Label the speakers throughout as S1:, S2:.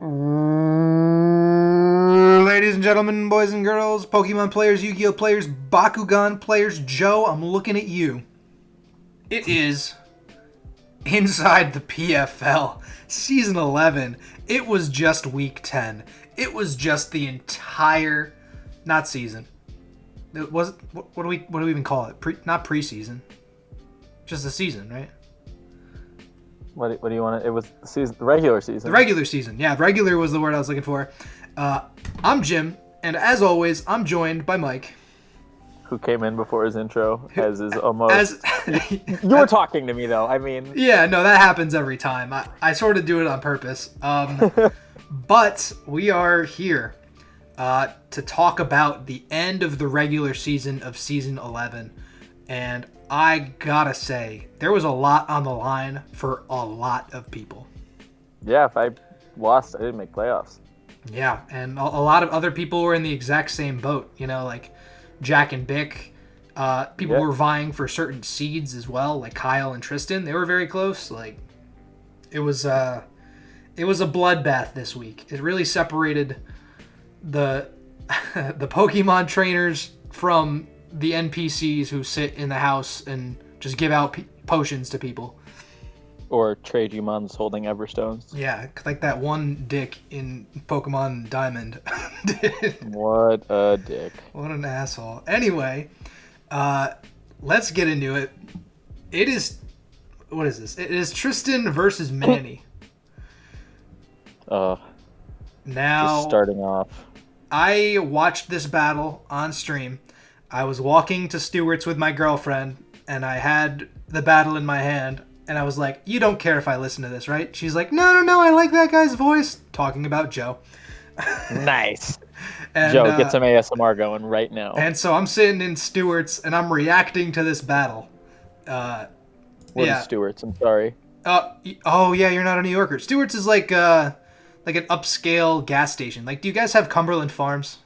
S1: Ladies and gentlemen, boys and girls, Pokemon players, Yu-Gi-Oh players, Bakugan players, Joe, I'm looking at you. It is Inside the PFL, Season 11. It was just Week 10. It was just the entire, not season. It was, what do we even call it? Not preseason. Just the season, right?
S2: What do you want? It was the regular season.
S1: The regular season. Yeah, regular was the word I was looking for. I'm Jim, and as always, I'm joined by Mike.
S2: Who came in before his intro, as is almost... You were talking to me, though. I mean...
S1: Yeah, no, that happens every time. I sort of do it on purpose. But we are here to talk about the end of the regular season of Season 11. And I gotta say, there was a lot on the line for a lot of people.
S2: Yeah, if I lost, I didn't make playoffs.
S1: Yeah, and a lot of other people were in the exact same boat. You know, like Jack and Bick. People were vying for certain seeds as well, like Kyle and Tristan. They were very close. Like, it was a bloodbath this week. It really separated the the Pokemon trainers from the NPCs who sit in the house and just give out potions to people.
S2: Or Tragumons holding Everstones.
S1: Yeah, like that one dick in Pokemon Diamond.
S2: What a dick.
S1: What an asshole. Anyway, let's get into it. It is... What is this? It is Tristan versus Manny. Now,
S2: just starting off.
S1: I watched this battle on stream. I was walking to Stewart's with my girlfriend, and I had the battle in my hand, and I was like, you don't care if I listen to this, right? She's like, no, I like that guy's voice. Talking about Joe.
S2: Nice.
S1: And,
S2: Joe, get some ASMR going right now.
S1: And so I'm sitting in Stewart's, and I'm reacting to this battle.
S2: What is Stewart's? I'm sorry.
S1: Oh, yeah, you're not a New Yorker. Stewart's is like an upscale gas station. Like, do you guys have Cumberland Farms?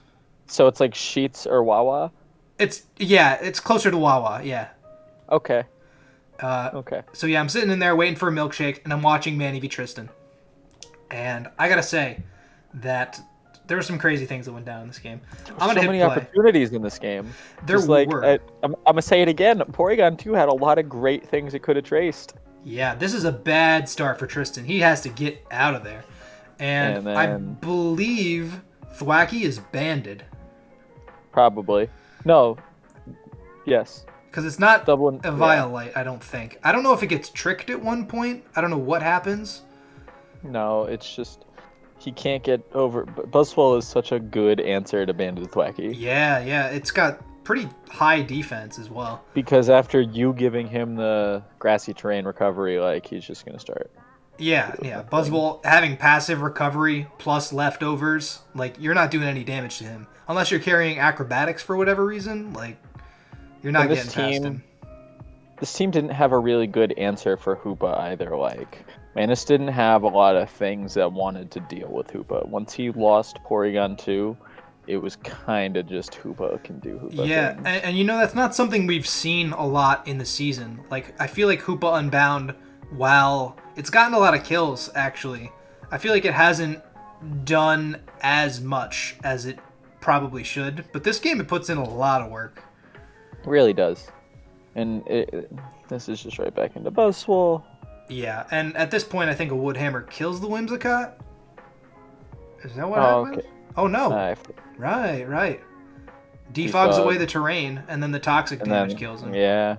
S2: So it's like Sheetz or Wawa?
S1: It's closer to Wawa, yeah.
S2: Okay.
S1: Okay. So yeah, I'm sitting in there waiting for a milkshake, and I'm watching Manny v Tristan. And I gotta say that there were some crazy things that went down in this game. I'm gonna
S2: so many opportunities in this game.
S1: There were.
S2: I'm gonna say it again. Porygon 2 had a lot of great things it could have traced.
S1: Yeah, this is a bad start for Tristan. He has to get out of there. And then... I believe Thwacky is banded.
S2: Probably. No. Yes.
S1: Because it's not a Violite, I don't think. I don't know if it gets tricked at one point. I don't know what happens.
S2: No, it's just... He can't get over... Buzzwole is such a good answer to banded Thwacky.
S1: Yeah. It's got pretty high defense as well.
S2: Because after you giving him the grassy terrain recovery, like, he's just going to start.
S1: Yeah. Buzzwole having passive recovery plus leftovers, like, you're not doing any damage to him. Unless you're carrying acrobatics for whatever reason, like, you're not getting past him.
S2: This team didn't have a really good answer for Hoopa either. Like, Manus didn't have a lot of things that wanted to deal with Hoopa. Once he lost Porygon 2, it was kind of just Hoopa can do Hoopa things.
S1: And you know, that's not something we've seen a lot in the season. Like, I feel like Hoopa Unbound, while it's gotten a lot of kills, actually, I feel like it hasn't done as much as it probably should. But this game, it puts in a lot of work.
S2: It really does. And this is just right back into Buzzwole.
S1: Yeah, and at this point, I think a Woodhammer kills the Whimsicott. Is that what happened?
S2: Okay.
S1: Oh, no. Right. Defogs away the terrain, and then the toxic damage kills him.
S2: Yeah.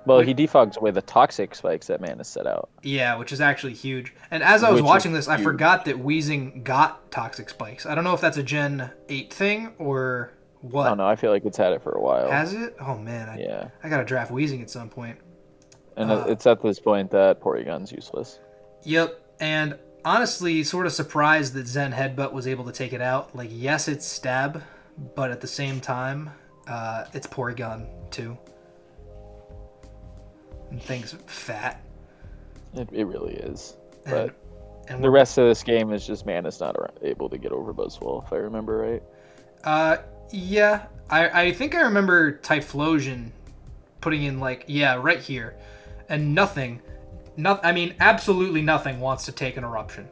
S2: Well, he defogs away the toxic spikes that Manus set out.
S1: Yeah, which is actually huge. And as I was watching this, I forgot that Weezing got toxic spikes. I don't know if that's a Gen 8 thing or what.
S2: I don't know. I feel like it's had it for a while.
S1: Has it? Oh, man. I got to draft Weezing at some point.
S2: And it's at this point that Porygon's useless.
S1: Yep. And honestly, sort of surprised that Zen Headbutt was able to take it out. Like, yes, it's stab, but at the same time, it's Porygon too. And thing's fat.
S2: It really is. But and the rest of this game is just Manus not able to get over Buzzwole, if I remember right.
S1: Yeah. I think I remember Typhlosion putting in, like, right here. And absolutely nothing wants to take an eruption.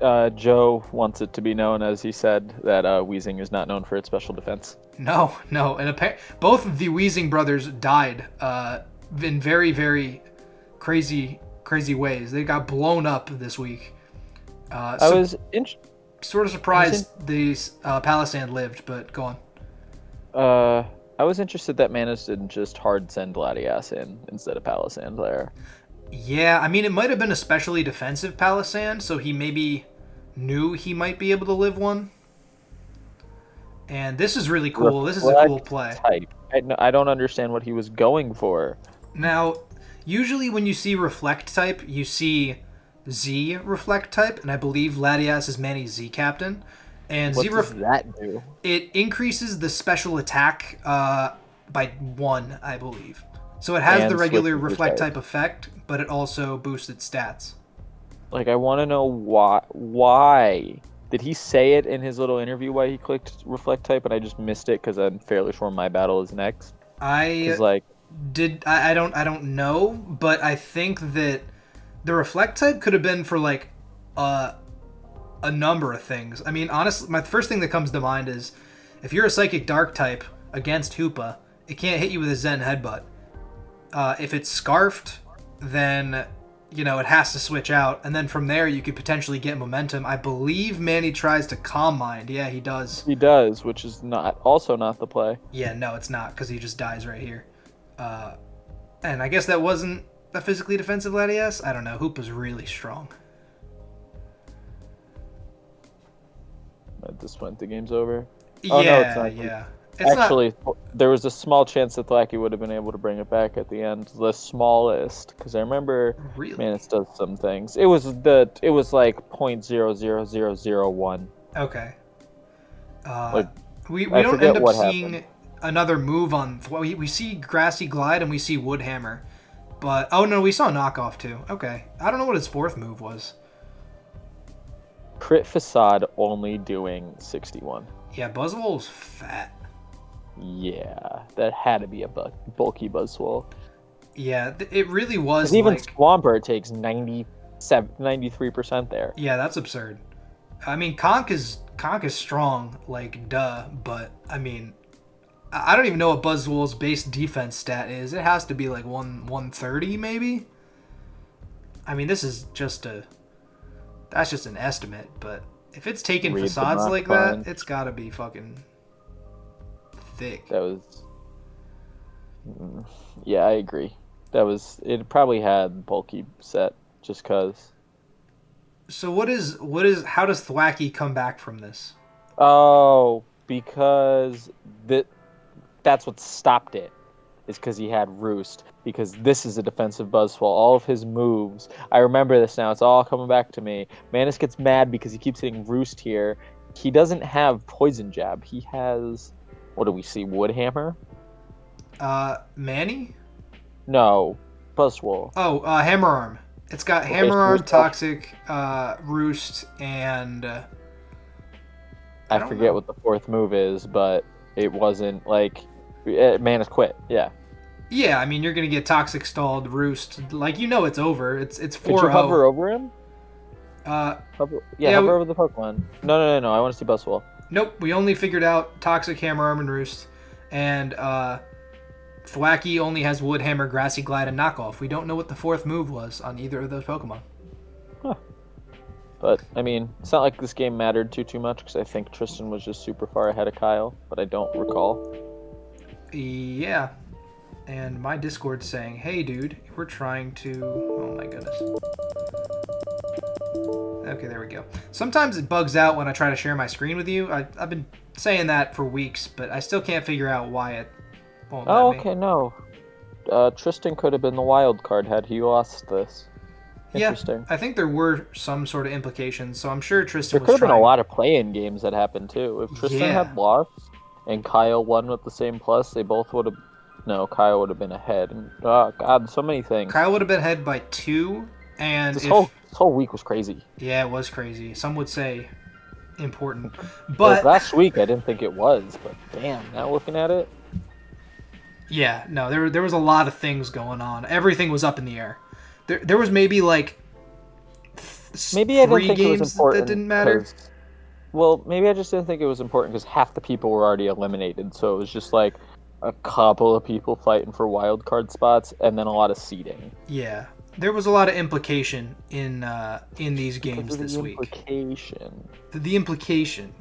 S2: Joe wants it to be known, as he said, that Weezing is not known for its special defense.
S1: No, and both of the Weezing brothers died in very, very crazy ways. They got blown up this week.
S2: I was
S1: sort of surprised these Palisand lived, but go
S2: on. I was interested that Manus didn't just hard send Latias in instead of Palisand there.
S1: Yeah, I mean, it might have been a specially defensive Palisand, so he maybe knew he might be able to live one. And this is really cool. This is a cool play.
S2: I don't understand what he was going for.
S1: Now, usually when you see Reflect type, you see Z Reflect type, and I believe Latias is Manny's Z captain. And
S2: what does that do?
S1: It increases the special attack by 1, I believe. So it has the regular Reflect type effect, but it also boosts its stats.
S2: Like, I want to know why. Did he say it in his little interview why he clicked Reflect type, and I just missed it because I'm fairly sure my battle is next?
S1: I don't know, but I think that the Reflect type could have been for like a number of things. I mean, honestly, my first thing that comes to mind is if you're a Psychic Dark type against Hoopa, it can't hit you with a Zen Headbutt. If it's Scarfed, then, you know, it has to switch out, and then from there you could potentially get momentum. I believe Manny tries to Calm Mind. Yeah, he does.
S2: He does, which is also not the play.
S1: Yeah, no, it's not, because he just dies right here. And I guess that wasn't a physically defensive Latias? I don't know. Hoopa's really strong.
S2: At this point, the game's over.
S1: Oh, yeah, no, it's not. Yeah.
S2: Actually, there was a small chance that Thwacky would have been able to bring it back at the end. The smallest, because I remember Manus does some things. It was like 0.00001.
S1: Okay. We don't end up seeing another move on. We see Grassy Glide and we see Woodhammer, but oh no, we saw Knockoff too. Okay, I don't know what his fourth move was.
S2: Crit Facade only doing 61.
S1: Yeah, Buzzwole's fat.
S2: Yeah, that had to be a bulky Buzzwole.
S1: Yeah, it really was.
S2: Even Swampert takes 93% there.
S1: Yeah, that's absurd. I mean, Conk is strong, like duh, but I mean, I don't even know what Buzzwole's base defense stat is. It has to be like 130 maybe. I mean, this is that's just an estimate, but if it's taking facades like that, it's got to be fucking thick.
S2: That was... Yeah, I agree. It probably had bulky set, just cause.
S1: So how does Thwacky come back from this?
S2: Oh, because that's what stopped it. Is because he had Roost. Because this is a defensive Buzzwole. All of his moves, I remember this now. It's all coming back to me. Manus gets mad because he keeps hitting Roost here. He doesn't have Poison Jab. He has, what do we see? Woodhammer.
S1: Manny?
S2: No, Buzzwole.
S1: Oh, Hammer Arm. It's got Hammer Arm, Toxic, Roost, and
S2: I forget what the fourth move is, but it wasn't like Manus quit. Yeah.
S1: Yeah, I mean, you're going to get Toxic Stalled, Roost. Like, you know it's over. It's 4-0.
S2: Could you hover over him?
S1: Hover
S2: over the Pokemon. No. I want to see Buzzwole.
S1: Nope, we only figured out Toxic, Hammer Arm, and Roost. And Thwacky only has Woodhammer, Grassy Glide, and Knockoff. We don't know what the fourth move was on either of those Pokemon.
S2: Huh. But, I mean, it's not like this game mattered too much, because I think Tristan was just super far ahead of Kyle, but I don't recall.
S1: Yeah. And my Discord's saying, hey, dude, we're trying to... Oh, my goodness. Okay, there we go. Sometimes it bugs out when I try to share my screen with you. I've been saying that for weeks, but I still can't figure out why it won't let me.
S2: Okay, no. Tristan could have been the wild card had he lost this. Interesting.
S1: Yeah, I think there were some sort of implications, so I'm sure Tristan
S2: was trying. There could have been a lot of play-in games that happened, too. If Tristan had lost and Kyle won with the same plus, they both would have... No, Kyle would have been ahead. And, oh, God, so many things.
S1: Kyle would have been ahead by 2, and
S2: this whole week was crazy.
S1: Yeah, it was crazy. Some would say important. But
S2: last week, I didn't think it was, but damn, now looking at it.
S1: Yeah, no, there was a lot of things going on. Everything was up in the air. There was maybe like
S2: Maybe I didn't
S1: three
S2: think it was
S1: games
S2: important.
S1: that didn't matter.
S2: Well, maybe I just didn't think it was important because half the people were already eliminated, so it was just like a couple of people fighting for wild card spots, and then a lot of seeding.
S1: Yeah, there was a lot of implication in these games this week. The implication.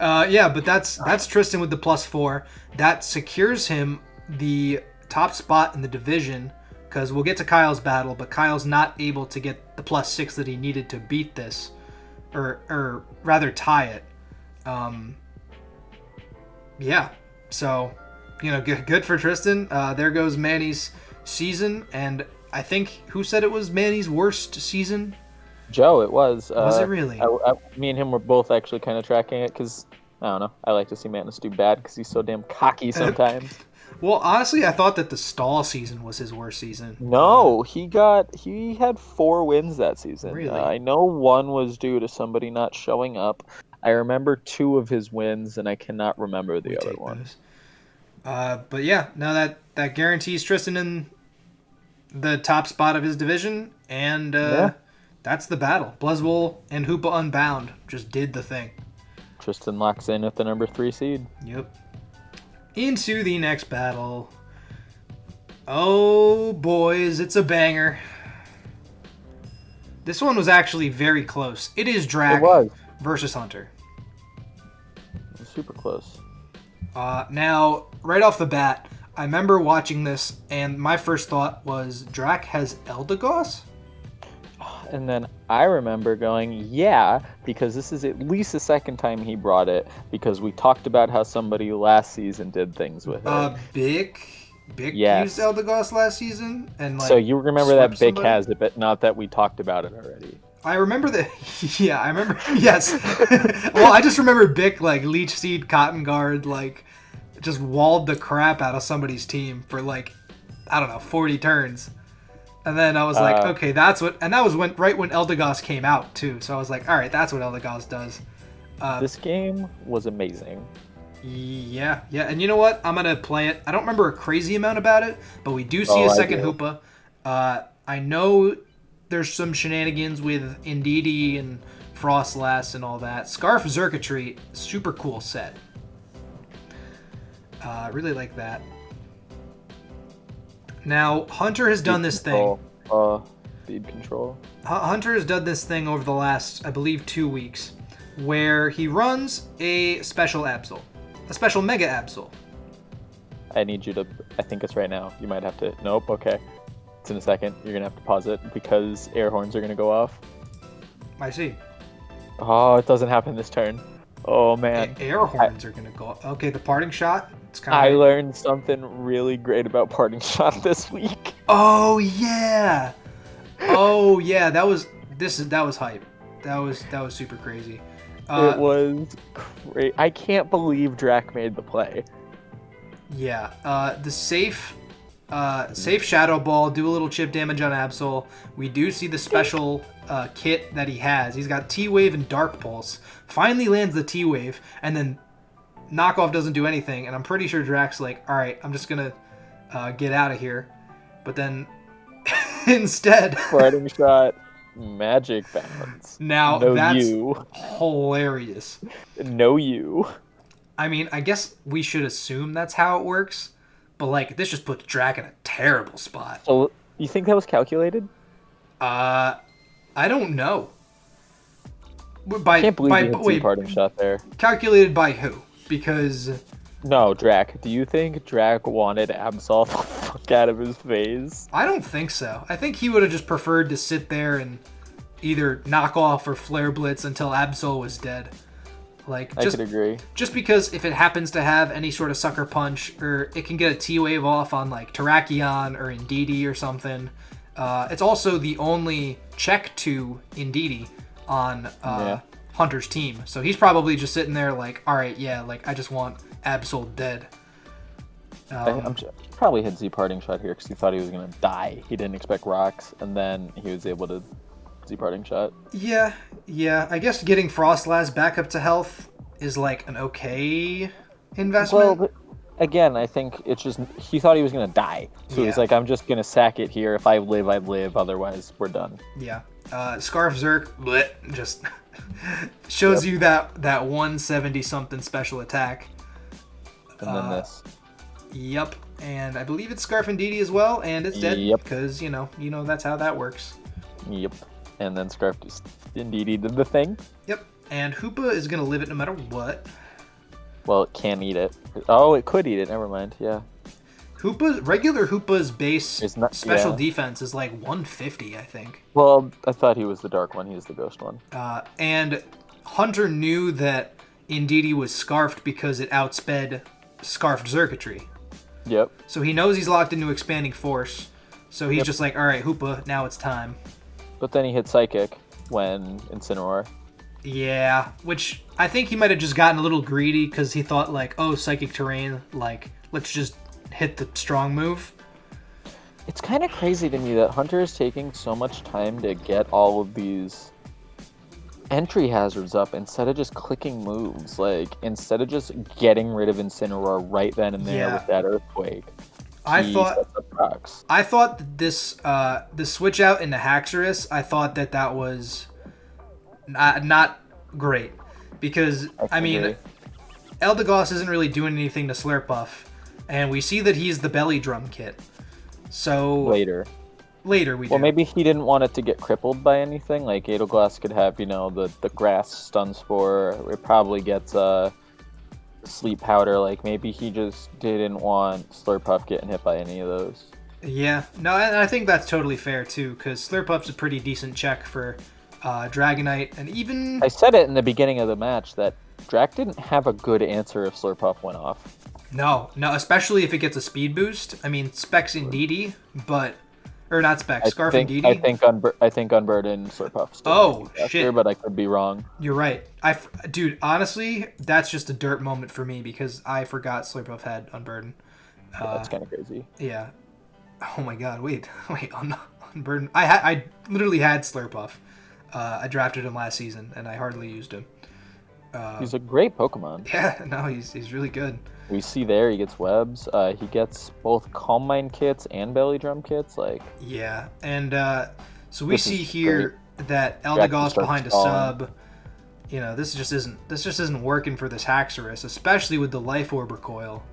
S1: Yeah, but that's Tristan with the +4. That secures him the top spot in the division, because we'll get to Kyle's battle, but Kyle's not able to get the +6 that he needed to beat this, or rather tie it. Yeah, so, good for Tristan. There goes Manny's season, and I think, who said it was Manny's worst season?
S2: Joe, it was.
S1: Was it really?
S2: Me and him were both actually kind of tracking it because, I don't know, I like to see Manus do bad because he's so damn cocky sometimes.
S1: Well, honestly, I thought that the stall season was his worst season.
S2: No, he had 4 wins that season.
S1: Really?
S2: I know one was due to somebody not showing up. I remember 2 of his wins, and I cannot remember the other one.
S1: But yeah, now that guarantees Tristan in the top spot of his division, and that's the battle. Buzzwole and Hoopa Unbound just did the thing.
S2: Tristan locks in at the number 3 seed.
S1: Yep. Into the next battle. Oh, boys, it's a banger. This one was actually very close. It is Drac versus Hunter.
S2: It was super close.
S1: Now, right off the bat, I remember watching this, and my first thought was, Drac has Eldegoss?
S2: And then I remember going, yeah, because this is at least the second time he brought it, because we talked about how somebody last season did things with it.
S1: Bick used Eldegoss last season? And
S2: so you remember that Bick has it, but not that we talked about it already.
S1: I remember that. Yeah, I remember. Yes. Well, I just remember Bick, Leech Seed, Cotton Guard, just walled the crap out of somebody's team for, I don't know, 40 turns. And then I was like, okay, that's what... And that was right when Eldegoss came out, too. So I was like, all right, that's what Eldegoss does.
S2: This game was amazing.
S1: Yeah. And you know what? I'm going to play it. I don't remember a crazy amount about it, but we do see a second Hoopa. I know there's some shenanigans with Indeedee and Frostlass and all that. Scarf Xurkitree, super cool set. Really like that. Now, Hunter has done this thing.
S2: Speed control.
S1: Hunter has done this thing over the last, I believe, 2 weeks, where he runs a special Absol. A special Mega Absol.
S2: I need you to... I think it's right now. You might have to... Nope, okay. It's in a second. You're going to have to pause it because air horns are going to go off.
S1: I see.
S2: Oh, it doesn't happen this turn. Oh, man.
S1: Air horns are going to go off. Okay, the parting shot.
S2: I learned something really great about parting shot this week.
S1: Oh yeah, that was hype. That was super crazy.
S2: It was great. I can't believe Drac made the play.
S1: Yeah, the safe Shadow Ball, do a little chip damage on Absol. We do see the special kit that he has. He's got T-Wave and Dark Pulse. Finally lands the T-Wave, and then Knockoff doesn't do anything, and I'm pretty sure Drac's like, all right, I'm just gonna get out of here. But then instead,
S2: parting shot, magic bounce.
S1: Now that's hilarious.
S2: No you.
S1: I mean, I guess we should assume that's how it works, but this just puts Drac in a terrible spot.
S2: So you think that was calculated?
S1: I don't know.
S2: I can't believe you hit parting shot there.
S1: Calculated by who? Because...
S2: No, Drac. Do you think Drac wanted Absol the fuck out of his face?
S1: I don't think so. I think he would have just preferred to sit there and either knock off or flare blitz until Absol was dead.
S2: I could agree.
S1: Just because if it happens to have any sort of sucker punch, or it can get a T-Wave off on Terrakion or Indeedee or something. It's also the only check to Indeedee on Hunter's team. So he's probably just sitting there all right, yeah, I just want Absol dead.
S2: He probably hit Z parting shot here because he thought he was going to die. He didn't expect rocks, and then he was able to Z parting shot.
S1: Yeah. I guess getting Frostlass back up to health is an okay investment.
S2: Well, again, I think it's just he thought he was gonna die, so he's
S1: Yeah.
S2: like, I'm just gonna sack it here. If I live, I live. Otherwise, we're done.
S1: Yeah. Scarf Zerk, bleh, just shows you that 170 something special attack.
S2: And then this.
S1: Yep. And I believe it's Scarf and Didi as well, and it's dead.
S2: Yep.
S1: Because, you know that's how that works.
S2: Yep. And then Scarf just indeed did the thing.
S1: Yep. And Hoopa is going to live it no matter what.
S2: Well, it can't eat it. Oh, it could eat it. Never mind. Yeah.
S1: Regular Hoopa's base
S2: It's not-
S1: special
S2: yeah.
S1: defense is like 150, I think.
S2: Well, I thought he was the dark one. He's the ghost one.
S1: And Hunter knew that Indeedee was scarfed because it outsped scarfed Zerkatry.
S2: Yep.
S1: So he knows he's locked into expanding force. So he's just like, all right, Hoopa, now it's time.
S2: But then he hit Psychic when Incineroar.
S1: Yeah, which I think he might have just gotten a little greedy because he thought like, oh, Psychic Terrain, like, let's just hit the strong move.
S2: It's kind of crazy to me that Hunter is taking so much time to get all of these entry hazards up instead of just clicking moves. Like, instead of just getting rid of Incineroar right then and there with that Earthquake.
S1: I thought
S2: sets up rocks.
S1: that this the switch out into Haxorus, I thought that was not great because I mean, Eldegoss isn't really doing anything to Slurpuff, and we see that he's the belly drum kit. So
S2: Later
S1: we do.
S2: Well, maybe he didn't want it to get crippled by anything. Like, Edelglass could have, the grass stun spore. It probably gets sleep powder. Like, maybe he just didn't want Slurpuff getting hit by any of those.
S1: Yeah, no, and I think that's totally fair too, because Slurpuff's a pretty decent check for Dragonite, and even...
S2: I said it in the beginning of the match that Drac didn't have a good answer if Slurpuff went off.
S1: No, especially if it gets a speed boost. I mean, Specs Indeedee, but... Or not Specs, Scarf Indeedee.
S2: I think Unburden Slurpuff still
S1: Oh, shit.
S2: but I could be wrong.
S1: You're right. Dude, honestly, that's just a dirt moment for me because I forgot Slurpuff had Unburden.
S2: That's kind of crazy.
S1: Yeah. Oh my god, wait, Unburden. I literally had Slurpuff. I drafted him last season, and I hardly used him.
S2: He's a great Pokemon.
S1: Yeah, no, he's really good.
S2: We see there he gets webs. He gets both Calm Mind kits and Belly Drum kits. Like,
S1: yeah, and so we
S2: This
S1: see
S2: is
S1: here that
S2: Drac
S1: Eldegoss
S2: starts
S1: behind a
S2: stalling.
S1: sub. This just isn't working for this Haxorus, especially with the Life Orb recoil.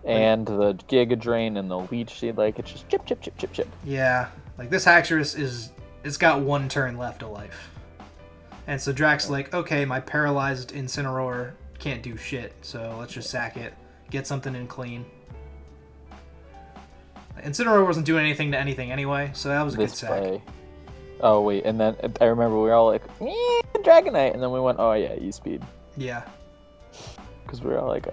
S2: and the Giga Drain and the Leech Seed. Like, it's just chip, chip, chip, chip, chip.
S1: Yeah, like this Haxorus it's got one turn left of life. And so Drac's like, okay, my paralyzed Incineroar can't do shit, so let's just sack it. Get something in clean. Incineroar wasn't doing anything to anything anyway, so that was a good
S2: This
S1: sack.
S2: play. Oh, wait, and then I remember we were all like, Dragonite, and then we went, oh yeah, E-Speed.
S1: Yeah.
S2: Because we were all like,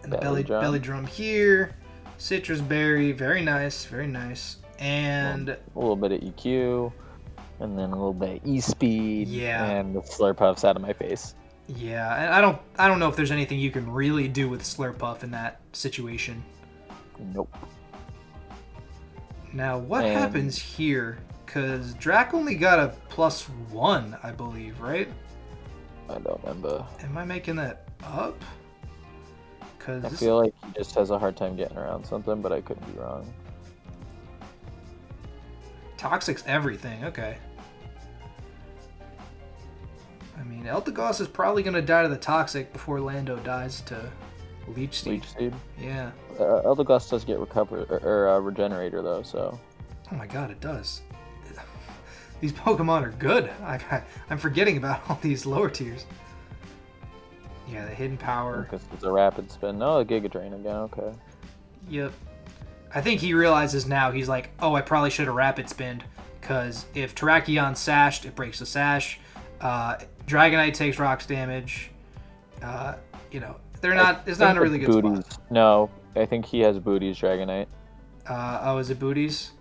S1: And the
S2: Belly
S1: belly
S2: drum.
S1: drum here. Citrus Berry, very nice, very nice. And
S2: a little bit of EQ, and then a little bit of E-Speed,
S1: Yeah.
S2: and the Slurpuff's out of my face.
S1: yeah, and I don't know if there's anything you can really do with Slurpuff in that situation.
S2: Nope.
S1: Now, what
S2: And-
S1: happens here? Because Drac only got a +1, I believe, right?
S2: I don't remember.
S1: Am I making that up? Because
S2: I feel like he just has a hard time getting around something, but I could be wrong.
S1: Toxic's everything, okay. I mean, Eldegoss is probably going to die to the Toxic before Lando dies to Leech Seed.
S2: Leech Seed.
S1: Yeah.
S2: Eldegoss does get regenerator though, so.
S1: Oh my god, it does. These Pokemon are good. I'm forgetting about all these lower tiers. Yeah, the hidden power.
S2: Because it's a rapid spin. No, a Giga Drain again. Okay.
S1: Yep. I think he realizes now, he's like, oh, I probably should have rapid spinned, because if Terrakion sashed, it breaks the sash. Dragonite takes rocks damage. They're not. It's not in a really good
S2: booties.
S1: spot.
S2: No, I think he has booties Dragonite.
S1: Is it booties?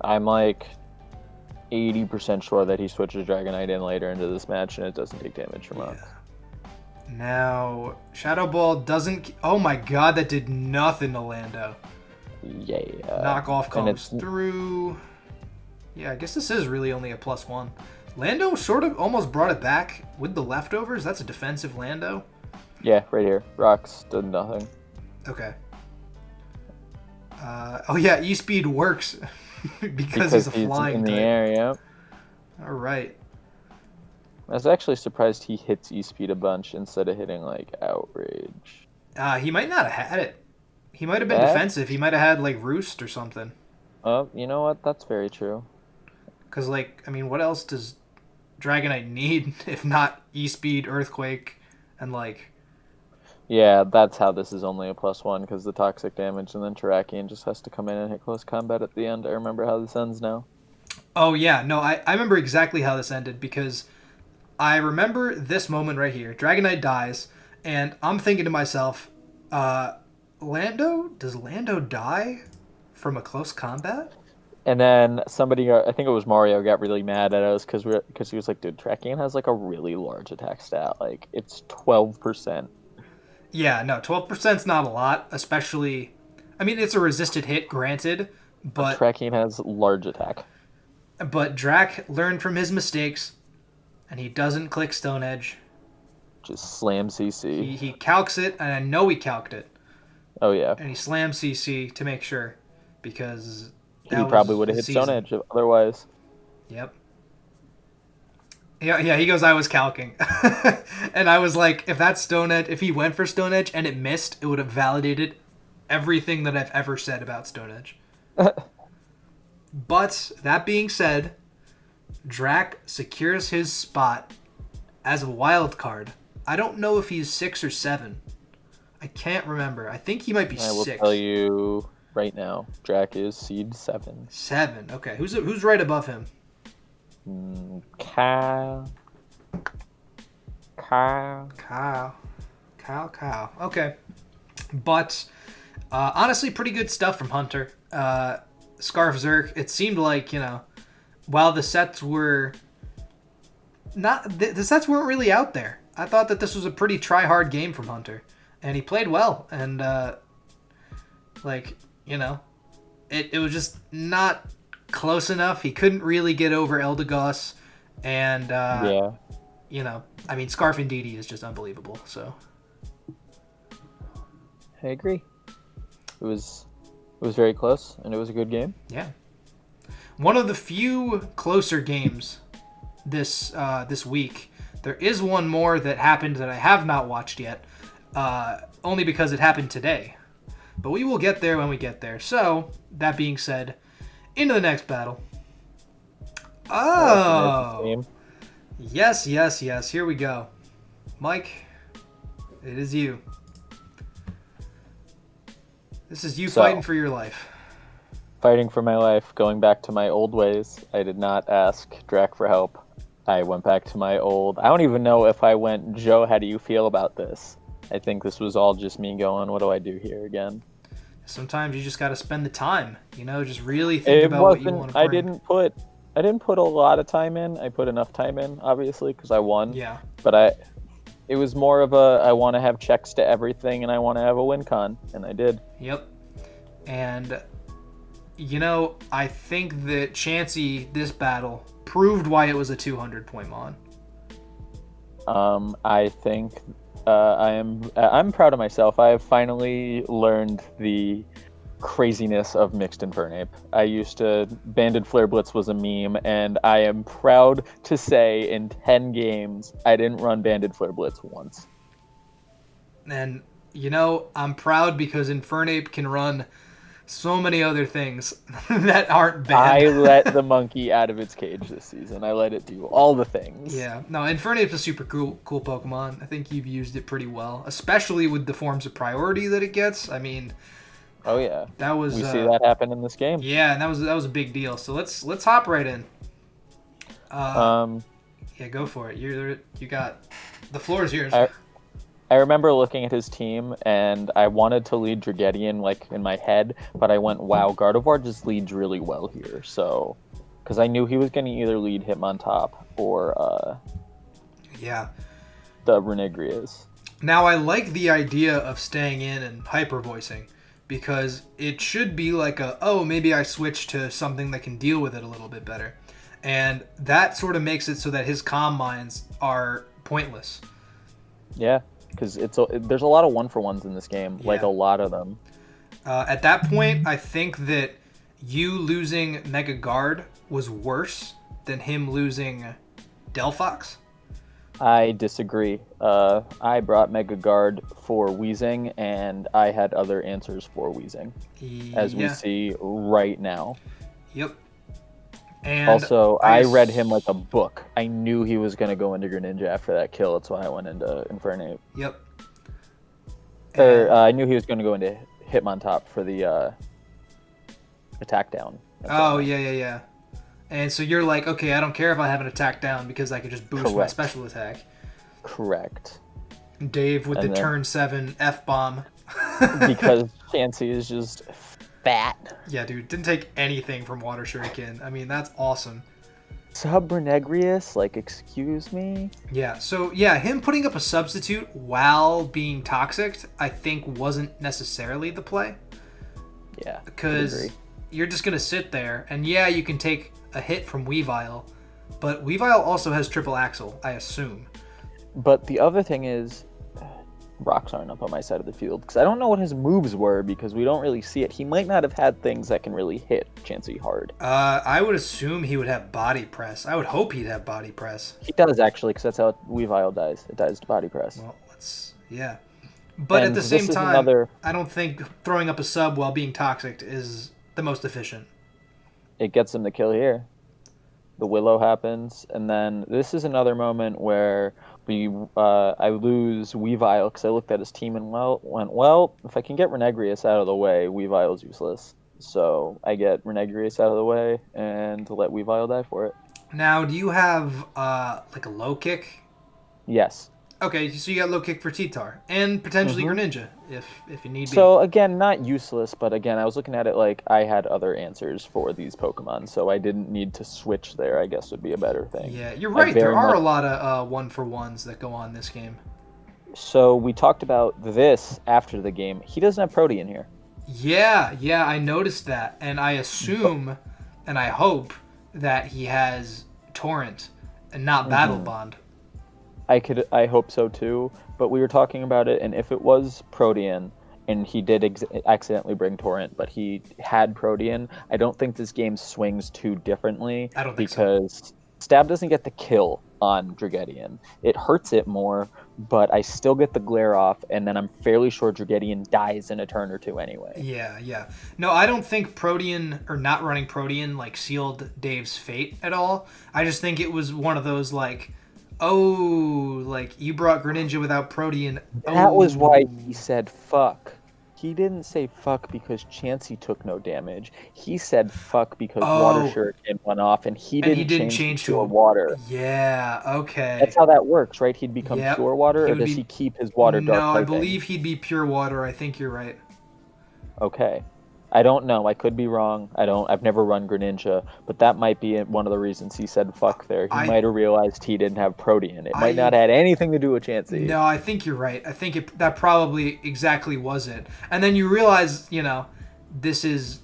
S2: I'm like 80% sure that he switches Dragonite in later into this match and it doesn't take damage from up.
S1: Now, Shadow Ball doesn't. Oh my god, that did nothing to Lando.
S2: Yeah.
S1: Knockoff
S2: and
S1: comes through. Yeah, I guess this is really only a +1. Lando sort of almost brought it back with the leftovers. That's a defensive Lando.
S2: Yeah, right here. Rocks did nothing.
S1: Okay. Oh yeah, E-Speed works because he's a flying
S2: in the
S1: type.
S2: air, yeah.
S1: All right.
S2: I was actually surprised he hits E-Speed a bunch instead of hitting, like, Outrage.
S1: He might not have had it. He might have been
S2: Eh?
S1: defensive. He might have had, like, Roost or something.
S2: Oh, you know what? That's very true.
S1: Because, like, I mean, what else does Dragonite need if not E-Speed, Earthquake, and, like...
S2: Yeah, that's how this is only a +1, because the toxic damage, and then Terrakion just has to come in and hit close combat at the end. I remember how this ends now.
S1: Oh, yeah. No, I remember exactly how this ended, because I remember this moment right here. Dragonite dies, and I'm thinking to myself, Lando? Does Lando die from a close combat?
S2: And then somebody, I think it was Mario, got really mad at us because he was like, dude, Terrakion has like a really large attack stat. Like, it's 12%.
S1: Yeah, no, 12%'s not a lot, especially... I mean, it's a resisted hit, granted, but...
S2: Terrakion has large attack.
S1: But Drac learned from his mistakes, and he doesn't click Stone Edge.
S2: Just slam CC.
S1: He calcs it, and I know he calced it.
S2: Oh, yeah.
S1: And he slammed CC to make sure, because...
S2: He probably would have hit Stone Edge otherwise.
S1: Yep. Yeah, he goes, I was calcing. And I was like, if that's Stone Edge, if he went for Stone Edge and it missed, it would have validated everything that I've ever said about Stone Edge. But, that being said, Drac secures his spot as a wild card. I don't know if he's 6 or 7. I can't remember. I think he might be 6.
S2: I will tell you right now. Drac is seed 7.
S1: 7. Okay. Who's right above him?
S2: Kyle.
S1: Okay. But honestly, pretty good stuff from Hunter. Scarf Zerk. It seemed like, while the sets were not, the sets weren't really out there. I thought that this was a pretty try-hard game from Hunter, and he played well. And it was just not close enough. He couldn't really get over Eldegoss, and I mean, Scarf and Didi is just unbelievable. So
S2: I agree. It was very close, and it was a good game.
S1: Yeah, one of the few closer games this week. There is one more that happened that I have not watched yet, only because it happened today. But we will get there when we get there. So, that being said, into the next battle. Oh! Yes. Here we go. Mike, it is you. This is you fighting for your life.
S2: Fighting for my life, going back to my old ways. I did not ask Drac for help. I went back to my old... I don't even know if I went, Joe, how do you feel about this? I think this was all just me going, what do I do here again?
S1: Sometimes you just got to spend the time, just really think about what you want to bring.
S2: I didn't put a lot of time in. I put enough time in, obviously, because I won.
S1: Yeah.
S2: But it was more of I want to have checks to everything, and I want to have a win con, and I did.
S1: Yep. And, I think that Chansey, this battle, proved why it was a 200-point mon.
S2: I think I'm proud of myself. I have finally learned the craziness of mixed Infernape. I used to... Banded Flare Blitz was a meme, and I am proud to say in 10 games, I didn't run Banded Flare Blitz once.
S1: And, I'm proud because Infernape can run so many other things that aren't banned.
S2: I let the monkey out of its cage this season. I let it do all the things.
S1: Yeah. No, Infernape's a super cool Pokemon. I think you've used it pretty well, especially with the forms of priority that it gets. I mean...
S2: Oh yeah,
S1: we
S2: see that happen in this game.
S1: Yeah, and that was a big deal. So let's hop right in. Yeah, go for it. You got the floor is yours.
S2: I remember looking at his team, and I wanted to lead Dragedian in my head, but I went, wow, Gardevoir just leads really well here. So, because I knew he was going to either lead Hitmontop or the Renegrias.
S1: Now I like the idea of staying in and hyper voicing. Because it should be like maybe I switch to something that can deal with it a little bit better. And that sort of makes it so that his calm mines are pointless.
S2: Yeah. because there's a lot of 1-for-1s in this game, like
S1: Yeah.
S2: a lot of them.
S1: At that point, I think that you losing Mega Guard was worse than him losing Delphox.
S2: I disagree. I brought Mega Guard for Wheezing, and I had other answers for Wheezing, as we
S1: Yeah.
S2: see right now.
S1: Yep. And
S2: Also, I read him like a book. I knew he was going to go into Greninja after that kill. That's why I went into Infernape.
S1: Yep.
S2: I knew he was going to go into Hitmontop for the attack down.
S1: Oh, yeah. And so you're like, okay, I don't care if I have an attack down because I could just boost my special attack.
S2: Correct.
S1: Dave with the turn 7 F-bomb.
S2: Because Chansey is just fat.
S1: Yeah, dude. Didn't take anything from Water Shuriken. I mean, that's awesome.
S2: Sub Renegrius? Like, excuse me?
S1: Yeah, so, yeah, him putting up a substitute while being toxic, I think wasn't necessarily the play.
S2: Yeah,
S1: because you're just going to sit there, and yeah, you can take a hit from Weavile, but Weavile also has triple axle, I assume.
S2: But the other thing is, rocks aren't up on my side of the field, because I don't know what his moves were, because we don't really see it. He might not have had things that can really hit Chansey hard.
S1: I would assume he would have body press. I would hope he'd have body press.
S2: He does, actually, because that's how Weavile dies. It dies to body press.
S1: Well, yeah. But
S2: and
S1: at the same time, I don't think throwing up a sub while being toxic is the most efficient.
S2: It gets him the kill here. The Willow happens, and then this is another moment where I lose Weavile because I looked at his team and went, well, if I can get Renegrius out of the way, Weavile's useless. So I get Renegrius out of the way and let Weavile die for it.
S1: Now, do you have like a low kick?
S2: Yes.
S1: Okay, so you got low kick for T-Tar and potentially Greninja if you need be.
S2: So again, not useless, but again, I was looking at it like I had other answers for these Pokemon, so I didn't need to switch there, I guess would be a better thing.
S1: Yeah, you're right. There are a lot of 1-for-1s that go on this game.
S2: So we talked about this after the game. He doesn't have Protean here.
S1: Yeah, I noticed that, and I assume and I hope that he has Torrent and not Battle Bond.
S2: I hope so too, but we were talking about it, and if it was Protean, and he did accidentally bring Torrent, but he had Protean, I don't think this game swings too differently.
S1: I don't think
S2: because Stab doesn't get the kill on Dragedian. It hurts it more, but I still get the glare off, and then I'm fairly sure Dragedian dies in a turn or two anyway.
S1: Yeah. No, I don't think Protean, or not running Protean, like, sealed Dave's fate at all. I just think it was one of those, like, oh, like, you brought Greninja without Protean.
S2: That was why he said fuck. He didn't say fuck because Chansey took no damage. He said fuck because Water Shuriken went off, and he didn't change to a water.
S1: Yeah, okay.
S2: That's how that works, right? He'd become pure water, or does he keep his water dark typing?
S1: No, I believe he'd be pure water. I think you're right.
S2: Okay. I don't know. I could be wrong. I've never run Greninja, but that might be one of the reasons he said fuck there. He might have realized he didn't have Protean. It might not have had anything to do with Chansey.
S1: No, I think you're right. I think that probably exactly was it. And then you realize, this is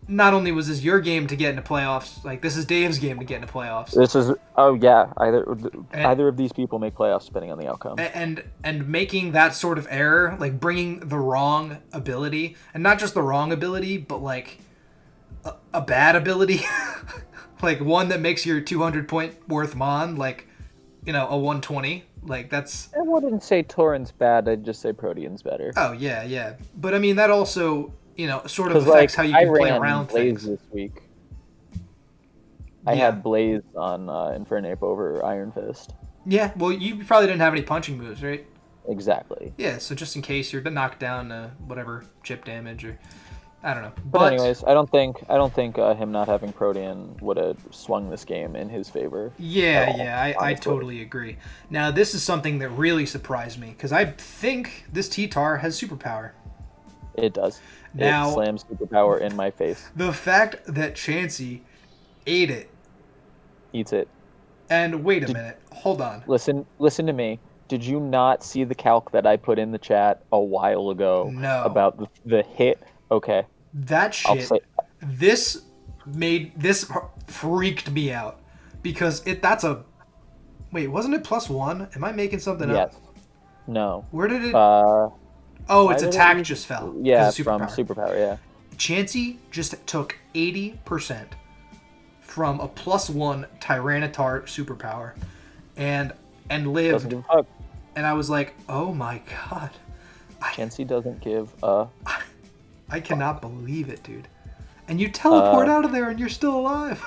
S1: not only was this your game to get into playoffs, like this is Dave's game to get into playoffs.
S2: This is either of these people make playoffs depending on the outcome.
S1: And making that sort of error, like bringing the wrong ability, and not just the wrong ability, but like a bad ability, like one that makes your 200 point worth mon, like a 120. Like that's.
S2: I wouldn't say Torrent's bad. I'd just say Protean's better.
S1: Oh yeah, but I mean that also. Sort of affects how you can play around
S2: Blaze
S1: things.
S2: This week. I had Blaze on Infernape over Iron Fist.
S1: Yeah, well, you probably didn't have any punching moves, right?
S2: Exactly.
S1: Yeah, so just in case you're knocked down whatever chip damage or I don't know.
S2: But anyways, I don't think him not having Protean would have swung this game in his favor.
S1: Yeah, I totally agree. Now this is something that really surprised me because I think this T-Tar has superpower.
S2: It does.
S1: Now,
S2: it slams superpower in my face.
S1: The fact that Chansey ate it.
S2: Eats it.
S1: And wait a minute. Hold on.
S2: Listen to me. Did you not see the calc that I put in the chat a while ago about the hit? Okay.
S1: That shit. This freaked me out because that's a. Wait, wasn't it +1? Am I making something up?
S2: No.
S1: Where did it?
S2: Uh,
S1: Oh,
S2: why
S1: its
S2: did it
S1: attack
S2: lose?
S1: just fell.
S2: Yeah,
S1: Because of
S2: from
S1: superpower.
S2: superpower. Yeah.
S1: Chansey just took 80% from a +1 Tyranitar superpower, and
S2: Doesn't
S1: lived.
S2: give a fuck.
S1: And I was like, oh my god,
S2: Chansey doesn't give a.
S1: I cannot believe it, dude. And you teleport out of there, and you're still alive.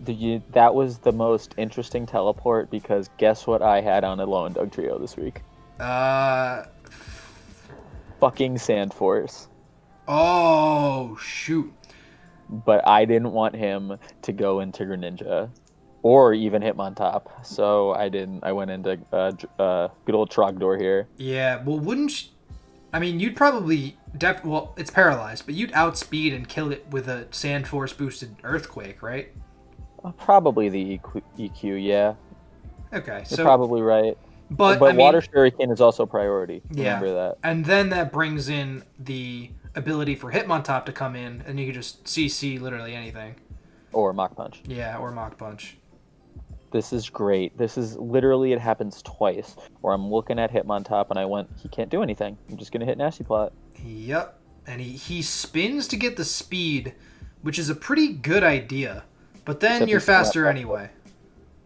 S2: That was the most interesting teleport because guess what I had on a Low and Doug trio this week?
S1: uh.
S2: Fucking Sandforce.
S1: Oh shoot.
S2: But I didn't want him to go into Greninja or even Hitmontop, so I didn't. I went into good old Trogdor here.
S1: Yeah. Well, wouldn't? I mean, you'd probably well, it's paralyzed, but you'd outspeed and kill it with a Sand Force boosted Earthquake, right?
S2: Probably the EQ, yeah.
S1: Okay,
S2: You're
S1: so
S2: probably right.
S1: but I mean,
S2: Water Shuriken is also priority.
S1: yeah,
S2: Remember that.
S1: and then that brings in the ability for Hitmontop to come in, and you can just CC literally anything.
S2: Or Mach Punch.
S1: Yeah, or Mach Punch.
S2: This is great. This is literally, it happens twice where I'm looking at Hitmontop and I went, he can't do anything. I'm just gonna hit Nasty Plot.
S1: Yep, and he spins to get the speed, which is a pretty good idea. But then
S2: Except
S1: you're
S2: he's still not
S1: faster
S2: fast.
S1: anyway.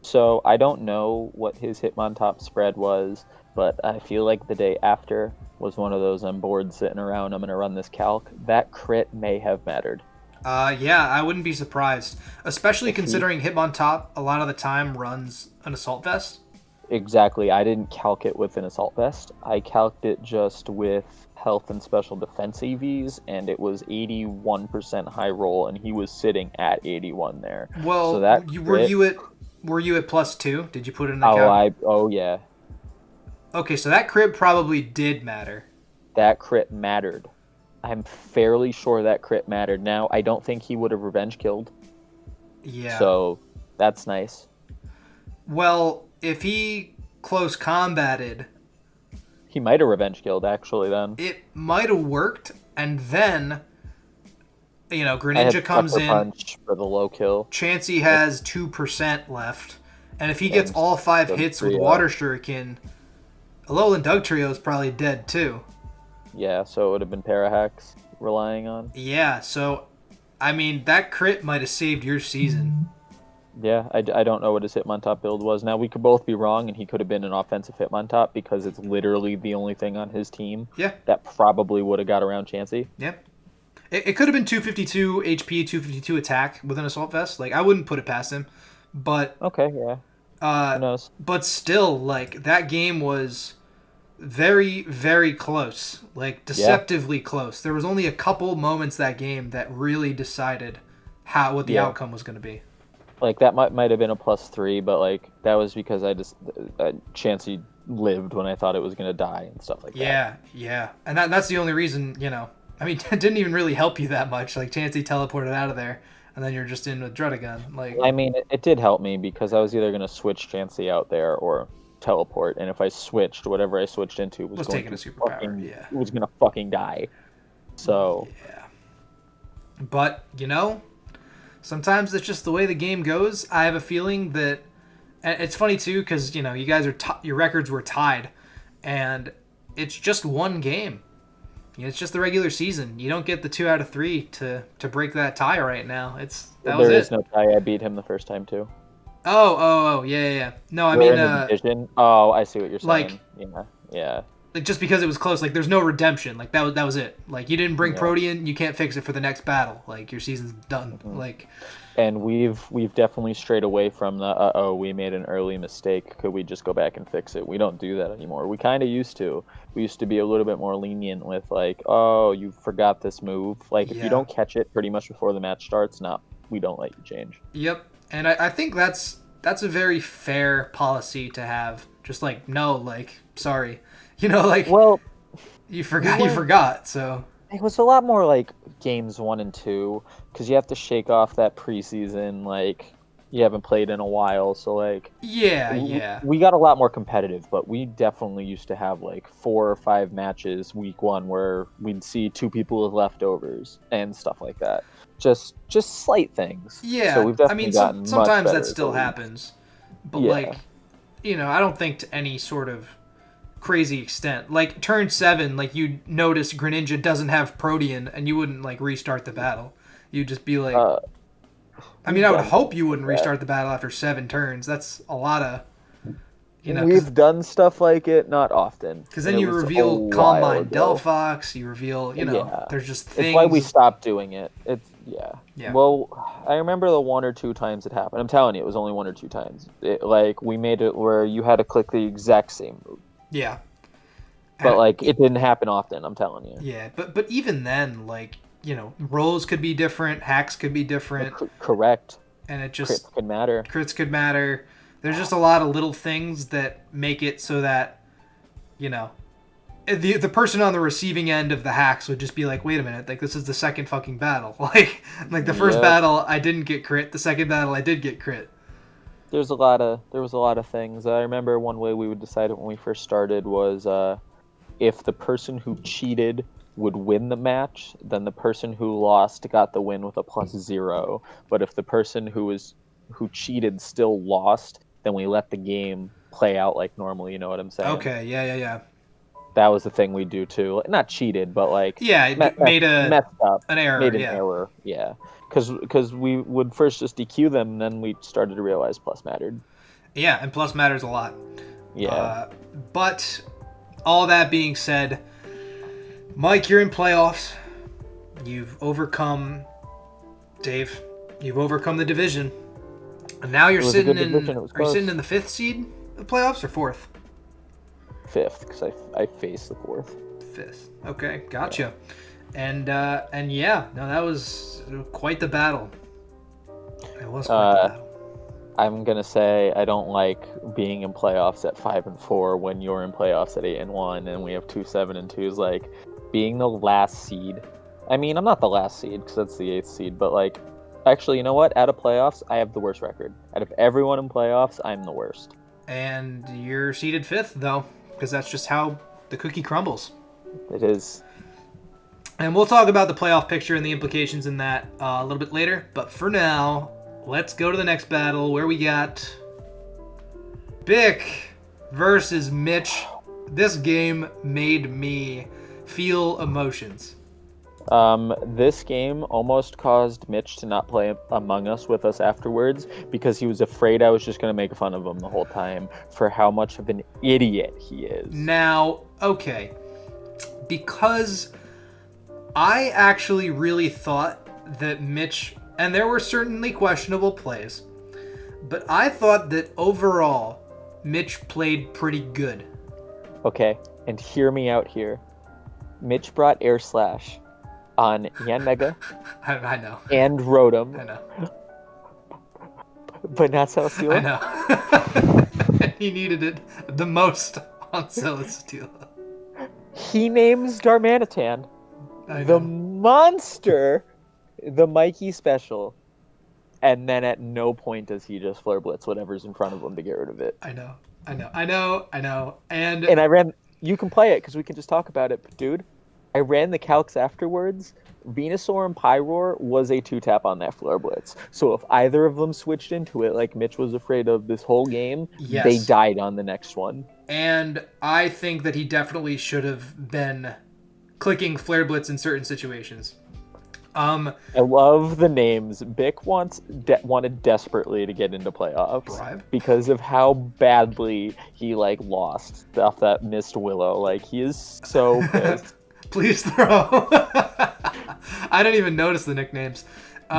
S2: So I don't know what his Hitmontop spread was, but I feel like the day after was one of those I'm bored sitting around, I'm gonna run this calc. That crit may have mattered.
S1: Yeah, I wouldn't be surprised, especially
S2: If he-
S1: considering Hitmontop a lot of the time runs an Assault Vest.
S2: Exactly. I didn't calc it with an Assault Vest. I calced it just with health and special defense EVs, and it was 81% high roll, and he was sitting at 81 there.
S1: Well,
S2: So that
S1: were
S2: crit-
S1: you at +2? Did you put it in the count?
S2: Oh yeah.
S1: Okay, so that crit probably did matter.
S2: That crit mattered. I'm fairly sure that crit mattered. Now, I don't think he would have revenge killed.
S1: Yeah.
S2: So, that's nice.
S1: Well, if he close combated,
S2: He might have revenge killed, actually, then.
S1: it might have worked, and then,
S2: I had
S1: Greninja comes
S2: Sucker
S1: in.
S2: Punch for the low kill.
S1: Chansey has 2% left, and if he gets
S2: And
S1: all 5
S2: the
S1: hits with
S2: trio.
S1: Water Shuriken, Alolan Dugtrio is probably dead too.
S2: Yeah, so it would have been Parahax relying on.
S1: Yeah, so, I mean, that crit might have saved your season.
S2: Yeah, I don't know what his Hitmontop build was. Now, we could both be wrong, and he could have been an offensive Hitmontop because it's literally the only thing on his team
S1: Yeah.
S2: that probably would have got around Chansey.
S1: Yep. It could have been 252 HP, 252 attack with an Assault Vest. Like, I wouldn't put it past him. But,
S2: Okay, yeah. Who knows?
S1: but still, like, that game was very, very close. Like, deceptively close. There was only a couple moments that game that really decided what the outcome was going to be.
S2: Like, that might have been a +3, but, like, that was because I just... Chansey lived when I thought it was going to die and stuff like that.
S1: Yeah. And that's the only reason, I mean, it didn't even really help you that much. Like, Chansey teleported out of there, and then you're just in with Druddigun. Like,
S2: I mean, it did help me because I was either going to switch Chansey out there or teleport, and if I switched, whatever I switched into was going
S1: taking
S2: to
S1: a superpower,
S2: fucking,
S1: yeah.
S2: was going to fucking die. So...
S1: Yeah. But, sometimes it's just the way the game goes. I have a feeling that... And it's funny, too, because, you guys are... your records were tied, and it's just one game. It's just the regular season. You don't get the 2 out of 3 to break that tie right now.
S2: There is no tie. I beat him the first time, too.
S1: Oh, yeah. No, I
S2: We're
S1: mean...
S2: in the division. Oh, I see what you're saying.
S1: Like...
S2: Yeah.
S1: Like, just because it was close, like, there's no redemption. Like, that was it. Like, you didn't bring Protean, you can't fix it for the next battle. Like, your season's done.
S2: Mm-hmm.
S1: Like...
S2: And we've definitely strayed away from the, we made an early mistake. Could we just go back and fix it? We don't do that anymore. We kind of used to. We used to be a little bit more lenient with, like, oh, you forgot this move. Like, if you don't catch it pretty much before the match starts, we don't let you change.
S1: Yep. And I think that's a very fair policy to have. Just like, no, like, sorry. Like,
S2: well,
S1: you forgot, so...
S2: It was a lot more like games 1 and 2, because you have to shake off that preseason, like, you haven't played in a while, so, like...
S1: Yeah.
S2: We got a lot more competitive, but we definitely used to have, like, 4 or 5 matches week 1 where we'd see 2 people with leftovers and stuff like that. Just slight things.
S1: Yeah,
S2: so we've definitely gotten much
S1: sometimes
S2: better
S1: that still
S2: as a league.
S1: happens. But, like, I don't think to any sort of crazy extent. Like turn 7, like you notice Greninja doesn't have Protean, and you wouldn't like restart the battle. You'd just be like, I mean, I would hope you wouldn't restart the battle after 7 turns. That's a lot of,
S2: We've done stuff like it, not often.
S1: Because then you reveal Calm Mind Delphox, you reveal, there's just things.
S2: It's why we stopped doing it. Yeah. Well, I remember the 1 or 2 times it happened. I'm telling you, it was only 1 or 2 times. We made it where you had to click the exact same move.
S1: Yeah.
S2: But, it didn't happen often, I'm telling you.
S1: Yeah, but even then, rolls could be different, hacks could be different.
S2: Correct.
S1: And it just...
S2: Crits could matter.
S1: There's just a lot of little things that make it so that, the person on the receiving end of the hacks would just be like, wait a minute, this is the second fucking battle. The first battle I didn't get crit, the second battle I did get crit.
S2: There was a lot of things. I remember one way we would decide it when we first started was if the person who cheated would win the match, then the person who lost got the win with a +0. But if the person who cheated still lost, then we let the game play out like normal, you know what I'm saying?
S1: Okay, yeah.
S2: That was the thing we do too. Not cheated, but
S1: made
S2: messed up.
S1: An error.
S2: Made an error, yeah. Because we would first just DQ them, and then we started to realize plus mattered.
S1: Yeah, and plus matters a lot.
S2: Yeah.
S1: But all that being said, Mike, you're in playoffs. You've overcome Dave. You've overcome the division. And now you're sitting in. Are you sitting in the 5th seed of playoffs or 4th?
S2: 5th, because I faced the 4th.
S1: 5th. Okay, gotcha. Yeah. That was quite the battle. It was quite the battle.
S2: I'm gonna say I don't like being in playoffs at 5-4 when you're in playoffs at 8-1, and we have 2-7-2. Being the last seed. I mean, I'm not the last seed because that's the 8th seed, but actually, you know what? Out of playoffs, I have the worst record. Out of everyone in playoffs, I'm the worst.
S1: And you're seeded 5th, though, because that's just how the cookie crumbles.
S2: It is.
S1: And we'll talk about the playoff picture and the implications in that a little bit later. But for now, let's go to the next battle where we got Bick versus Mitch. This game made me feel emotions.
S2: This game almost caused Mitch to not play Among Us with us afterwards because he was afraid I was just going to make fun of him the whole time for how much of an idiot he is.
S1: Now, okay, because I actually really thought that Mitch, and there were certainly questionable plays, but I thought that overall Mitch played pretty good.
S2: Okay, and hear me out here. Mitch brought Air Slash on Yanmega.
S1: I know.
S2: And Rotom.
S1: I know.
S2: But not Celesteela.
S1: I know. He needed it the most on Celesteela.
S2: He names Darmanitan the monster, the Mikey special, and then at no point does he just Flare Blitz whatever's in front of him to get rid of it.
S1: I know. And
S2: I ran... You can play it because we can just talk about it, but dude, I ran the calcs afterwards. Venusaur and Pyroar was a 2-tap on that Flare Blitz. So if either of them switched into it, like Mitch was afraid of this whole game,
S1: yes,
S2: they died on the next one.
S1: And I think that he definitely should have been clicking Flare Blitz in certain situations.
S2: I love the names. Bick wanted desperately to get into playoffs because of how badly he lost off that missed Willow. He is so pissed.
S1: Please throw. I didn't even notice the nicknames.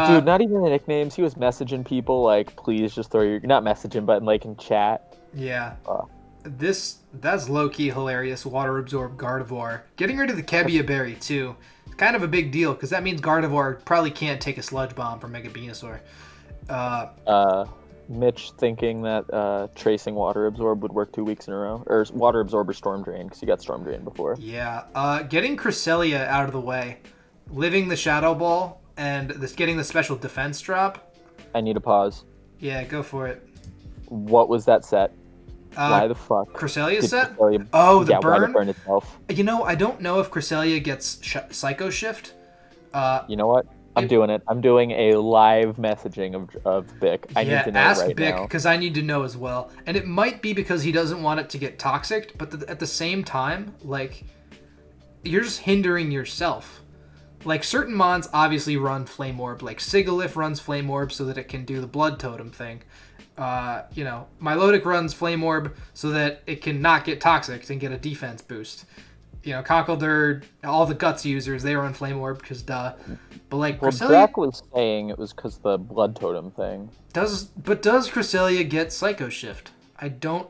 S2: Dude, not even the nicknames. He was messaging people please just throw your... Not messaging, but in chat.
S1: Yeah. That's low-key hilarious. Water Absorb Gardevoir. Getting rid of the Kebia Berry, too. It's kind of a big deal, because that means Gardevoir probably can't take a Sludge Bomb from Mega Venusaur.
S2: Mitch thinking that tracing Water Absorb would work 2 weeks in a row. Or Water Absorb or Storm Drain, because you got Storm Drain before.
S1: Yeah. Getting Cresselia out of the way. Living the Shadow Ball, and getting the special defense drop.
S2: I need a pause.
S1: Yeah, go for it.
S2: What was that set? Why the fuck?
S1: Cresselia's set?
S2: Cresselia...
S1: Oh, the
S2: burn?
S1: burn?
S2: Why the burn itself?
S1: I don't know if Cresselia gets Psycho Shift.
S2: You know what? I'm doing it. I'm doing a live messaging of Bick. I need to know
S1: ask
S2: right
S1: Bick
S2: now.
S1: because I need to know as well. And it might be because he doesn't want it to get toxic, but at the same time, like, you're just hindering yourself. Like, certain mons obviously run Flame Orb. Like, Sigalith runs Flame Orb so that it can do the Blood Totem thing. Milotic runs Flame Orb so that it can not get toxic and get a defense boost. Conkeldurr, all the Guts users, they run Flame Orb because duh. But like, Cresselia...
S2: Jack was saying it was because the Blood Totem thing.
S1: Does Cresselia get Psycho Shift? I don't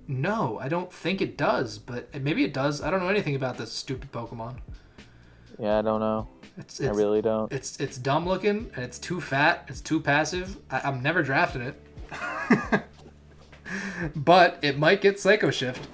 S1: know. I don't think it does, but maybe it does. I don't know anything about this stupid Pokemon.
S2: Yeah, I don't know. I really don't.
S1: It's dumb looking, and it's too fat. It's too passive. I'm never drafting it. But it might get Psycho Shift.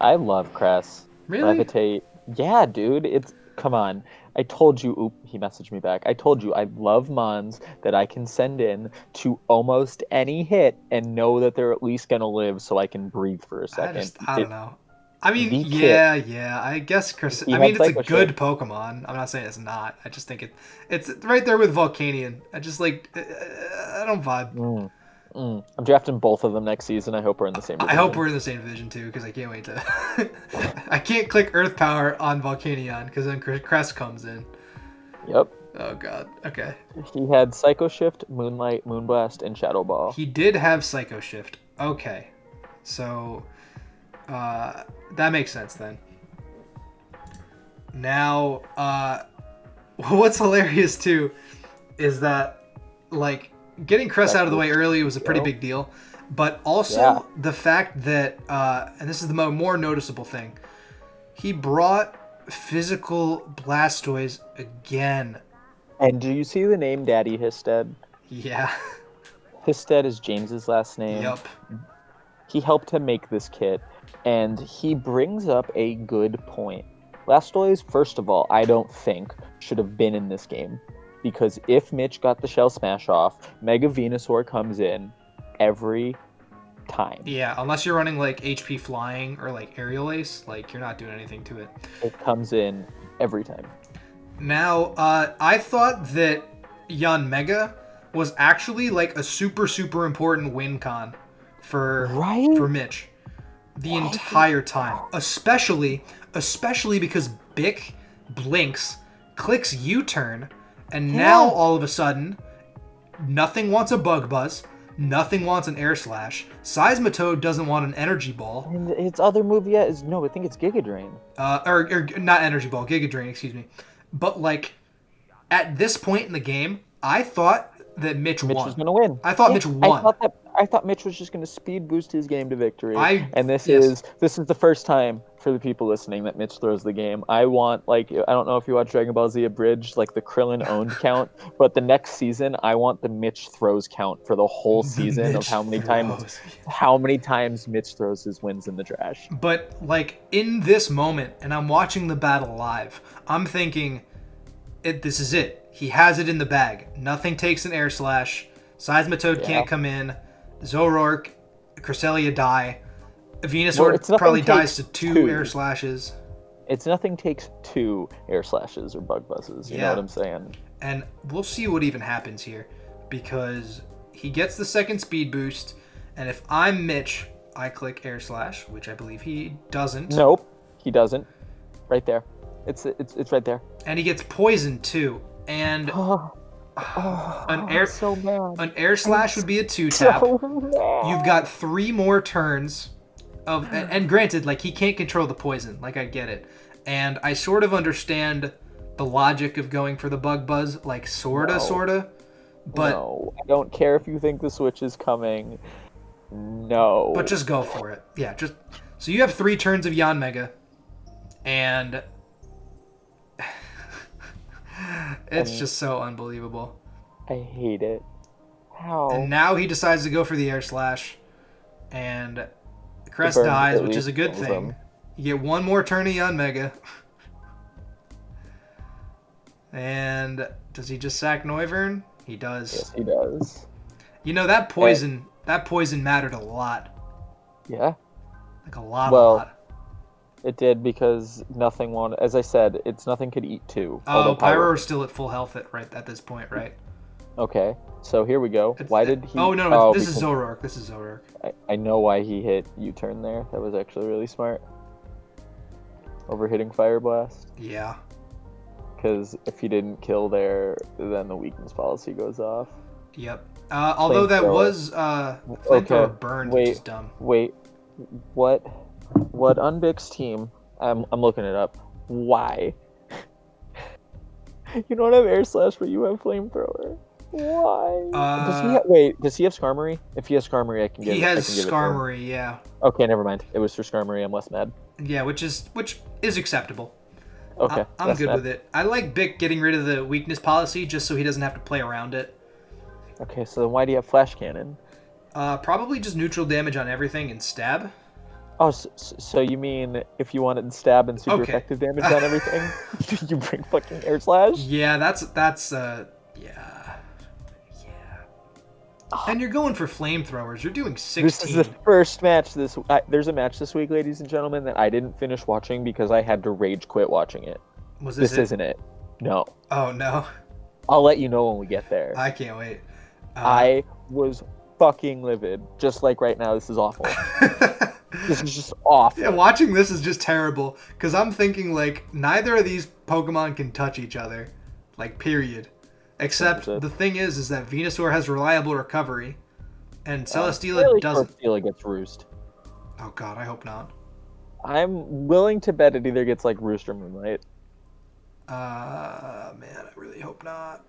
S2: I love Cress.
S1: Really?
S2: Levitate. Yeah, dude. Come on. I told you. Oop, he messaged me back. I told you I love mons that I can send in to almost any hit and know that they're at least gonna live, so I can breathe for a second.
S1: I don't know. I mean, yeah. I guess it's a good Pokemon. I'm not saying it's not. I just think it's right there with Volcanion. I just like I don't vibe.
S2: I'm drafting both of them next season. I hope we're in the same division.
S1: I hope we're in the same division too, because I can't wait to. I can't click Earth Power on Volcanion because then Crest comes in.
S2: Yep.
S1: Oh god. Okay.
S2: He had Psycho Shift, Moonlight, Moonblast, and Shadow Ball.
S1: He did have Psycho Shift. Okay. So that makes sense then. Now, what's hilarious too is that, like, getting Crest out of the way early was a pretty big deal, but also the fact that, and this is the more noticeable thing, he brought physical Blastoise again.
S2: And do you see the name Daddy Histed?
S1: Yeah.
S2: Histed is James's last name.
S1: Yep.
S2: He helped him make this kit, and he brings up a good point. Blastoise, first of all, I don't think should have been in this game. Because if Mitch got the Shell Smash off, Mega Venusaur comes in every time.
S1: Yeah, unless you're running like HP Flying or like Aerial Ace, like you're not doing anything to it.
S2: It comes in every time.
S1: Now, I thought that Yanmega was actually like a super important win con for Mitch the entire time. Especially because Bick blinks, clicks U-turn, and now, all of a sudden, nothing wants a Bug Buzz, nothing wants an Air Slash, Seismitoad doesn't want an Energy Ball.
S2: And its other move I think it's Giga Drain.
S1: Or not Energy Ball, Giga Drain, excuse me. But, like, at this point in the game, I thought that Mitch won.
S2: Was going to win.
S1: I thought Mitch won.
S2: I thought Mitch was just going to speed boost his game to victory. This
S1: yes.
S2: is the first time for the people listening that Mitch throws the game. I want, like, I don't know if you watch Dragon Ball Z Abridged, like the Krillin owned count, but the next season I want the Mitch throws count for the whole season of how many times Mitch throws his wins in the trash.
S1: But like in this moment, and I'm watching the battle live, I'm thinking, this is it. He has it in the bag. Nothing takes an Air Slash. Seismitoad can't come in. Zoroark, Cresselia die. Venusaur probably dies to two Air Slashes.
S2: It's nothing takes 2 Air Slashes or Bug Buzzes. You know what I'm saying?
S1: And we'll see what even happens here, because he gets the second speed boost, and if I'm Mitch, I click Air Slash, which I believe he doesn't.
S2: Nope, he doesn't. Right there. It's right there.
S1: And he gets poisoned too. And an Air Slash would be a 2-tap. You've got 3 more turns of, and granted, like, he can't control the poison, like, I get it, and I sort of understand the logic of going for the Bug Buzz, like, sorta, but
S2: no, I don't care if you think the switch is coming. No,
S1: but just go for it. Yeah, so you have 3 turns of Yanmega, and it's just so unbelievable.
S2: I hate it. How?
S1: And now he decides to go for the Air Slash, and Crest dies, which is a good thing. You get 1 more turn of Yanmega. And does he just sack Noivern? He does.
S2: Yes, he does.
S1: You know, that poison mattered a lot.
S2: Yeah.
S1: Like a lot.
S2: It did because nothing wanted. As I said, it's nothing could eat two.
S1: Oh, Pyro is still at full health at this point, right?
S2: Okay, so here we go. Why did he?
S1: Oh no, this is Zoroark. This is Zoroark.
S2: I know why he hit U-turn there. That was actually really smart. Overhitting Fire Blast.
S1: Yeah.
S2: Because if he didn't kill there, then the weakness policy goes off.
S1: Yep. Although that was flamethrower burned, which is dumb.
S2: Wait, what Unbix's team? I'm looking it up. Why? You don't have Air Slash, but you have Flamethrower. Why? Does he have Skarmory? If he has Skarmory, I can give it.
S1: He has Skarmory, yeah.
S2: Okay, never mind. It was for Skarmory. I'm less mad.
S1: Yeah, which is acceptable.
S2: Okay,
S1: I'm good with it. I like Bick getting rid of the weakness policy just so he doesn't have to play around it.
S2: Okay, so then why do you have Flash Cannon?
S1: Probably just neutral damage on everything and stab.
S2: Oh, so you mean if you wanted stab and super effective damage on everything, you bring fucking Air Slash?
S1: Yeah, that's yeah. And you're going for flamethrowers. You're doing 16.
S2: This is the first match there's a match this week, ladies and gentlemen, that I didn't finish watching because I had to rage quit watching it. This isn't it? No.
S1: Oh no.
S2: I'll let you know when we get there.
S1: I can't wait.
S2: I was fucking livid. Just like right now, this is awful. This is just awful.
S1: Yeah, watching this is just terrible because I'm thinking like neither of these Pokemon can touch each other, like period. Except 100%. The thing is that Venusaur has reliable recovery, and Celesteela doesn't.
S2: Celesteela gets Roost.
S1: Oh god, I hope not.
S2: I'm willing to bet it either gets like Roost or Moonlight.
S1: Man, I really hope not.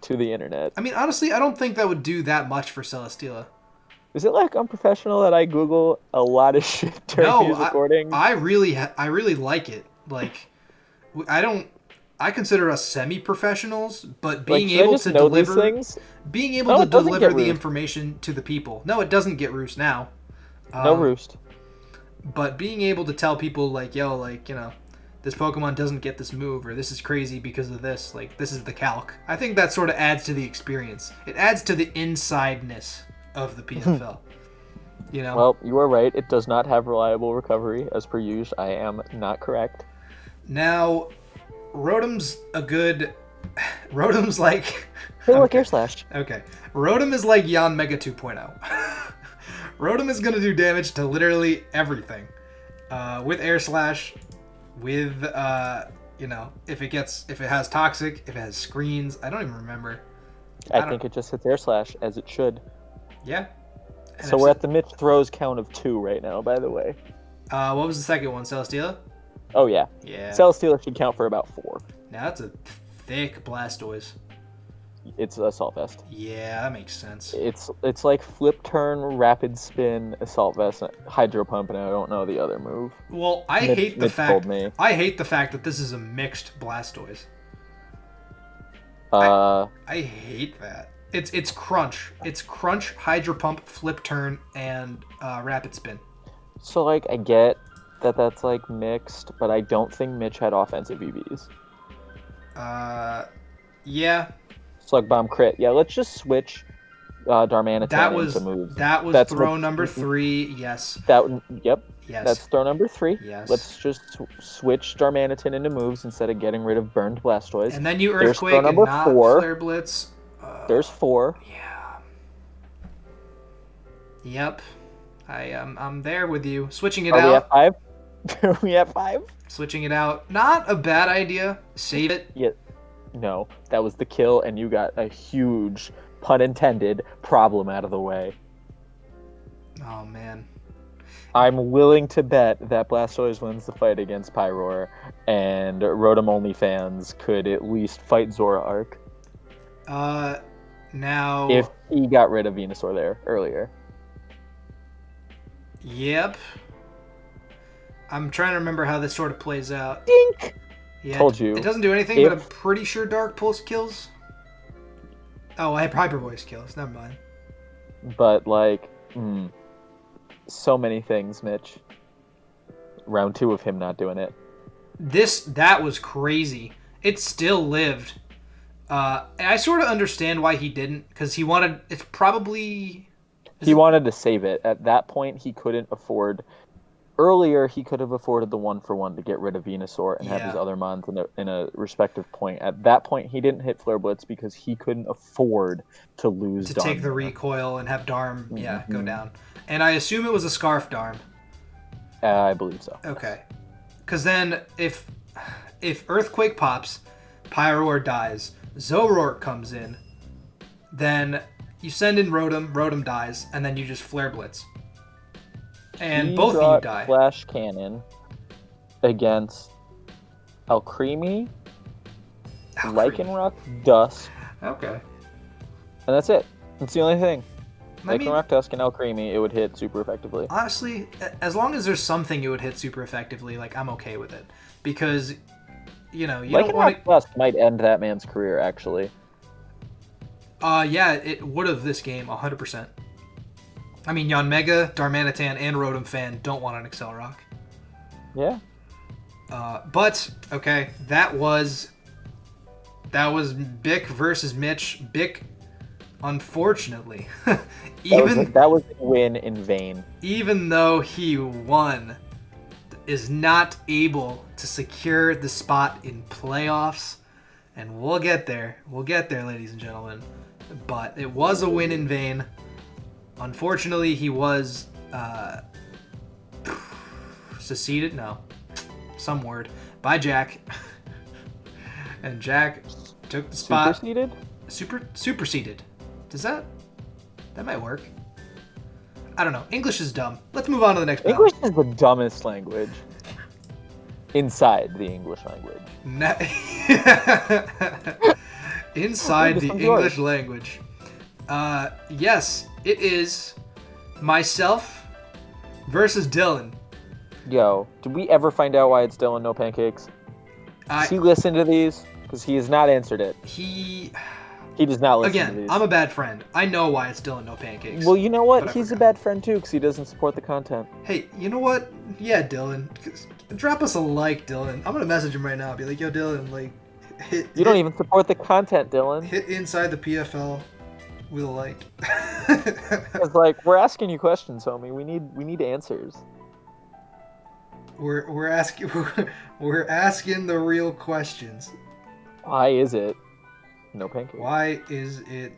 S2: To the internet.
S1: I mean, honestly, I don't think that would do that much for Celesteela.
S2: Is it like unprofessional that I Google a lot of shit during these recordings?
S1: I really like it. Like, I consider us semi-professionals, but being able to deliver the information to the people. No, it doesn't get Roost now.
S2: No Roost.
S1: But being able to tell people like, yo, like, you know, this Pokemon doesn't get this move, or this is crazy because of this, like, this is the calc. I think that sort of adds to the experience. It adds to the insideness of the PFL. You know?
S2: Well, you are right. It does not have reliable recovery, as per usual. I am not correct.
S1: Now, Rotom's like...
S2: Hey, look, Air Slash.
S1: Okay. Rotom is like Yanmega 2.0. Rotom is going to do damage to literally everything. With Air Slash, with, you know, if it has Toxic, if it has Screens, I don't even remember.
S2: I think it just hits Air Slash, as it should.
S1: Yeah.
S2: And so we're at the Mitch throws count of 2 right now, by the way.
S1: What was the second one, Celesteela?
S2: Oh, yeah.
S1: Yeah.
S2: Celesteela should count for about 4.
S1: Now that's a thick Blastoise.
S2: It's Assault Vest.
S1: Yeah, that makes sense.
S2: It's like Flip Turn, Rapid Spin, Assault Vest, Hydro Pump, and I don't know the other move.
S1: Well, I hate the fact that this is a mixed Blastoise. I hate that. It's Crunch. It's Crunch, Hydro Pump, Flip Turn, and Rapid Spin.
S2: So, like, I get that's, like, mixed, but I don't think Mitch had offensive EVs.
S1: Yeah.
S2: Slug Bomb crit. Yeah, let's just switch Darmanitan into moves.
S1: That's throw number 3, yes.
S2: Yep.
S1: Yes.
S2: That's throw number 3.
S1: Yes.
S2: Let's just switch Darmanitan into moves instead of getting rid of burned Blastoise.
S1: And then you Earthquake and not
S2: 4.
S1: Flare Blitz.
S2: There's 4.
S1: Yeah. Yep. I'm there with you. Switching it out.
S2: We at 5? We at 5?
S1: Switching it out. Not a bad idea. Save it.
S2: Yeah. No, that was the kill, and you got a huge, pun intended, problem out of the way.
S1: Oh, man.
S2: I'm willing to bet that Blastoise wins the fight against Pyroar, and Rotom Only fans could at least fight Zoroark.
S1: Now...
S2: If he got rid of Venusaur there earlier.
S1: Yep. I'm trying to remember how this sort of plays out.
S2: Dink!
S1: Yeah,
S2: Told you.
S1: It doesn't do anything, but I'm pretty sure Dark Pulse kills. Oh, I have Hyper Voice kills. Never mind.
S2: But, like, so many things, Mitch. Round 2 of him not doing it.
S1: That was crazy. It still lived. I sort of understand why he didn't, because he wanted... It's probably...
S2: He wanted to save it. At that point, he couldn't afford earlier he could have afforded the 1-for-1 to get rid of Venusaur and have his
S1: Yeah.
S2: other mons in a respective point. At that point, he didn't hit Flare Blitz because he couldn't afford to lose
S1: To
S2: Darm
S1: take the
S2: there.
S1: recoil and have Darm, go
S2: Mhm.
S1: down. And I assume it was a Scarf Darm.
S2: I believe so.
S1: Okay. Because then if Earthquake pops, Pyroar dies, Zoroark comes in, then you send in Rotom, Rotom dies, and then you just Flare Blitz. And
S2: He
S1: both of you
S2: brought
S1: die.
S2: Flash Cannon against Alcremie, Lycanroc, Dusk,
S1: Okay.
S2: and that's it. That's the only thing.
S1: I mean,
S2: Lycanroc, Dusk, and Alcremie, it would hit super effectively.
S1: honestly, as long as there's something you would hit super effectively, like, I'm okay with it. Because, you don't want
S2: Lycanroc Dusk might end that man's career, actually.
S1: to... yeah, it would have this game, 100%. I mean, Yanmega, Darmanitan, and Rotom Fan don't want an Accelerock.
S2: Yeah.
S1: But, okay, that was Bick versus Mitch. Bick, unfortunately,
S2: That was a win in vain.
S1: even though he won, is not able to secure the spot in playoffs. And we'll get there. We'll get there, ladies and gentlemen. But it was a win in vain. Unfortunately, he was seceded? No. Some word. By Jack. And Jack took the spot.
S2: Superseded?
S1: Superseded. That might work. I don't know. English is dumb. Let's move on to the next battle.
S2: English is the dumbest language. Inside the English language.
S1: Inside the
S2: This one's
S1: English
S2: yours.
S1: language. Yes, it is myself versus Dylan.
S2: Yo, did we ever find out why it's Dylan No Pancakes? Does he listen to these? Because he has not answered it. He does not listen to
S1: Again,
S2: these.
S1: I'm a bad friend. I know why it's Dylan No Pancakes.
S2: Well, you know what?
S1: But I
S2: He's a
S1: forgot.
S2: bad friend too, because he doesn't support the content.
S1: Hey, you know what? Yeah, Dylan. Drop us a like, Dylan. I'm gonna message him right now. Be like, yo, Dylan, like,
S2: You don't even support the content, Dylan.
S1: hit Inside the PFL with a like.
S2: It's like, we're asking you questions, homie. We need answers.
S1: we're asking we're asking the real questions.
S2: Why is it No Pancakes?
S1: Why is it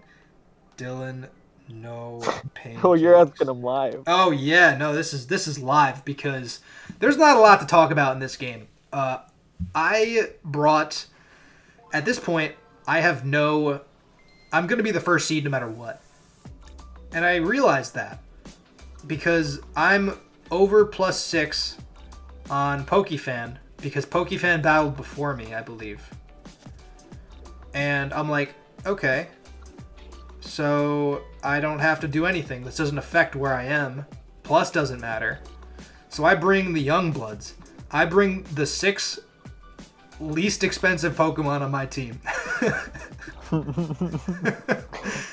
S1: Dylan No Pancakes?
S2: Oh, you're asking him live.
S1: Oh yeah, no, this is live because there's not a lot to talk about in this game. I brought at this point I'm gonna be the first seed no matter what. And I realized that because I'm over +6 on PokeFan because PokeFan battled before me, I believe. And I'm like, okay, so I don't have to do anything. This doesn't affect where I am. Plus doesn't matter. So I bring the young bloods. I bring the 6 least expensive Pokemon on my team.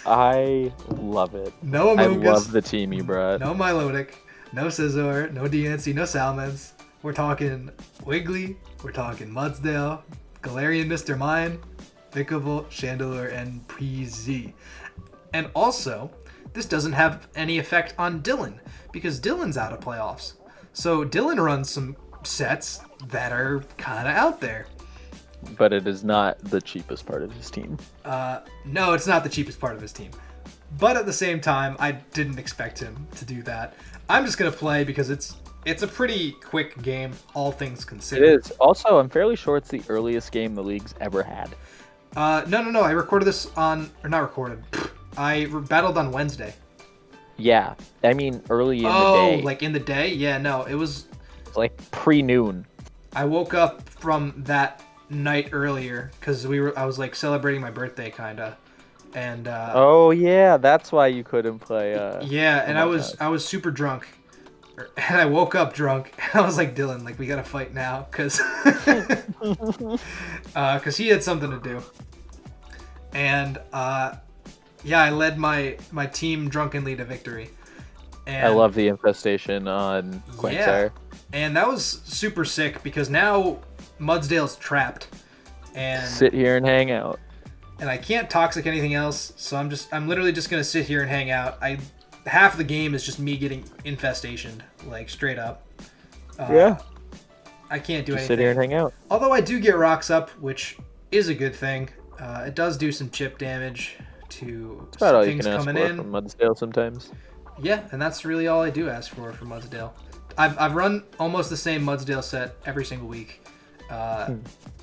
S2: I love it.
S1: No
S2: I
S1: Amoonguss,
S2: love the team you brought.
S1: no Milotic, no Scizor, no DNC, no Salmons. We're talking Wiggly, we're talking Mudsdale, Galarian Mr. Mime, Vikavolt, Chandelure, and PZ. And also, this doesn't have any effect on Dylan, because Dylan's out of playoffs. So Dylan runs some sets that are kind of out there.
S2: But it is not the cheapest part of his team.
S1: No, it's not the cheapest part of his team. But at the same time, I didn't expect him to do that. I'm just going to play because it's a pretty quick game, all things
S2: It
S1: considered.
S2: is. Also, I'm fairly sure it's the earliest game the league's ever had.
S1: No. I recorded this on... Or not recorded. I battled on Wednesday.
S2: Yeah, I mean early in the day.
S1: Like in the day? Yeah, no. It was...
S2: Like pre-noon.
S1: I woke up from that night earlier because I was like celebrating my birthday, kind of. And...
S2: Oh yeah, that's why you couldn't play.
S1: Yeah, and I was super drunk. And I woke up drunk. And I was like, Dylan, like, we gotta fight now, because he had something to do. And yeah, I led my team drunkenly to victory. And
S2: I love the infestation on Quagsire.
S1: And that was super sick because now Mudsdale's trapped, and
S2: Sit here and hang out.
S1: And I can't toxic anything else, so I'm literally just gonna sit here and hang out. Half the game is just me getting infestationed, like straight up.
S2: Yeah.
S1: I can't do
S2: Just
S1: anything.
S2: sit here and hang out.
S1: Although I do get rocks up, which is a good thing. It does do some chip damage to
S2: That's about all you
S1: things
S2: can ask
S1: coming
S2: for
S1: in.
S2: from Mudsdale sometimes.
S1: Yeah, and that's really all I do ask for Mudsdale. I've run almost the same Mudsdale set every single week.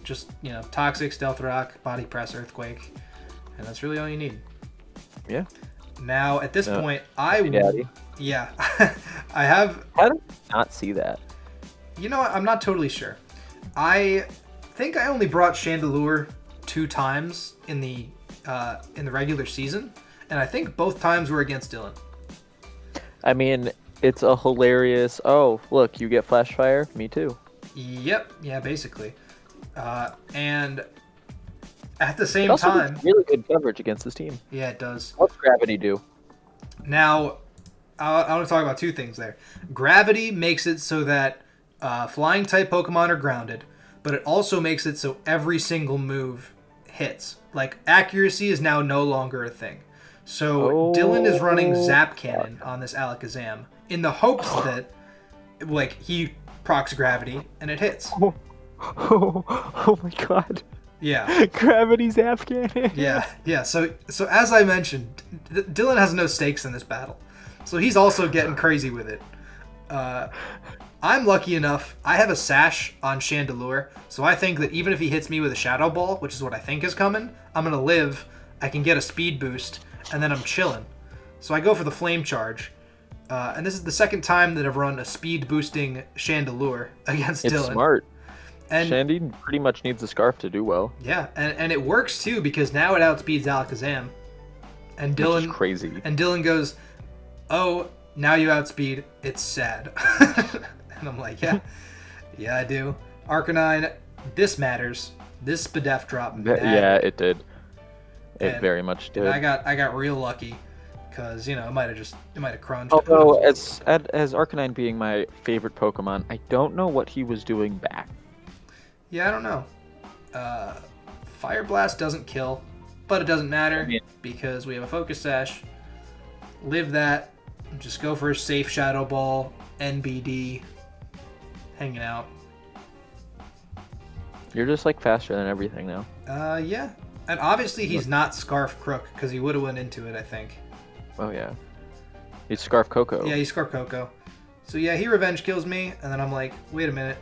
S1: Just, Toxic, Stealth Rock, Body Press, Earthquake, and that's really all you need.
S2: Yeah.
S1: Now, at this point,
S2: Daddy.
S1: Yeah, I have...
S2: How did I not see that?
S1: You know what? I'm not totally sure. I think I only brought Chandelure 2 times in the regular season, and I think both times were against Dylan.
S2: I mean, it's a hilarious. Oh, look, you get flash fire. Me too.
S1: Yep. Yeah, basically. And at the same
S2: It also
S1: time,
S2: gets really good coverage against this team.
S1: yeah, it does.
S2: What's Gravity do?
S1: Now, I want to talk about 2 things there. Gravity makes it so that flying type Pokemon are grounded, but it also makes it so every single move hits. Like, accuracy is now no longer a thing. So Dylan is running Zap Cannon on this Alakazam in the hopes that, like, he procs Gravity and it hits.
S2: Oh my god.
S1: Yeah.
S2: Gravity's Afghan.
S1: Yeah. So as I mentioned, Dylan has no stakes in this battle. So he's also getting crazy with it. I'm lucky enough, I have a sash on Chandelure, so I think that even if he hits me with a Shadow Ball, which is what I think is coming, I'm going to live, I can get a speed boost, and then I'm chilling. So I go for the Flame Charge, and this is the second time that I've run a speed boosting Chandelure against Dylan.
S2: It's smart.
S1: And
S2: Shandy pretty much needs a Scarf to do well.
S1: yeah, and it works too, because now it outspeeds Alakazam. And Dylan,
S2: which is crazy.
S1: And Dylan goes, "Oh, now you outspeed. It's sad." And I'm like, yeah, I do. Arcanine, this matters. This Spadef drop matters.
S2: Yeah, it did. It very much did.
S1: And I got real lucky, because it might have crunched.
S2: Although, as Arcanine being my favorite Pokemon, I don't know what he was doing back.
S1: Yeah, I don't know. Fire Blast doesn't kill, but it doesn't matter because we have a Focus Sash. Live that. Just go for a safe Shadow Ball. NBD. Hanging out.
S2: You're just like faster than everything now.
S1: Yeah. And obviously he's not Scarf Crook, because he would have went into it, I think.
S2: Oh yeah. He's Scarf Coco.
S1: Yeah, he's Scarf Coco. So yeah, he Revenge kills me, and then I'm like, wait a minute.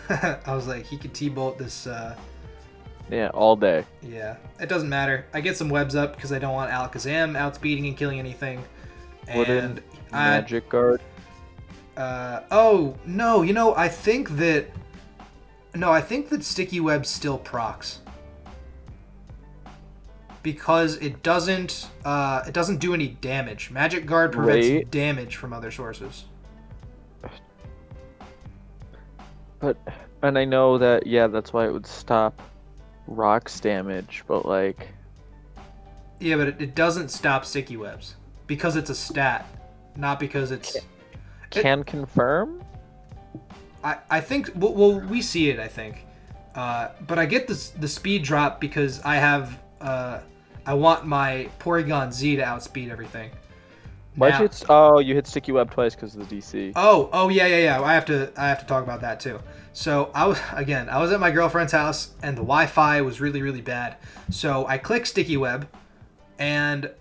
S1: I was like, he could T-Bolt this...
S2: Yeah, all day.
S1: Yeah, it doesn't matter. I get some webs up because I don't want Alakazam outspeeding and killing anything. And
S2: Magic Guard.
S1: Oh no, I think that Sticky Web still procs, because it doesn't do any damage. Magic Guard prevents damage from other sources.
S2: And I know that that's why it would stop Rock's damage, but like...
S1: Yeah, but it doesn't stop Sticky Webs, because it's a stat, not because it's...
S2: Can confirm?
S1: I think... Well, we see it, I think. But I get the speed drop because I have... I want my Porygon Z to outspeed everything.
S2: You hit Sticky Web twice because of the DC.
S1: Oh yeah. I have to talk about that too. So I was at my girlfriend's house and the Wi-Fi was really, really bad. So I click Sticky Web and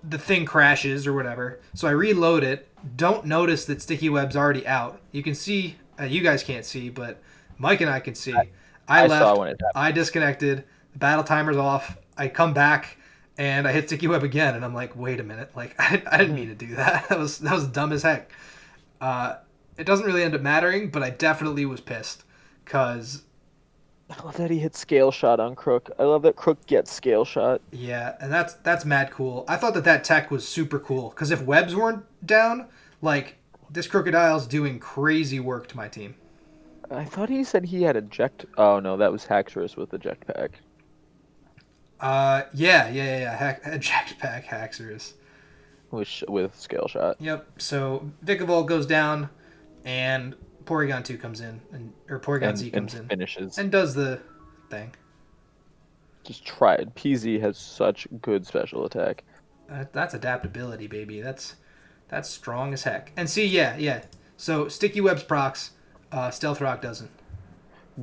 S1: the thing crashes or whatever. So I reload it. Don't notice that Sticky Web's already out. You can see, you guys can't see, but Mike and I can see. I left.
S2: Saw when it happened.
S1: I disconnected. The battle timer's off. I come back. And I hit Sticky Web again, and I'm like, wait a minute, like I didn't mean to do that. That was dumb as heck. It doesn't really end up mattering, but I definitely was pissed, cause
S2: I love that he hit Scale Shot on Crook. I love that Crook gets Scale Shot.
S1: Yeah, and that's mad cool. I thought that tech was super cool, cause if webs weren't down, like this Crocodile's doing crazy work to my team.
S2: I thought he said he had eject. Oh no, that was Haxorus with eject pack.
S1: Yeah. Eject pack Haxorus.
S2: With Scale Shot.
S1: Yep. So Vikavolt goes down, and Porygon 2 comes in, or Porygon Z comes in,
S2: finishes,
S1: and does the thing.
S2: Just try it. PZ has such good special attack.
S1: That's adaptability, baby. That's strong as heck. And see, yeah. So Sticky Webs procs, Stealth Rock doesn't.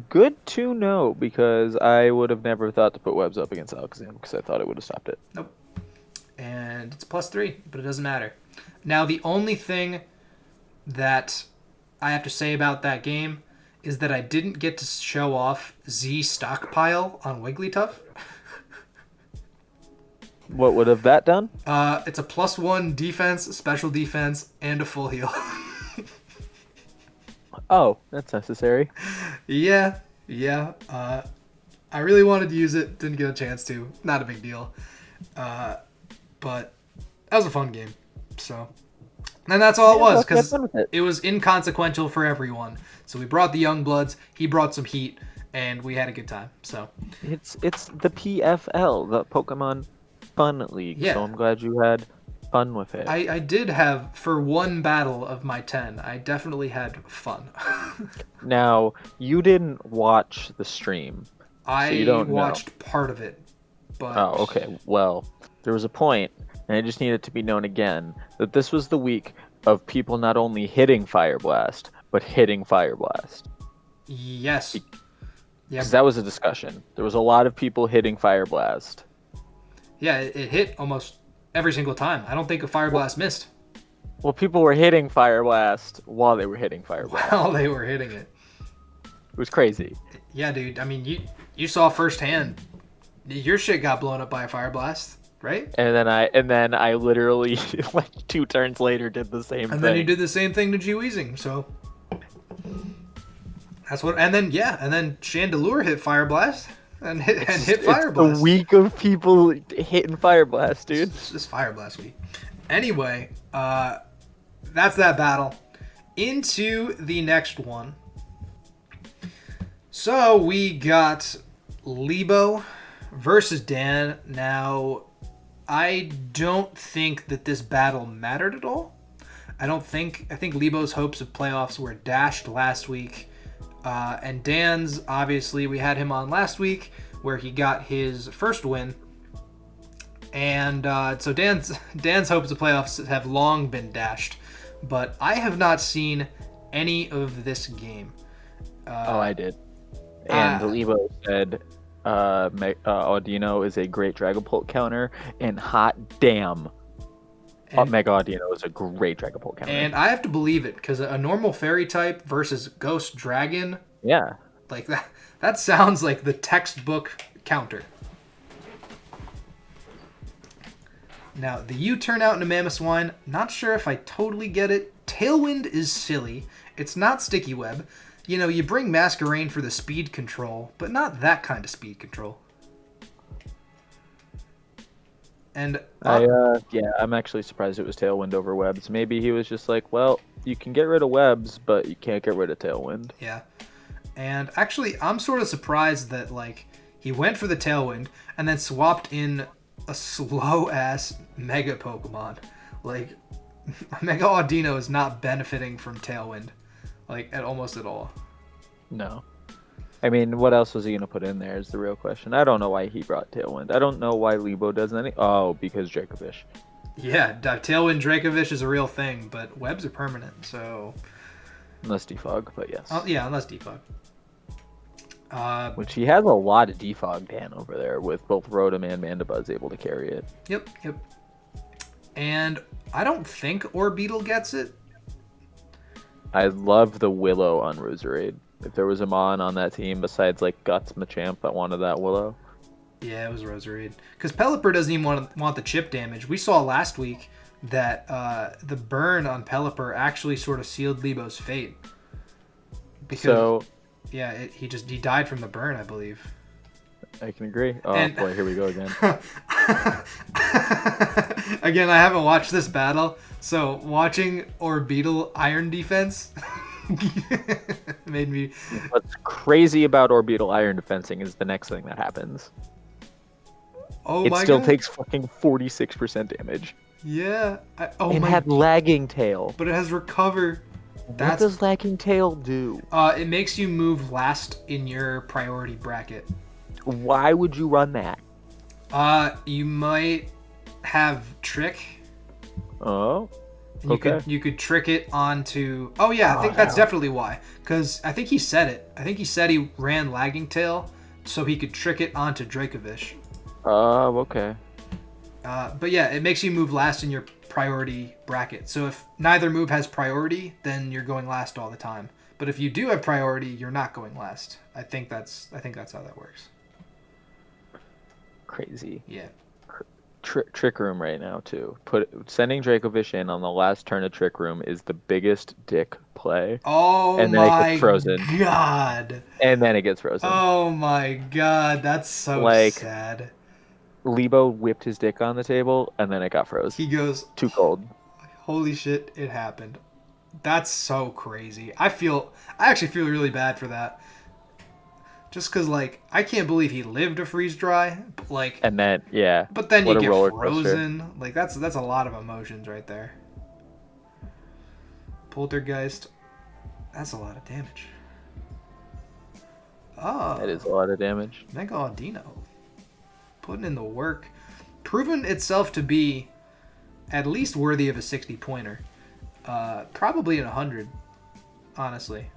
S2: Good to know, because I would have never thought to put webs up against Alakazam because I thought it would have stopped it.
S1: Nope. And it's +3, but it doesn't matter. Now, the only thing that I have to say about that game is that I didn't get to show off Z Stockpile on Wigglytuff.
S2: What would have that done?
S1: It's a +1 defense, special defense, and a full heal.
S2: Oh, that's necessary.
S1: Yeah. I really wanted to use it, didn't get a chance to. Not a big deal. But that was a fun game. So, and that's all it was, because it was inconsequential for everyone. So we brought the young bloods, he brought some heat, and we had a good time. So
S2: it's the PFL, the Pokemon Fun League.
S1: Yeah.
S2: So I'm glad you had fun with it.
S1: I did have, for one battle of my 10, I definitely had fun.
S2: Now, you didn't watch the stream.
S1: I
S2: so you don't
S1: watched
S2: know.
S1: part of it. But
S2: Oh, okay. Well, there was a point, and I just need it to be known again, that this was the week of people not only hitting Fire Blast, but hitting Fire Blast.
S1: Yes. Yeah.
S2: Because that was a discussion. There was a lot of people hitting Fire Blast.
S1: Yeah, it hit almost every single time. I don't think a Fire Blast missed.
S2: Well, people were hitting Fire Blast while they were hitting Fire Blast.
S1: While they were hitting it.
S2: It was crazy.
S1: Yeah, dude. I mean, you saw firsthand. Your shit got blown up by a Fire Blast, right?
S2: And then I literally like 2 turns later did the same thing.
S1: And then you did the same thing to G-Weezing, so that's what. And then Chandelure hit Fire Blast and hit Fire Blast.
S2: It's a week of people hitting Fire Blast, dude.
S1: It's just Fire Blast week. Anyway, that's that battle. Into the next one. So we got Lebo versus Dan. Now, I don't think that this battle mattered at all. I think Lebo's hopes of playoffs were dashed last week. And Dan's, obviously, we had him on last week where he got his first win. And so Dan's hopes of playoffs have long been dashed. But I have not seen any of this game.
S2: I did. And Lebo said Audino is a great Dragapult counter, and hot damn, Mega Audino is a great Dragapult counter.
S1: And I have to believe it, because a normal fairy type versus Ghost Dragon,
S2: yeah,
S1: like that sounds like the textbook counter. Now, the U-turn out into Mamoswine, not sure if I totally get it. Tailwind is silly. It's not Sticky Web. You know, you bring Masquerain for the speed control, but not that kind of speed control. And
S2: I'm actually surprised it was Tailwind over Webs. Maybe he was just like, well, you can get rid of Webs, but you can't get rid of Tailwind.
S1: Yeah. And actually, I'm sort of surprised that, like, he went for the Tailwind and then swapped in a slow-ass Mega Pokemon. Like, Mega Audino is not benefiting from Tailwind. Like, almost at all.
S2: No. I mean, what else was he going to put in there is the real question. I don't know why he brought Tailwind. I don't know why Lebo does any... Oh, because Dracovish.
S1: Yeah, Tailwind Dracovish is a real thing, but Webs are permanent, so...
S2: Unless Defog, but yes.
S1: Yeah, unless Defog.
S2: Which he has a lot of Defog Dan over there, with both Rotom and Mandibuzz able to carry it.
S1: Yep. And I don't think Orbeetle gets it.
S2: I love the Willow on Roserade. If there was a Mon on that team besides like Guts Machamp, I wanted that Willow.
S1: Yeah, it was Roserade. Because Pelipper doesn't even want the chip damage. We saw last week that the burn on Pelipper actually sort of sealed Lebo's fate. Because, he died from the burn, I believe.
S2: I can agree. Oh boy, here we go again.
S1: Again, I haven't watched this battle, so watching Orbeetle Iron Defense made me...
S2: What's crazy about Orbeetle Iron Defensing is the next thing that happens. It still takes fucking 46% damage.
S1: Yeah.
S2: It had Lagging Tail.
S1: But it has Recover.
S2: What does Lagging Tail do?
S1: It makes you move last in your priority bracket.
S2: Why would you run that?
S1: You might have Trick.
S2: Oh.
S1: And
S2: Okay.
S1: you could trick it onto. Oh yeah, I think that's definitely why. Because I think he said it. I think he said he ran Lagging Tail so he could trick it onto Dracovish.
S2: Oh, okay.
S1: But yeah, it makes you move last in your priority bracket. So if neither move has priority, then you're going last all the time. But if you do have priority, you're not going last. I think that's how that works.
S2: Crazy.
S1: Yeah.
S2: Trick Room right now too. Sending Dracovish in on the last turn of Trick Room is the biggest dick play.
S1: Oh
S2: And then it
S1: my
S2: gets frozen.
S1: god.
S2: And then it gets frozen.
S1: Oh my god, that's so
S2: Like,
S1: sad.
S2: Lebo whipped his dick on the table and then it got froze.
S1: He goes,
S2: Too cold.
S1: holy shit, it happened. That's so crazy. I actually feel really bad for that. Just because, like, I can't believe he lived to freeze dry. Like,
S2: And then, yeah.
S1: but then
S2: what
S1: you
S2: a
S1: get
S2: roller coaster.
S1: frozen. Like, that's a lot of emotions right there. Poltergeist. That's a lot of damage. Oh.
S2: That is a lot of damage.
S1: Mega Audino. Putting in the work. Proven itself to be at least worthy of a 60-pointer. Probably an 100, honestly.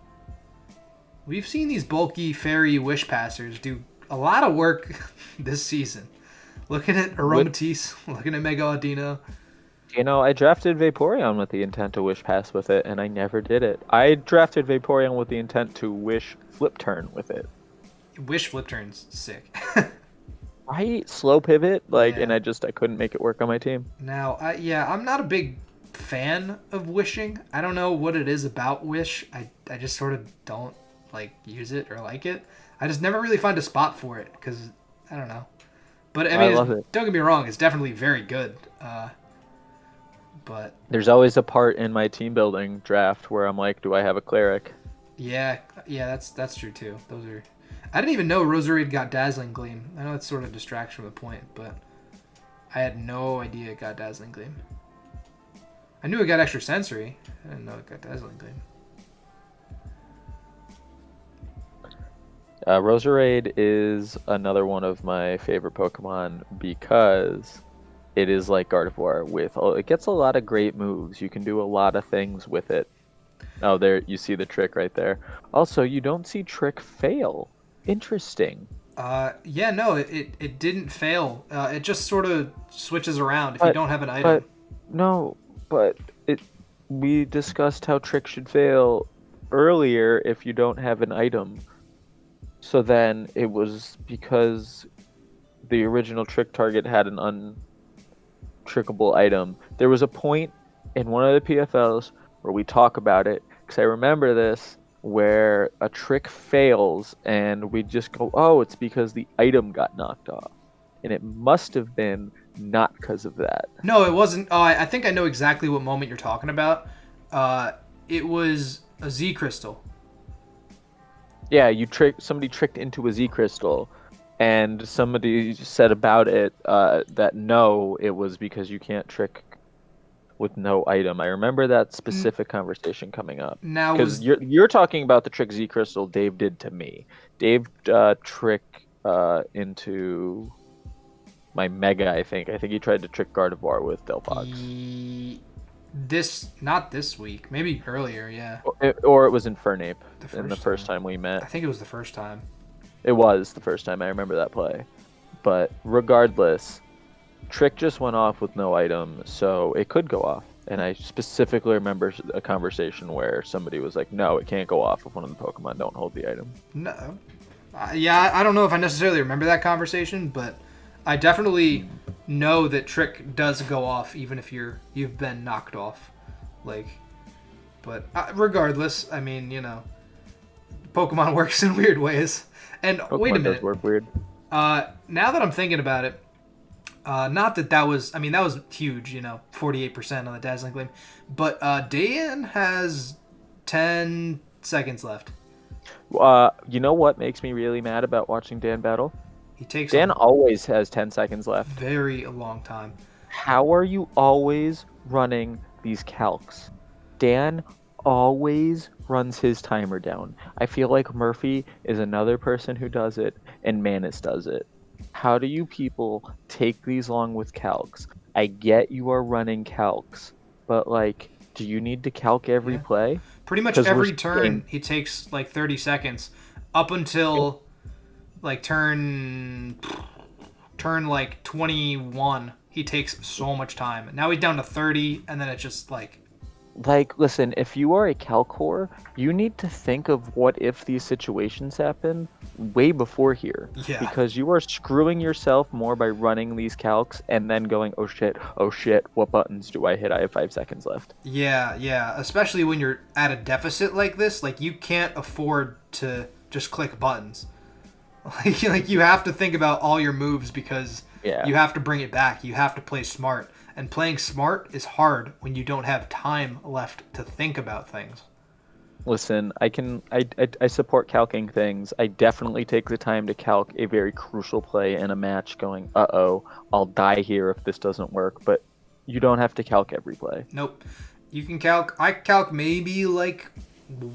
S1: We've seen these bulky fairy wish passers do a lot of work this season. Looking at Aromatisse, looking at Mega Audino.
S2: You know, I drafted Vaporeon with the intent to wish pass with it, and I never did it. I drafted Vaporeon with the intent to wish flip turn with it.
S1: Wish flip turn's sick.
S2: Right? Slow pivot, like,
S1: Yeah.
S2: and I couldn't make it work on my team.
S1: Now, I'm not a big fan of wishing. I don't know what it is about wish. I just sort of don't like use it or like it. I just never really find a spot for it because I don't know. But I mean,
S2: love it.
S1: Don't get me wrong, it's definitely very good. But
S2: There's always a part in my team building draft where I'm like, do I have a cleric?
S1: yeah, that's true too. Those are. I didn't even know Roserade got Dazzling Gleam. I know it's sort of a distraction from the point, but I had no idea it got Dazzling Gleam. I knew it got Extra Sensory. I didn't know it got Dazzling Gleam.
S2: Roserade is another one of my favorite Pokemon because it is like Gardevoir it gets a lot of great moves. You can do a lot of things with it. Oh, there you see the trick right there. Also, you don't see trick fail. Interesting.
S1: Yeah, no, it didn't fail. It just sort of switches around if you don't have an item.
S2: But we discussed how trick should fail earlier if you don't have an item. So then it was because the original trick target had an untrickable item. There was a point in one of the PFLs where we talk about it, because I remember this, where a trick fails and we just go, oh, it's because the item got knocked off. And it must have been not because of that.
S1: No, it wasn't. Oh, I think I know exactly what moment you're talking about. It was a Z Crystal.
S2: Yeah, somebody tricked into a Z Crystal, and somebody said about it that no, it was because you can't trick with no item. I remember that specific conversation coming up.
S1: Now,
S2: because you're talking about the trick Z Crystal Dave did to me. Dave trick into my Mega, I think. I think he tried to trick Gardevoir with Delphox.
S1: Not this week. Maybe earlier, yeah.
S2: Or it was Infernape the
S1: first
S2: first time we met.
S1: I think it was the first time.
S2: It was the first time. I remember that play. But regardless, Trick just went off with no item, so it could go off. And I specifically remember a conversation where somebody was like, no, it can't go off if one of the Pokemon don't hold the item.
S1: No. Yeah, I don't know if I necessarily remember that conversation, but I definitely know that Trick does go off even if you've been knocked off. But regardless, I mean, Pokemon works in weird ways. And
S2: Pokemon
S1: wait a minute.
S2: does work weird.
S1: Now that I'm thinking about it, not that was huge, 48% on the Dazzling Gleam. But Dan has 10 seconds left.
S2: You know what makes me really mad about watching Dan battle?
S1: Dan
S2: always has 10 seconds left.
S1: Very long time.
S2: How are you always running these calcs? Dan always runs his timer down. I feel like Murphy is another person who does it, and Manus does it. How do you people take these long with calcs? I get you are running calcs, but like, do you need to calc every
S1: Yeah.
S2: play?
S1: Pretty much
S2: Because we're
S1: every turn
S2: seeing,
S1: he takes like 30 seconds up until like turn like 21. He takes so much time. Now he's down to 30, and then it's just
S2: like, listen, if you are a calcor, you need to think of what if these situations happen way before here.
S1: yeah.
S2: Because you are screwing yourself more by running these calcs and then going, oh shit, what buttons do I hit? I have 5 seconds left.
S1: Yeah, yeah. Especially when you're at a deficit like this, like you can't afford to just click buttons. Like you have to think about all your moves because
S2: Yeah.
S1: you have to bring it back. You have to play smart. And playing smart is hard when you don't have time left to think about things.
S2: Listen, I support calcing things. I definitely take the time to calc a very crucial play in a match going, uh-oh, I'll die here if this doesn't work, but you don't have to calc every play.
S1: Nope. You can calc. I calc maybe like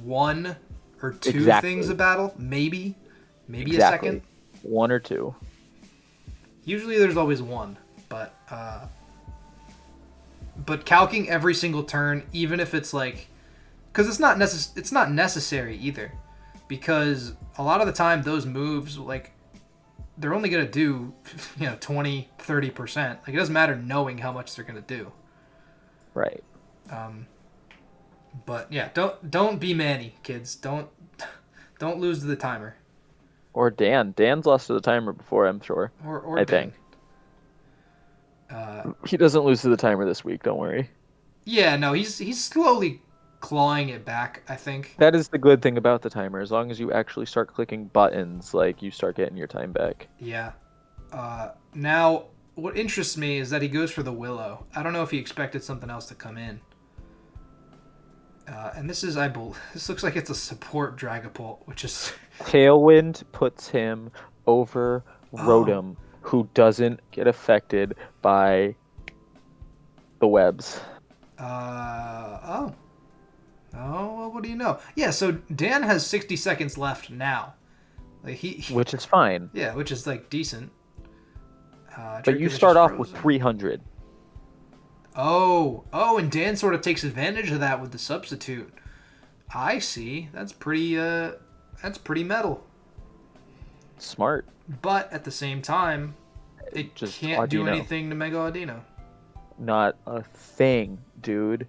S1: one or two
S2: Exactly.
S1: things a battle. Maybe
S2: Exactly.
S1: a second.
S2: One or two.
S1: Usually there's always one, but calcing every single turn, even if it's like, because it's not necessary either, because a lot of the time those moves like they're only gonna do 20-30%. Like it doesn't matter knowing how much they're gonna do.
S2: Right.
S1: But yeah, don't be Manny, kids. Don't lose to the timer.
S2: Or Dan. Dan's lost to the timer before, I'm sure.
S1: Or
S2: I
S1: Dan.
S2: think. He doesn't lose to the timer this week, don't worry.
S1: Yeah, no, he's slowly clawing it back, I think.
S2: That is the good thing about the timer. As long as you actually start clicking buttons, like, you start getting your time back.
S1: Yeah. Now, what interests me is that he goes for the Willow. I don't know if he expected something else to come in. And this looks like it's a support Dragapult, which is...
S2: Tailwind puts him over Rotom, who doesn't get affected by the webs.
S1: Oh, well, what do you know? Yeah, so Dan has 60 seconds left now. Like
S2: which is fine.
S1: Yeah, which is like decent.
S2: But you start off with 300.
S1: Oh, and Dan sort of takes advantage of that with the substitute. I see. That's pretty metal.
S2: Smart.
S1: But at the same time, it
S2: Just
S1: can't do
S2: Audino.
S1: anything to Mega Audino.
S2: Not a thing, dude.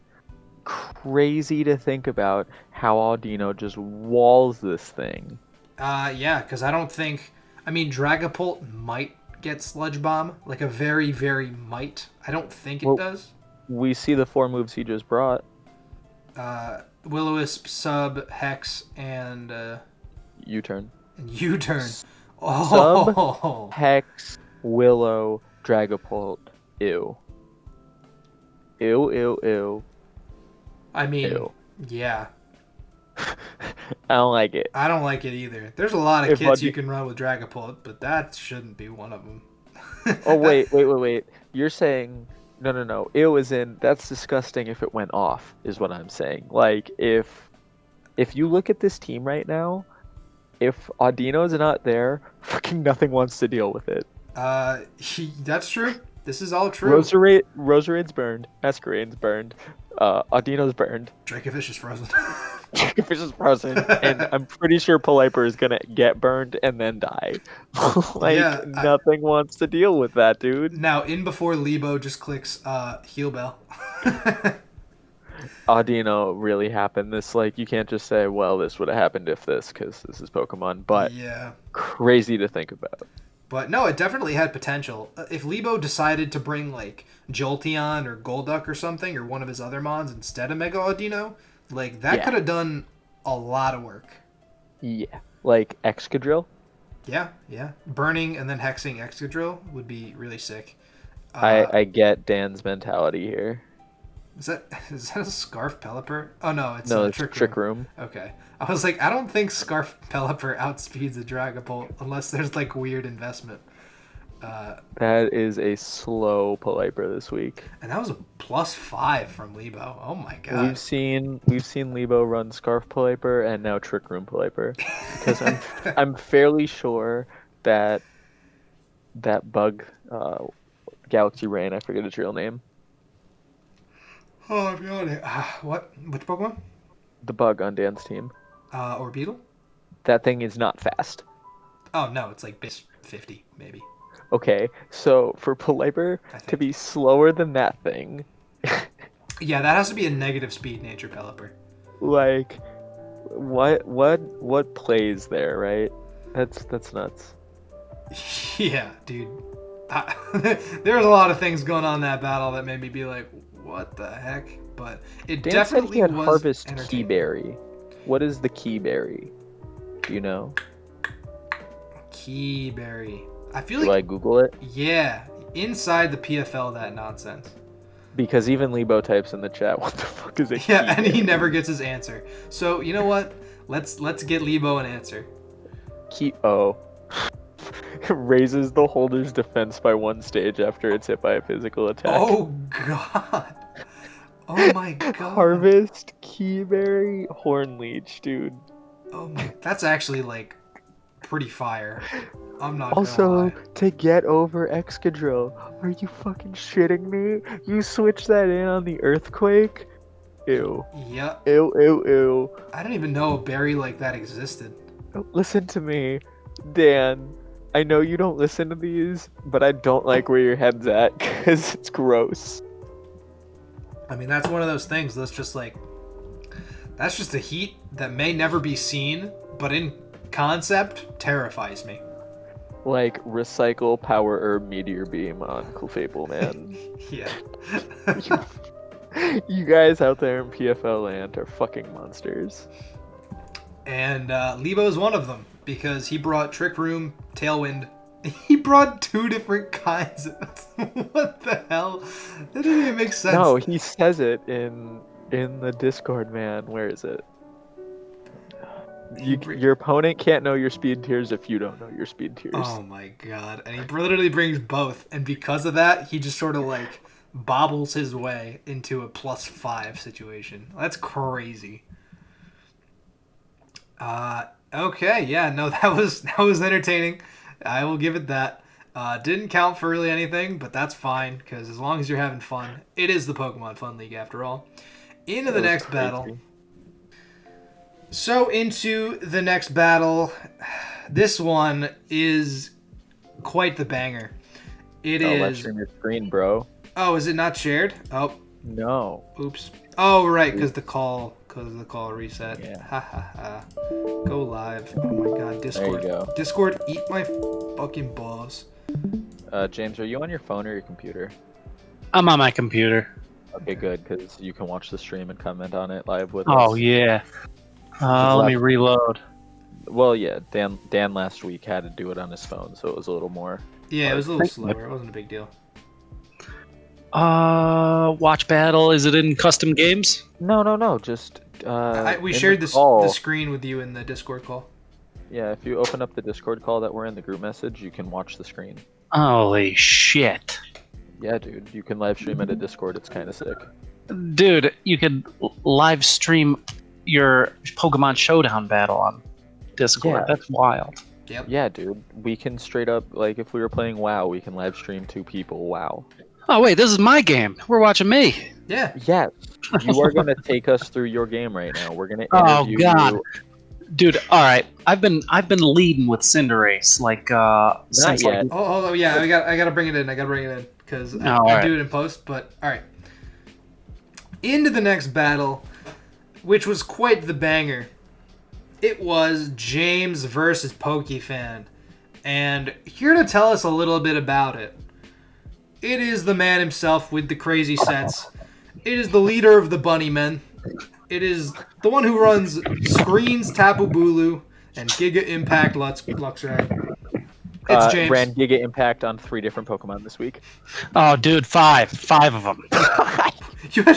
S2: Crazy to think about how Audino just walls this thing.
S1: Yeah, because I don't think... I mean, Dragapult might get Sludge Bomb. Like a very, very might. I don't think it does.
S2: We see the 4 moves he just brought.
S1: Will-O-Wisp, Sub, Hex, and...
S2: U-turn.
S1: And U-turn. Oh!
S2: Sub, Hex, Willow, Dragapult. Ew. Ew.
S1: I mean,
S2: Ew.
S1: yeah.
S2: I don't like it.
S1: I don't like it either. There's a lot of kits you can run with Dragapult, but that shouldn't be one of them.
S2: Oh, wait. You're saying... No. Ew is in... That's disgusting if it went off, is what I'm saying. Like, if you look at this team right now, if Audino's not there, fucking nothing wants to deal with it.
S1: That's true. This is all true.
S2: Roserade's burned. Masquerade's burned. Audino's burned.
S1: Dracovish is frozen.
S2: Dracovish is frozen. And I'm pretty sure Poliper is going to get burned and then die. Nothing wants to deal with that, dude.
S1: Now, in before Lebo just clicks Heal Bell.
S2: Audino really happened. This, like, you can't just say, well, this would have happened if this, because this is Pokemon. But
S1: yeah,
S2: crazy to think about.
S1: But no, it definitely had potential. If Lebo decided to bring like Jolteon or Golduck or something, or one of his other mons instead of Mega Audino, like that could have done a lot of work.
S2: Yeah, like Excadrill.
S1: Yeah. Burning and then hexing Excadrill would be really sick.
S2: I get Dan's mentality here.
S1: Is that a Scarf Pelipper? Oh no, it's
S2: Trick Room.
S1: Okay. I was like, I don't think Scarf Pelipper outspeeds a Dragapult unless there's like weird investment.
S2: That is a slow Poliper this week.
S1: And that was a +5 from Lebo. Oh my god.
S2: We've seen Lebo run Scarf Poliper and now Trick Room Poliper. Because I'm fairly sure that bug Galaxy Rain, I forget its real name.
S1: Oh, I'm yawning. What? Which Pokemon?
S2: The bug on Dan's team.
S1: Or Beetle?
S2: That thing is not fast.
S1: Oh no, it's like base 50 maybe.
S2: Okay, so for Pelipper
S1: I
S2: to
S1: think.
S2: be slower than that thing,
S1: Yeah, that has to be a negative speed nature Pelipper.
S2: like, what plays there, right? That's nuts.
S1: Yeah, dude. There was a lot of things going on in that battle that made me be like, what the heck? But it
S2: Dan said he
S1: definitely
S2: had
S1: was
S2: Harvest
S1: entertaining.
S2: Keyberry. What is the Keyberry? Do you know?
S1: Keyberry. I feel
S2: Do
S1: like,
S2: I Google it?
S1: yeah, inside the PFL that nonsense.
S2: Because even Lebo types in the chat, what the fuck is a
S1: Yeah, and he
S2: Keyberry?
S1: never gets his answer. So you know what? Let's get Lebo an answer.
S2: Oh. Raises the holder's defense by 1 stage after it's hit by a physical attack.
S1: Oh god. Oh my god.
S2: Harvest Keyberry Hornleech, dude.
S1: Oh my. That's actually like pretty fire. I'm not gonna
S2: Also,
S1: lie.
S2: to get over Excadrill, are you fucking shitting me? You switch that in on the Earthquake? Ew.
S1: Yeah.
S2: Ew, ew, ew.
S1: I didn't even know a berry like that existed.
S2: Listen to me, Dan. I know you don't listen to these, but I don't like where your head's at, because it's gross.
S1: I mean, that's one of those things that's just like, that's just a heat that may never be seen, but in concept, terrifies me.
S2: Like, recycle Power Herb Meteor Beam on Clefable, man.
S1: Yeah.
S2: You guys out there in PFL land are fucking monsters.
S1: And Lebo's one of them, because he brought Trick Room, Tailwind. He brought 2 different kinds. What the hell? That didn't even make sense.
S2: No, he says it in the Discord, man. Where is it? Your opponent can't know your speed tiers if you don't know your speed tiers.
S1: Oh my god. And he literally brings both. And because of that, he just sort of like bobbles his way into a +5 situation. That's crazy. Okay, yeah, no, that was entertaining. I will give it that. Didn't count for really anything, but that's fine, because as long as you're having fun, it is the Pokemon Fun League after all. Into the next battle. So into the next battle. This one is quite the banger. It is.
S2: Let's stream your screen, bro.
S1: Oh, is it not shared? Oh.
S2: No.
S1: Oops. Oh, right, because the call reset.
S2: Yeah.
S1: Ha ha ha. Go live. Oh my god, Discord.
S2: There you go.
S1: Discord, eat my fucking balls.
S2: James, are you on your phone or your computer?
S3: I'm on my computer.
S2: Okay, good, because you can watch the stream and comment on it live with us.
S3: Oh yeah. Let me reload.
S2: Well, yeah, Dan last week had to do it on his phone, so it was a little more.
S1: Yeah, it was a little slower. It wasn't a big deal.
S3: Watch battle. Is it in custom games?
S2: No. Just
S1: We shared the screen with you in the Discord call.
S2: Yeah, if you open up the Discord call that we're in the group message, you can watch the screen.
S3: Holy shit.
S2: Yeah, dude, you can live stream it at Discord. It's kind of sick.
S3: Dude, you could live stream your Pokemon Showdown battle on Discord.
S2: Yeah.
S3: That's wild.
S1: Yep.
S2: Yeah, dude, we can straight up, like, if we were playing WoW, we can live stream 2 people. WoW.
S3: Oh wait, this is my game. We're watching me.
S1: Yeah.
S2: Yes, you are gonna take us through your game right now. We're gonna
S3: Oh
S2: interview
S3: god.
S2: you.
S3: Dude, all right. I've been leading with Cinderace like since
S2: yet.
S3: like
S1: Oh yeah. I gotta bring it in. Because I
S3: alright.
S1: do it in post. But all right. Into the next battle, which was quite the banger. It was James versus Pokefan, and here to tell us a little bit about it. It is the man himself with the crazy sense. It is the leader of the Bunnymen. It is the one who runs Screens, Tapu Bulu, and Giga Impact Luxray. It's James.
S2: Ran Giga Impact on 3 different Pokemon this week.
S3: oh dude, five of them.
S1: You had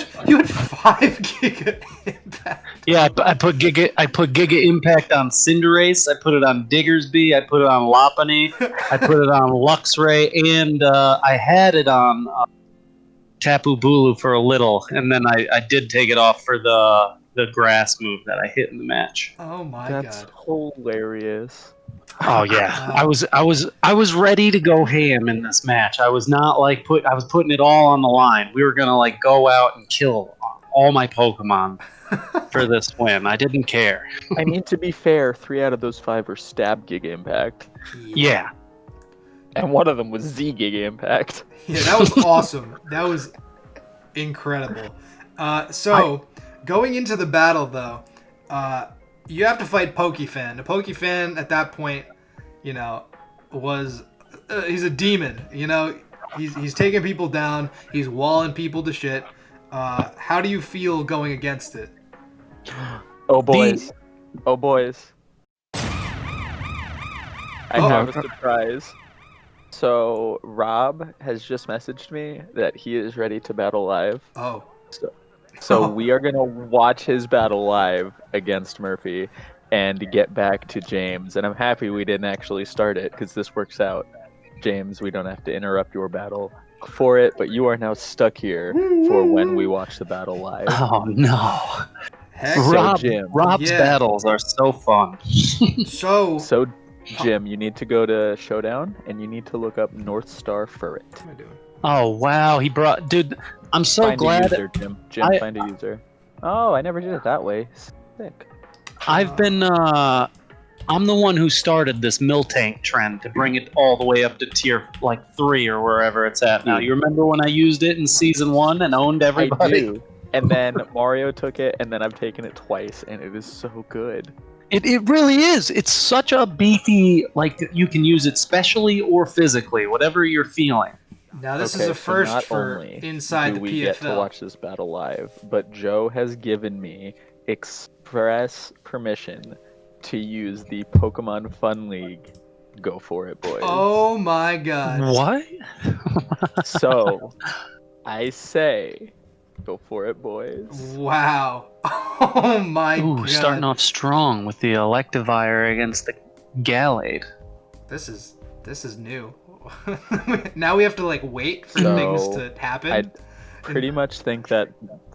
S1: 5 Giga Impact.
S3: Yeah, I put Giga Impact on Cinderace. I put it on Diggersby. I put it on Lopunny. I put it on Luxray, and I had it on Tapu Bulu for a little, and then I did take it off for the grass move that I hit in the match.
S1: Oh my
S2: That's
S1: god.
S2: hilarious.
S3: Oh yeah, I was ready to go ham in this match. I was not like I was putting it all on the line. We were gonna like go out and kill all my Pokemon for this win. I didn't care.
S2: I mean, to be fair, 3 out of those 5 were Stab Giga Impact.
S3: Yeah.
S2: And one of them was Z Giga Impact.
S1: Yeah, that was awesome. That was incredible. Going into the battle, though, you have to fight Pokefan. The Pokefan at that point, you know, was he's a demon. You know, he's taking people down. He's walling people to shit. How do you feel going against it?
S2: Oh boys, oh boys! I have a surprise. So Rob has just messaged me that he is ready to battle live.
S1: Oh.
S2: So we are gonna watch his battle live against Murphy, and get back to James. And I'm happy we didn't actually start it because this works out. James, we don't have to interrupt your battle for it, but you are now stuck here for when we watch the battle live.
S3: Oh no.
S1: Heck,
S3: Rob's battles are so fun.
S2: So Jim, you need to go to Showdown and you need to look up North Star Ferret.
S1: What am I doing?
S3: Oh wow, dude, I'm so
S2: Find
S3: glad.
S2: a user, Jim. Find a user. Oh, I never did it that way. Sick.
S3: I've been I'm the one who started this Miltank trend to bring it all the way up to tier 3 or wherever it's at now. You remember when I used it in season 1 and owned everybody?
S2: I do. And then Mario took it, and then I've taken it twice, and it is so good.
S3: It really is. It's such a beefy, you can use it specially or physically, whatever you're feeling.
S1: Now this is a first for Inside the PFL.
S2: We get to watch this battle live, but Joe has given me express permission to use the Pokemon Fun League. Go for it, boys.
S1: Oh my god.
S3: What?
S2: So, I say, go for it, boys.
S1: Wow. Oh my god.
S3: Starting off strong with the Electivire against the Gallade.
S1: This is new. Now we have to wait for things to happen.
S2: I pretty much think that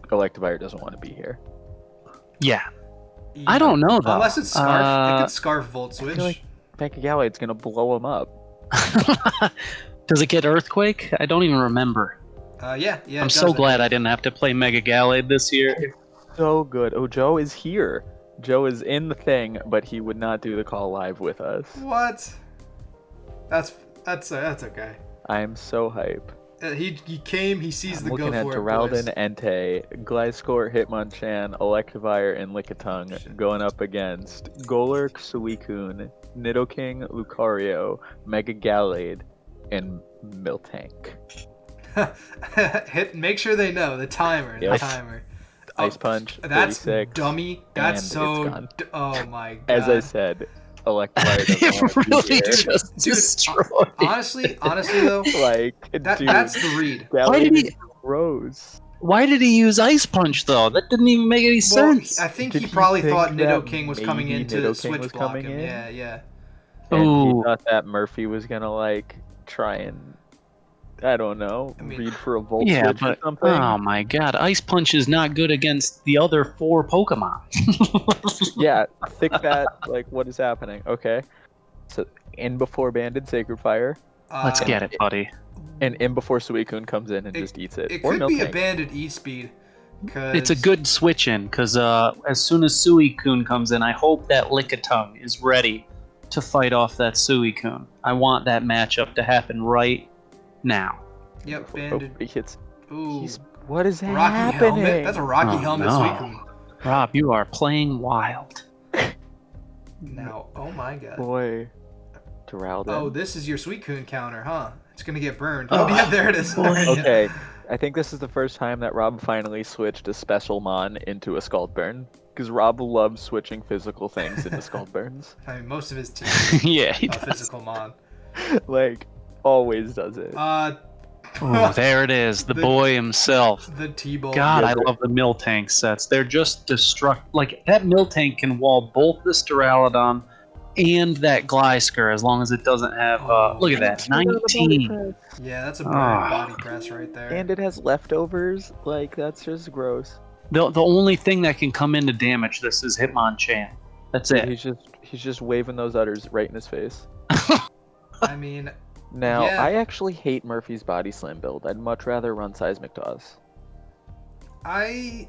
S2: Electivire doesn't want to be here.
S3: Yeah. I don't know though.
S1: Unless it's Scarf. It could Scarf Volt Switch.
S2: I feel like Mega Gallade's gonna blow him up.
S3: Does it get Earthquake? I don't even remember.
S1: Yeah.
S3: I'm so glad I didn't have to play Mega Gallade this year.
S2: It's so good. Oh, Joe is here. Joe is in the thing, but he would not do the call live with us.
S1: What? That's okay.
S2: I am so hype.
S1: He came. He sees the go for it.
S2: Looking at Duraludon, Entei, Gliscor, Hitmonchan, Electivire, and Lickitung going up against Golurk, Suicune, Nidoking, Lucario, Mega Gallade, and Miltank.
S1: Make sure they know the timer.
S2: Yep.
S1: The timer.
S2: Ice Punch.
S1: That's
S2: 36,
S1: dummy. That's so. Oh my god.
S2: As I said, Electivire doesn't
S3: It really just destroyed.
S1: Honestly though, that's the read.
S3: Why did he?
S2: Rose.
S3: Why did he use Ice Punch though? That didn't even make any sense.
S1: I think he probably thought Nidoking was coming in to switch block him. Yeah.
S2: And he thought that Murphy was gonna try and, I don't know, read for a Volt Switch or something.
S3: Oh my god, Ice Punch is not good against the other 4 Pokemon.
S2: Yeah, think that, what is happening? Okay. So, in before Banded Sacred Fire.
S3: Let's get it, buddy.
S2: And in before Suicune comes in and just eats it.
S1: It
S2: or
S1: could
S2: Miltank.
S1: be a Banded E-Speed.
S3: It's a good switch in, because as soon as Suicune comes in, I hope that Lickitung is ready to fight off that Suicune. I want that matchup to happen right now.
S1: Yep, Banded.
S2: He hits.
S1: Ooh.
S2: What is
S1: Rocky
S2: happening?
S1: Helmet? That's a Rocky Helmet Suicune.
S3: Rob, you are playing wild.
S1: Now, oh my god.
S2: Boy. Duraludon.
S1: Oh, this is your Suicune counter, huh? It's gonna get burned. Oh, yeah, there it is.
S2: Okay. I think this is the first time that Rob finally switched a Special Mon into a Scaldburn. Because Rob loves switching physical things into Scaldburns.
S1: I mean, most of his team
S3: yeah, he does.
S1: physical Mon.
S2: Always does it.
S3: Oh, there it is, the boy himself.
S1: The T-Ball.
S3: God, I love the Miltank sets. They're just that Miltank can wall both this Duraludon and that Gliscor as long as it doesn't have. Look at that, 19.
S1: Yeah, that's a bad body press right there.
S2: And it has leftovers. That's just gross.
S3: The only thing that can come in to damage this is Hitmonchan. That's it.
S2: He's just waving those udders right in his face.
S1: I mean.
S2: Now,
S1: yeah.
S2: I actually hate Murphy's Body Slam build. I'd much rather run Seismic Toss.
S1: I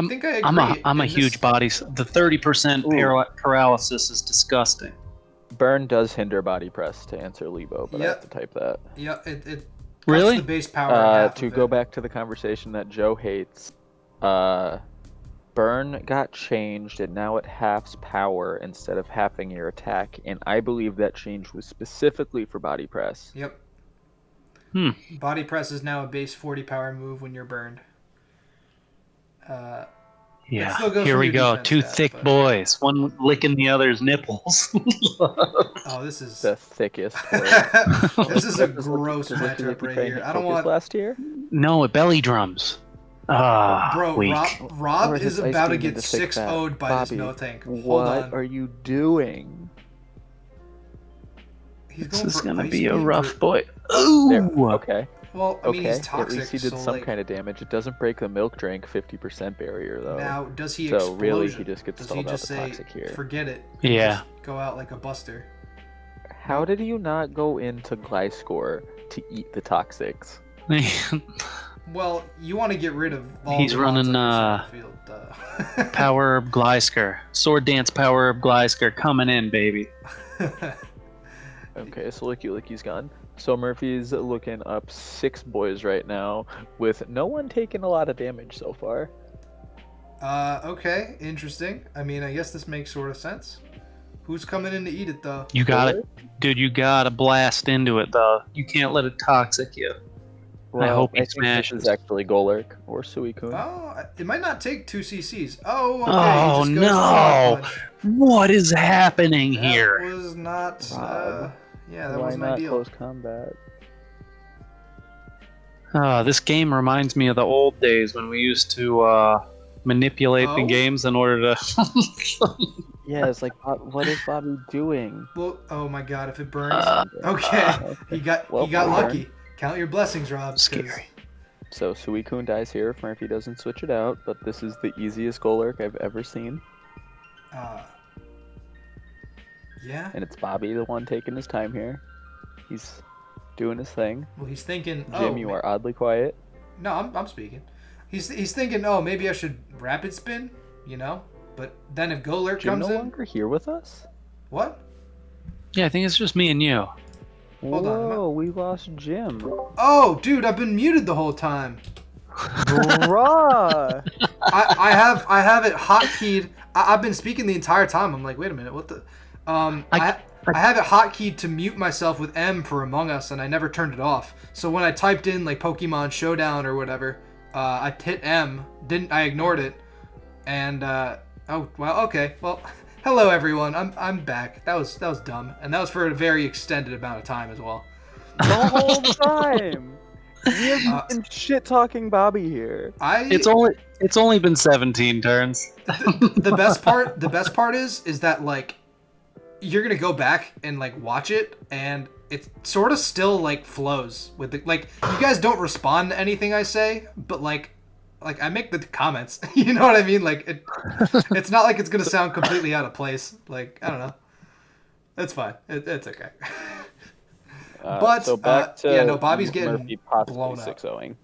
S1: think I
S3: I'm
S1: agree.
S3: a
S1: in
S3: huge
S1: this-
S3: body. The 30% paralysis is disgusting.
S2: Burn does hinder body press to answer Lebo, but I have to type that.
S1: Yeah, it cuts
S3: Really?
S1: the base power in half
S2: To
S1: of
S2: go
S1: it.
S2: back to the conversation that Joe hates, burn got changed and now it halves power instead of halving your attack, and I believe that change was specifically for body press.
S1: Yep.
S3: Hmm.
S1: Body press is now a base 40 power move when you're burned.
S3: Yeah,
S1: still goes
S3: here
S1: from
S3: we
S1: your
S3: go.
S1: defense
S3: 2
S1: stat,
S3: thick
S1: but-
S3: boys, one licking the other's nipples.
S1: Oh, this is
S2: The thickest.
S1: this is a gross
S2: Does Licky
S1: matchup
S2: Licky
S1: right
S2: Crane
S1: here.
S2: hit
S1: I don't
S2: focus
S1: want,
S2: last year?
S3: No, it belly drums.
S1: bro.
S3: Weak.
S1: Rob
S2: Or
S1: is
S2: his ice
S1: about to
S2: beam
S1: get
S2: into thick
S1: 6-0'd
S2: fat.
S1: by
S2: Bobby,
S1: this Mill Tank. Hold
S2: What
S1: on.
S2: are you doing?
S1: He's
S3: This
S1: going
S3: is
S1: for
S3: gonna
S1: ice
S3: be a
S1: beam
S3: rough
S1: for-
S3: boy.
S2: There.
S3: Ooh.
S2: Okay.
S1: Well, I mean,
S2: Okay.
S1: he's toxic.
S2: At least he did
S1: so,
S2: some
S1: like,
S2: kind of damage. It doesn't break the milk drink 50% barrier though.
S1: Now, does he
S2: So
S1: explosion?
S2: really, he just gets
S1: Does
S2: stalled
S1: he
S2: out
S1: just
S2: the
S1: say,
S2: toxic here.
S1: forget it?
S3: Yeah.
S1: Just go out like a buster.
S2: How did you not go into Gliscor to eat the toxics?
S1: Well, you want to get rid of all
S3: He's
S1: the mons
S3: running,
S1: on your field. Duh.
S3: Power Herb Glysker. Sword Dance Power Herb Glysker coming in, baby.
S2: Okay, so Licky Licky's gone. So Murphy's looking up 6 boys right now, with no one taking a lot of damage so far.
S1: Okay, interesting. I mean, I guess this makes sort of sense. Who's coming in to eat it, though?
S3: You got it. Dude, you gotta blast into it, though. You can't let it toxic you. I hope he
S2: think this
S3: smashes.
S2: is actually Golurk or Suicune.
S1: Oh, it might not take 2 CCs. Oh, okay.
S3: Oh,
S1: he just goes for
S3: no.
S1: one punch.
S3: What is happening
S1: That
S3: here?
S1: was not.
S2: Rob,
S1: Yeah, that
S2: Why
S1: wasn't
S2: not
S1: ideal.
S2: close combat?
S3: This game reminds me of the old days when we used to manipulate the
S1: Oh?
S3: games in order to.
S2: Yeah, it's like, what is Bobby doing?
S1: Well, oh my God! If it burns, okay,
S2: Okay.
S1: he got
S2: Well,
S1: he got
S2: well
S1: lucky. Count your blessings, Rob. 'cause-
S3: Scary.
S2: So Suicune dies here if Murphy doesn't switch it out, but this is the easiest Golurk I've ever seen.
S1: Yeah.
S2: And it's Bobby, the one taking his time here. He's doing his thing.
S1: Well, he's thinking.
S2: Jim, you are oddly quiet.
S1: No, I'm speaking. He's thinking. Oh, maybe I should rapid spin. You know. But then if Golurk
S2: Jim
S1: comes
S2: no
S1: in,
S2: longer here with us?
S1: what?
S3: Yeah, I think it's just me and you.
S1: Hold on,
S2: Whoa, we lost Jim.
S1: Oh, dude, I've been muted the whole time.
S2: Bruh!
S1: I have it hotkeyed. I've been speaking the entire time. I'm like, wait a minute, what the? I have it hotkeyed to mute myself with M for Among Us, and I never turned it off. So when I typed in like Pokemon Showdown or whatever, I hit M. I ignored it, and oh well, okay, well, hello everyone. I'm back. That was dumb, and that was for a very extended amount of time as well.
S2: The whole time! We have been shit talking Bobby here.
S3: It's only been 17 turns.
S1: The best part is that like you're gonna go back and like watch it, and it sort of still like flows with the like you guys don't respond to anything I say, but like I make the comments. You know what I mean? Like it's not like it's gonna sound completely out of place. Like I don't know. It's fine. It's okay. But
S2: so back to
S1: yeah, no, Bobby's getting
S2: Murphy possibly
S1: blown up.
S2: 6-0ing.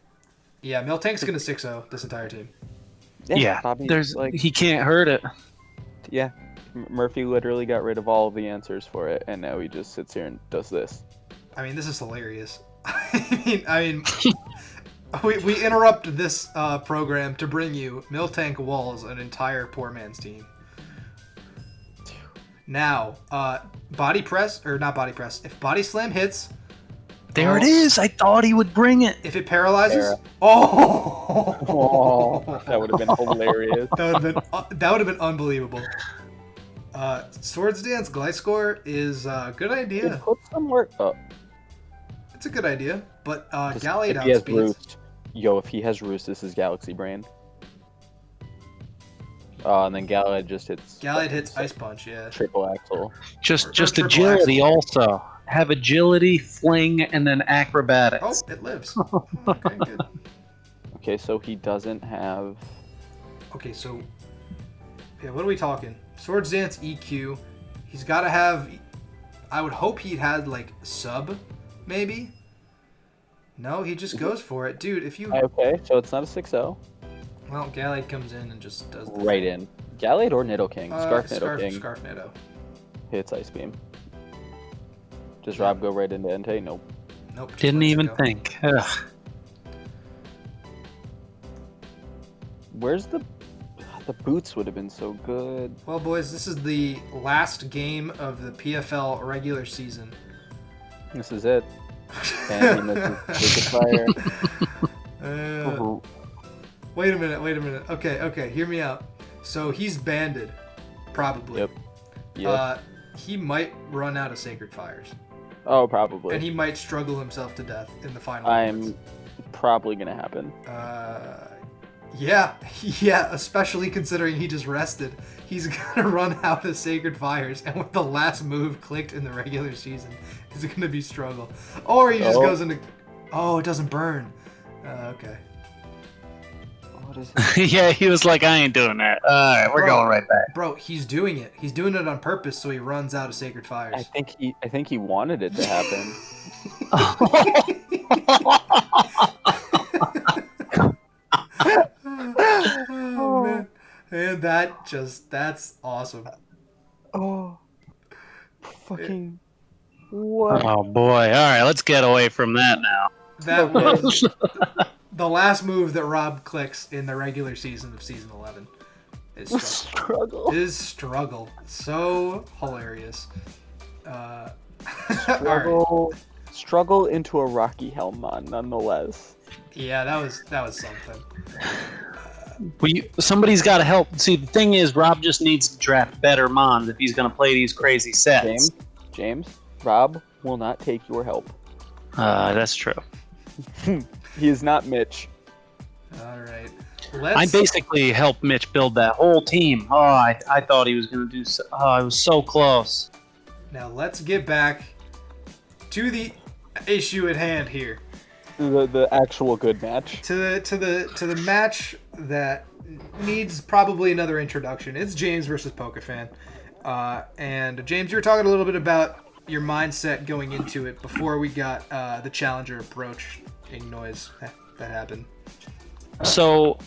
S1: Yeah, Miltank's gonna 6-0 this entire team.
S3: Yeah,
S2: Bobby,
S3: there's
S2: like,
S3: he can't hurt it.
S2: yeah. Murphy literally got rid of all of the answers for it, and now he just sits here and does this.
S1: I mean, this is hilarious. I mean, we interrupt this program to bring you Miltank Walls, an entire poor man's team. Now, body press or not body press? If body slam hits,
S3: There it is. I thought he would bring it.
S1: if it paralyzes,
S2: There.
S1: oh,
S2: That would have been hilarious.
S1: that would have been unbelievable. Swords Dance Gliscor is a good idea.
S2: Put some work up.
S1: It's a good idea, but
S2: If
S1: Gallade
S2: he has
S1: outspeeds.
S2: Roost, if he has Roost, this is Galaxy Brain. And then Gallade just hits.
S1: Gallade hits Ice Punch, yeah.
S2: Triple Axle.
S3: Just
S1: triple
S3: agility
S1: axle.
S3: also. Have agility, fling, and then acrobatics.
S1: Oh, it lives. Okay, good.
S2: Okay, so he doesn't have.
S1: Okay, so yeah, what are we talking? Swords Dance EQ. He's got to have. I would hope he'd had like sub, maybe. No, he just goes for it, dude. If you
S2: Okay, so it's not a 6-0.
S1: Well, Gallade comes in and just does the
S2: Right in. Gallade or Nidoking? Scarf Nidoking.
S1: Scarf Nido.
S2: Hits Ice Beam. Does Rob go right into Entei? Nope.
S1: Nope. just
S3: Didn't
S1: lets it
S3: even
S1: go.
S3: think. Ugh.
S2: Where's the boots would have been so good.
S1: Well, boys, this is the last game of the PFL regular season.
S2: This is it. And he misses fire.
S1: Wait a minute. Okay, hear me out. So he's banded, probably.
S2: Yep.
S1: He might run out of Sacred Fires.
S2: Oh, probably.
S1: And he might struggle himself to death in the final.
S2: I'm probably gonna happen.
S1: Yeah, especially considering he just rested. He's gonna run out of Sacred Fires, and with the last move clicked in the regular season, it's gonna be struggle. Or he just goes into... Oh, it doesn't burn. Okay.
S2: What is it?
S3: Yeah, he was like, I ain't doing that. Alright, we're going right back.
S1: Bro, he's doing it. He's doing it on purpose so he runs out of Sacred Fires.
S2: I think he wanted it to happen.
S1: Oh, man. And that's awesome.
S2: Oh. Fucking what?
S3: Oh boy. Alright, let's get away from that now.
S1: That was the last move that Rob clicks in the regular season of season 11. Is struggle. So hilarious.
S2: Struggle into a Rocky Helmon, nonetheless.
S1: Yeah, that was something.
S3: Somebody's got to help. See, the thing is, Rob just needs to draft better Mons if he's going to play these crazy sets.
S2: James, Rob will not take your help.
S3: That's true.
S2: He is not Mitch.
S1: All right.
S3: I basically helped Mitch build that whole team. Oh, I thought he was going to do so. Oh, I was so close.
S1: Now let's get back to the issue at hand here.
S2: The actual good match.
S1: To the match that needs probably another introduction. It's James versus Pokefan. And James, you were talking a little bit about your mindset going into it before we got the challenger approaching noise that happened.
S3: So,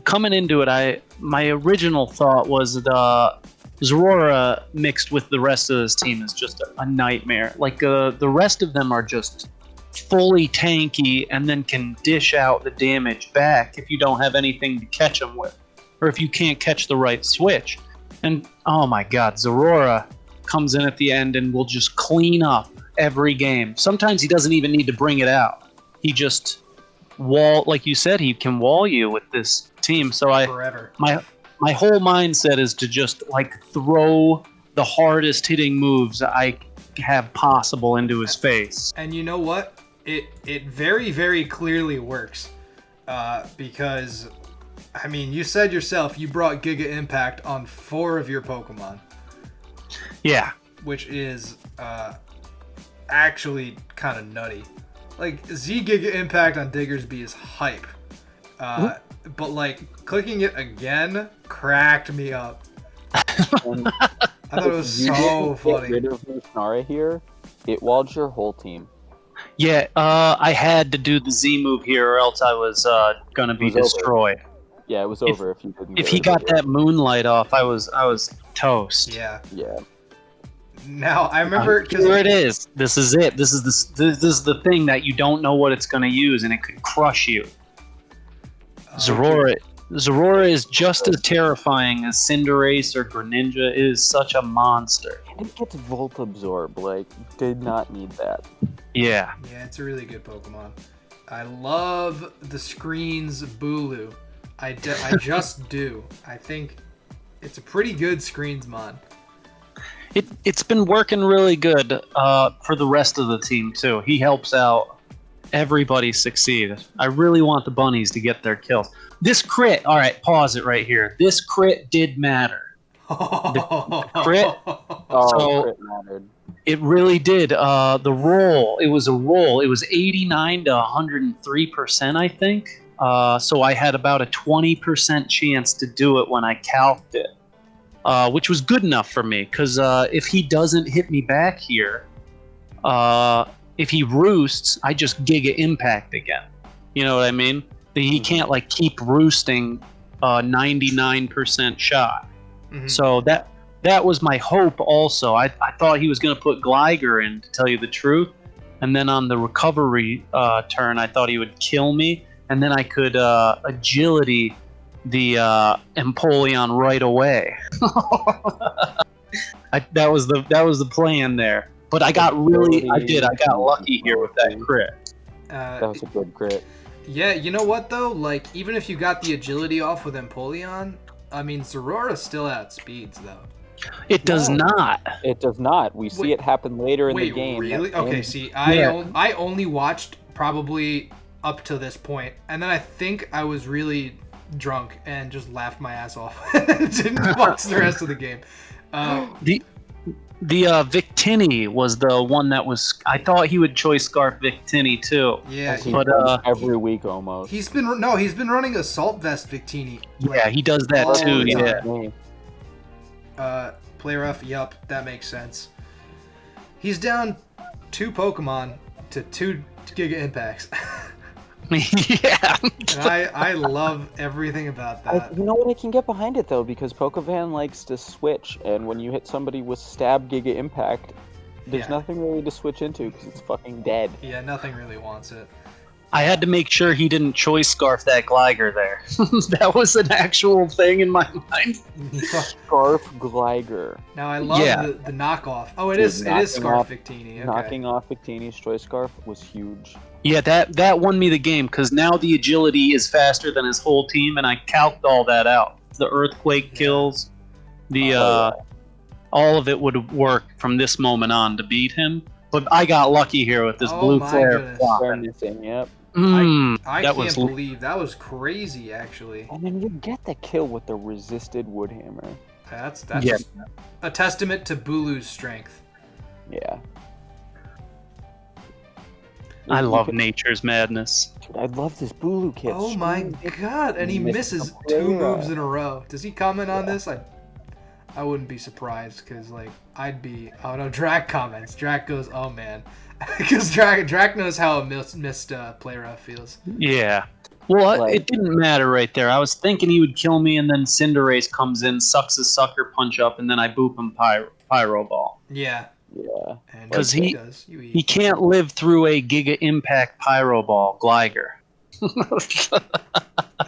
S3: coming into it, my original thought was that Zorora mixed with the rest of this team is just a nightmare. Like, the rest of them are just fully tanky and then can dish out the damage back if you don't have anything to catch them with, or if you can't catch the right switch. And, oh my god, Zorora comes in at the end and will just clean up every game. Sometimes he doesn't even need to bring it out. He just like you said, he can wall you with this team. So
S1: Forever.
S3: My whole mindset is to just like throw the hardest hitting moves I have possible into his face.
S1: And you know what? It very, very clearly works. Because, I mean, you said yourself you brought Giga Impact on 4 of your Pokemon.
S3: Yeah.
S1: Which is actually kind of nutty. Like, Z Giga Impact on Diggersby is hype. But, like, clicking it again cracked me up. I thought it was so funny.
S2: Get rid of Musnara here, it walled your whole team.
S3: Yeah, I had to do the Z move here or else I was gonna be destroyed.
S2: Yeah, it was over if you didn't.
S3: If he got that moonlight off, I was toast.
S1: Yeah.
S2: Yeah.
S1: Now I remember
S3: here it is. This is it. This is the thing that you don't know what it's gonna use, and it could crush you. Zorora is just as terrifying as Cinderace or Greninja. It is such a monster.
S2: And it gets Volt Absorb. Like, did not need that.
S3: Yeah.
S1: Yeah, it's a really good Pokemon. I love the screens Bulu. I just do. I think it's a pretty good screens mod.
S3: It's been working really good for the rest of the team too. He helps out everybody succeed. I really want the bunnies to get their kills. This crit, all right, pause it right here. This crit did matter. The crit,
S2: crit mattered.
S3: It really did. The roll, it was a roll. It was 89 to 103%, I think. So I had about a 20% chance to do it when I calced it. Which was good enough for me, because if he doesn't hit me back here, if he roosts, I just Giga Impact again. You know what I mean? He can't like keep roosting 99% shot.
S1: Mhm.
S3: So that was my hope also. I thought he was going to put Gligar in, to tell you the truth. And then on the recovery turn, I thought he would kill me. And then I could agility the Empoleon right away. That was the plan there. But I got lucky here with that crit.
S2: That was a good crit.
S1: Yeah, you know what though? Like, even if you got the agility off with Empoleon, I mean, Zorora still outspeeds though.
S3: It does not.
S2: It does not. We see it happen later in the game.
S1: Really? Okay, see, I only watched probably up to this point, and then I think I was really drunk and just laughed my ass off and didn't watch the rest of the game.
S3: The Victini was the one that was. I thought he would choice Scarf Victini too.
S1: Yeah,
S2: but every week almost.
S1: He's been running Assault Vest Victini.
S3: Yeah, he does that too.
S1: Yeah. Play rough. Yup, that makes sense. He's down 2 Pokemon to 2 Giga Impacts.
S3: Yeah.
S1: And I love everything about that.
S2: You know what? I can get behind it though, because Pokevan likes to switch, and when you hit somebody with Stab Giga Impact, there's nothing really to switch into because it's fucking dead.
S1: Yeah, nothing really wants it.
S3: I had to make sure he didn't choice Scarf that Gligar there. That was an actual thing in my mind.
S2: Scarf Gligar.
S1: Now I love the knockoff. Oh, it is Scarf Victini. Okay.
S2: Knocking off Victini's Choice Scarf was huge.
S3: Yeah, that won me the game because now the agility is faster than his whole team, and I calced all that out. The Earthquake kills, all of it would work from this moment on to beat him. But I got lucky here with this blue flare.
S2: Yep.
S1: I can't believe that was crazy, actually.
S2: And then you get the kill with the resisted Woodhammer.
S1: That's a testament to Bulu's strength.
S2: Yeah.
S3: I love Nature's Madness.
S2: Dude, I love this Bulu kit.
S1: Oh my god, and he misses 2 moves in a row. Does he comment on this? I wouldn't be surprised, because, like, oh no, Drac comments. Drac goes, oh man. Because Drac knows how a missed play rough feels.
S3: Yeah. Well, it didn't matter right there. I was thinking he would kill me, and then Cinderace comes in, sucks his Sucker Punch up, and then I boop him Pyro Ball.
S1: Yeah.
S2: Yeah.
S3: Because he can't live through a Giga Impact Pyro Ball Gligar.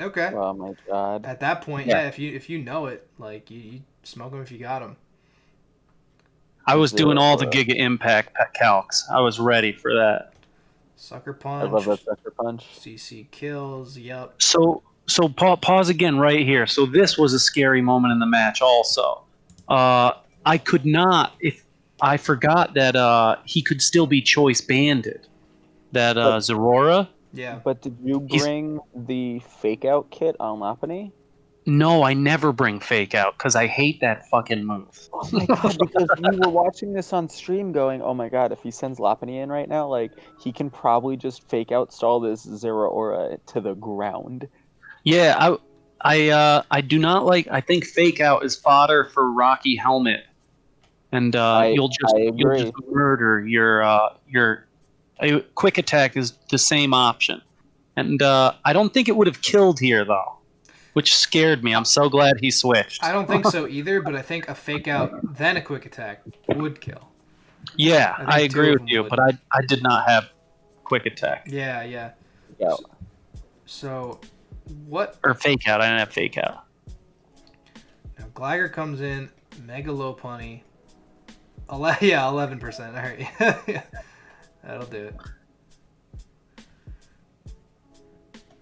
S1: Okay.
S2: Oh my god.
S1: At that point, if you know it, like, you smoke him if you got him.
S3: I was doing all the Giga Impact calcs. I was ready for that.
S1: Sucker Punch.
S2: I love that Sucker Punch.
S1: CC kills, yep.
S3: So pause again right here. So this was a scary moment in the match also. I could not, if I forgot that he could still be choice banded. That Zorora.
S1: Yeah.
S2: But did you bring the fake out kit on Lopunny?
S3: No, I never bring fake out because I hate that fucking move.
S2: Oh my god, because we were watching this on stream going, oh my god, if he sends Lopunny in right now, like, he can probably just fake out stall this Zeraora to the ground.
S3: Yeah, I do not like, I think fake out is fodder for Rocky Helmet. And you'll just murder your quick attack is the same option. And I don't think it would have killed here though. Which scared me. I'm so glad he switched.
S1: I don't think so either, but I think a fake out, then a quick attack would kill.
S3: Yeah, I agree with you, but I did not have quick attack.
S1: Yeah. So, what?
S3: Or fake out. I didn't have fake out.
S1: Now, Gligar comes in, Mega Lopunny. 11%. All right. Yeah. That'll do it.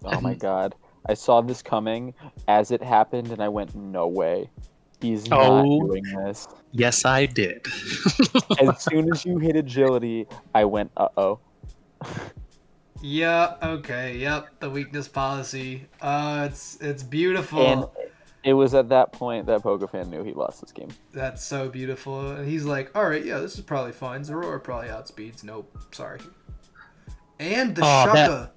S2: Oh my god. I saw this coming as it happened, and I went, no way. He's not doing this.
S3: Yes, I did.
S2: As soon as you hit agility, I went, uh-oh.
S1: Yeah, okay, yep, the weakness policy. It's beautiful.
S2: And it was at that point that Pokefan knew he lost this game.
S1: That's so beautiful. And he's like, alright, yeah, this is probably fine. Zorora probably outspeeds. Nope, sorry. And the Shaka.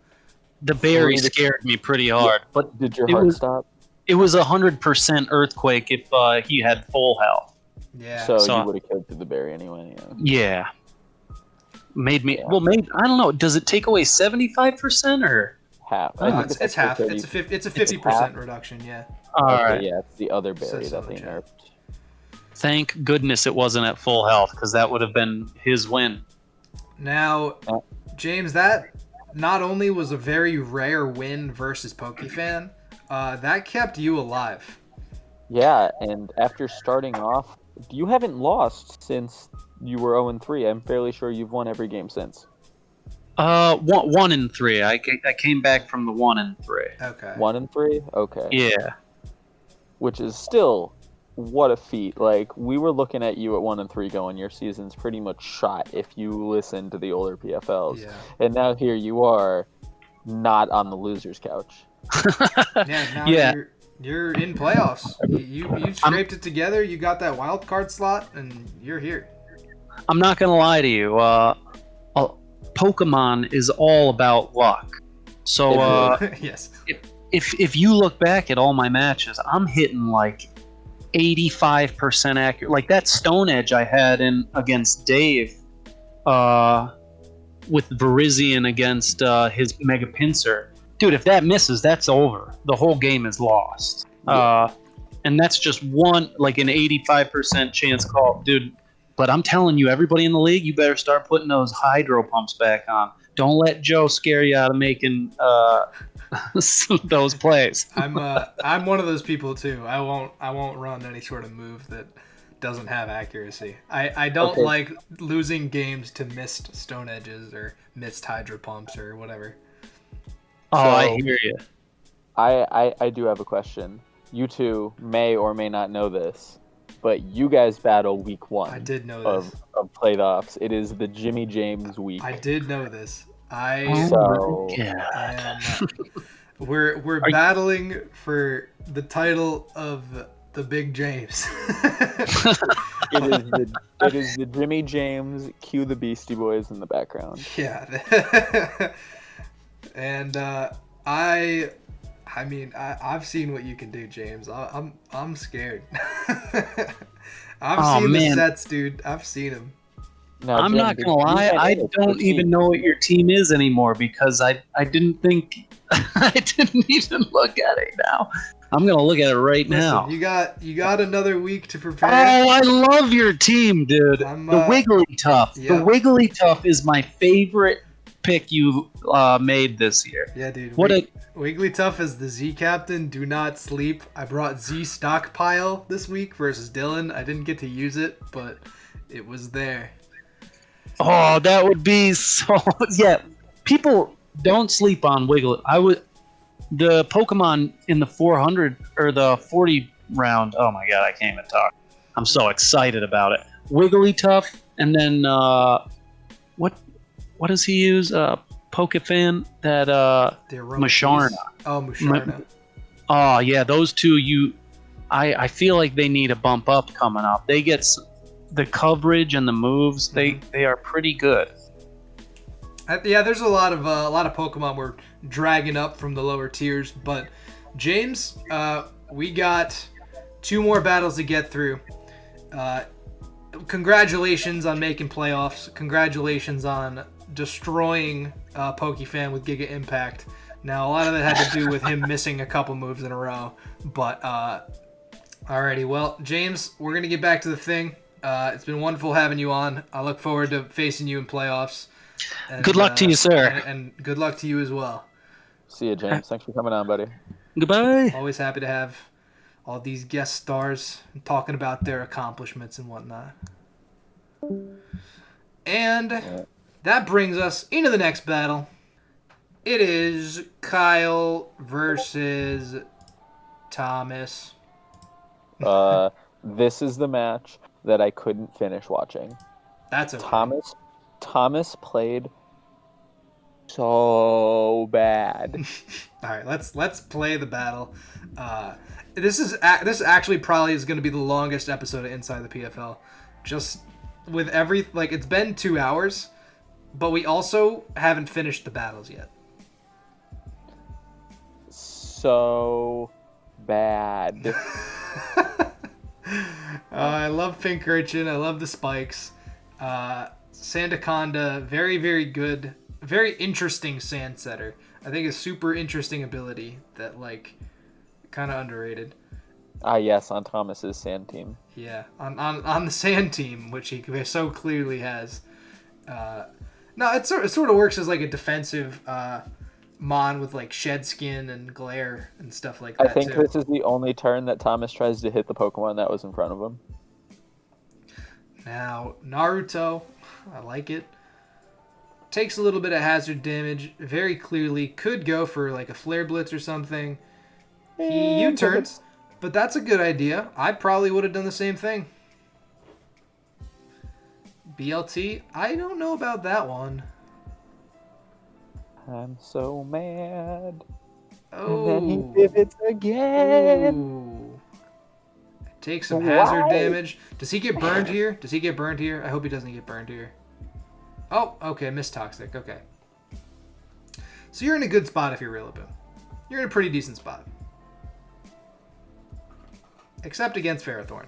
S3: The berry scared me pretty hard. But
S2: did your heart stop?
S3: It was 100% Earthquake if he had full health.
S1: Yeah.
S2: So you would have killed through the berry anyway.
S3: Yeah. Made me. Yeah. Well, I don't know. Does it take away 75% or
S2: half?
S1: No, it's half. It's a 50% reduction. Yeah.
S3: All
S2: Okay,
S3: right.
S2: yeah, it's the other berry
S1: Says so
S2: that
S1: in
S2: they
S1: the chat.
S2: nerfed.
S3: Thank goodness it wasn't at full health, because that would have been his win.
S1: Now, James, that not only was a very rare win versus PokeFan, that kept you alive.
S2: Yeah, and after starting off, you haven't lost since you were 0-3. I'm fairly sure you've won every game since.
S3: 1-3. I came back from the 1-3.
S1: Okay.
S2: 1-3? Okay.
S3: Yeah.
S2: Which is still what a feat. Like, we were looking at you at 1-3 going, your season's pretty much shot if you listen to the older PFLs.
S1: Yeah.
S2: And now here you are, not on the loser's couch.
S1: Yeah. Now
S3: Yeah.
S1: you're in playoffs. You scraped it together. You got that wild card slot, and you're here.
S3: I'm not gonna lie to you. Pokemon is all about luck. So
S1: Yes.
S3: if you look back at all my matches, I'm hitting like 85% accurate. Like that Stone Edge I had in against Dave, with Virizion against his Mega Pinsir. Dude, if that misses, that's over. The whole game is lost. And that's just one, like an 85% chance call, dude. But I'm telling you, everybody in the league, you better start putting those hydro pumps back on. Don't let Joe scare you out of making those plays.
S1: I'm one of those people too. I won't run any sort of move that doesn't have accuracy. I don't like losing games to missed stone edges or missed hydro pumps or whatever.
S3: Oh,
S2: So,
S3: I hear you.
S2: I do have a question. You two may or may not know this, but you guys battle week 1
S1: I did know
S2: of
S1: this.
S2: playoffs. It is the Jimmy James week.
S1: I did know this.
S2: So-
S3: Yeah.
S1: We're battling for the title of the Big James.
S2: It is the Jimmy James, cue the Beastie Boys in the background.
S1: Yeah. And I've seen what you can do, James. I'm scared. I've seen the sets, dude. I've seen them.
S2: Now,
S3: I'm
S2: Jim,
S3: not
S2: did
S3: gonna
S2: you
S3: lie,
S2: have
S3: I
S2: a
S3: don't even
S2: team?
S3: know what your team is anymore because I didn't think I didn't even look at it now. I'm gonna look at it right now.
S1: Listen, you got another week to prepare.
S3: Oh, I love your team, dude. The Wigglytuff.
S1: yeah.
S3: The Wigglytuff is my favorite pick you made this year.
S1: Yeah, dude.
S3: What
S1: Wigglytuff is the Z captain. Do not sleep. I brought Z stockpile this week versus Dylan. I didn't get to use it, but it was there.
S3: Oh, that would be so. Yeah, people don't sleep on Wiggly. The Pokemon in the 400 or the 40 round. Oh my god, I can't even talk. I'm so excited about it. Wigglytuff, and then what does he use? Pokefan, that Musharna.
S1: Oh, Musharna.
S3: Oh yeah, those two. I feel like they need a bump up coming up. They get the coverage and the moves. They are pretty good.
S1: Yeah, there's a lot of Pokemon we're dragging up from the lower tiers, but James, we got 2 more battles to get through. Congratulations on making playoffs. Congratulations on destroying PokeFan with Giga Impact. Now, a lot of it had to do with him missing a couple moves in a row, but alrighty. Well, James, we're gonna get back to the thing. It's been wonderful having you on. I look forward to facing you in playoffs. And,
S3: Good luck to you, sir.
S1: And good luck to you as well.
S2: See you, James. Thanks for coming on, buddy.
S3: Goodbye.
S1: Always happy to have all these guest stars talking about their accomplishments and whatnot. And that brings us into the next battle. It is Kyle versus Thomas.
S2: This is the match that I couldn't finish watching.
S1: That's okay.
S2: Thomas played so bad.
S1: All right, let's play the battle. This actually probably is going to be the longest episode of Inside the PFL. Just with it's been 2 hours, but we also haven't finished the battles yet.
S2: So bad.
S1: I love Pink Urchin. I love the spikes. Sandaconda, very, very good. Very interesting sand setter. I think a super interesting ability that Kind of underrated.
S2: Ah, yes, on Thomas's sand team.
S1: Yeah, on the sand team, which he so clearly has. No, it sort of works as like a defensive mon with like shed skin and glare and stuff like that.
S2: I think
S1: too.
S2: this is the only turn that Thomas tries to hit the Pokemon that was in front of him.
S1: Now Naruto, I like it. Takes a little bit of hazard damage. Very clearly could go for like a flare blitz or something. He U-turns, but that's a good idea. I probably would have done the same thing. BLT, I don't know about that one.
S2: I'm so mad.
S1: Oh.
S2: And then he pivots again.
S1: Ooh. Takes some hazard damage. Does he get burned here? Does he get burned here? I hope he doesn't get burned here. Oh, okay, missed toxic. Okay. So you're in a good spot if you're Rillaboom. You're in a pretty decent spot. Except against Ferrothorn.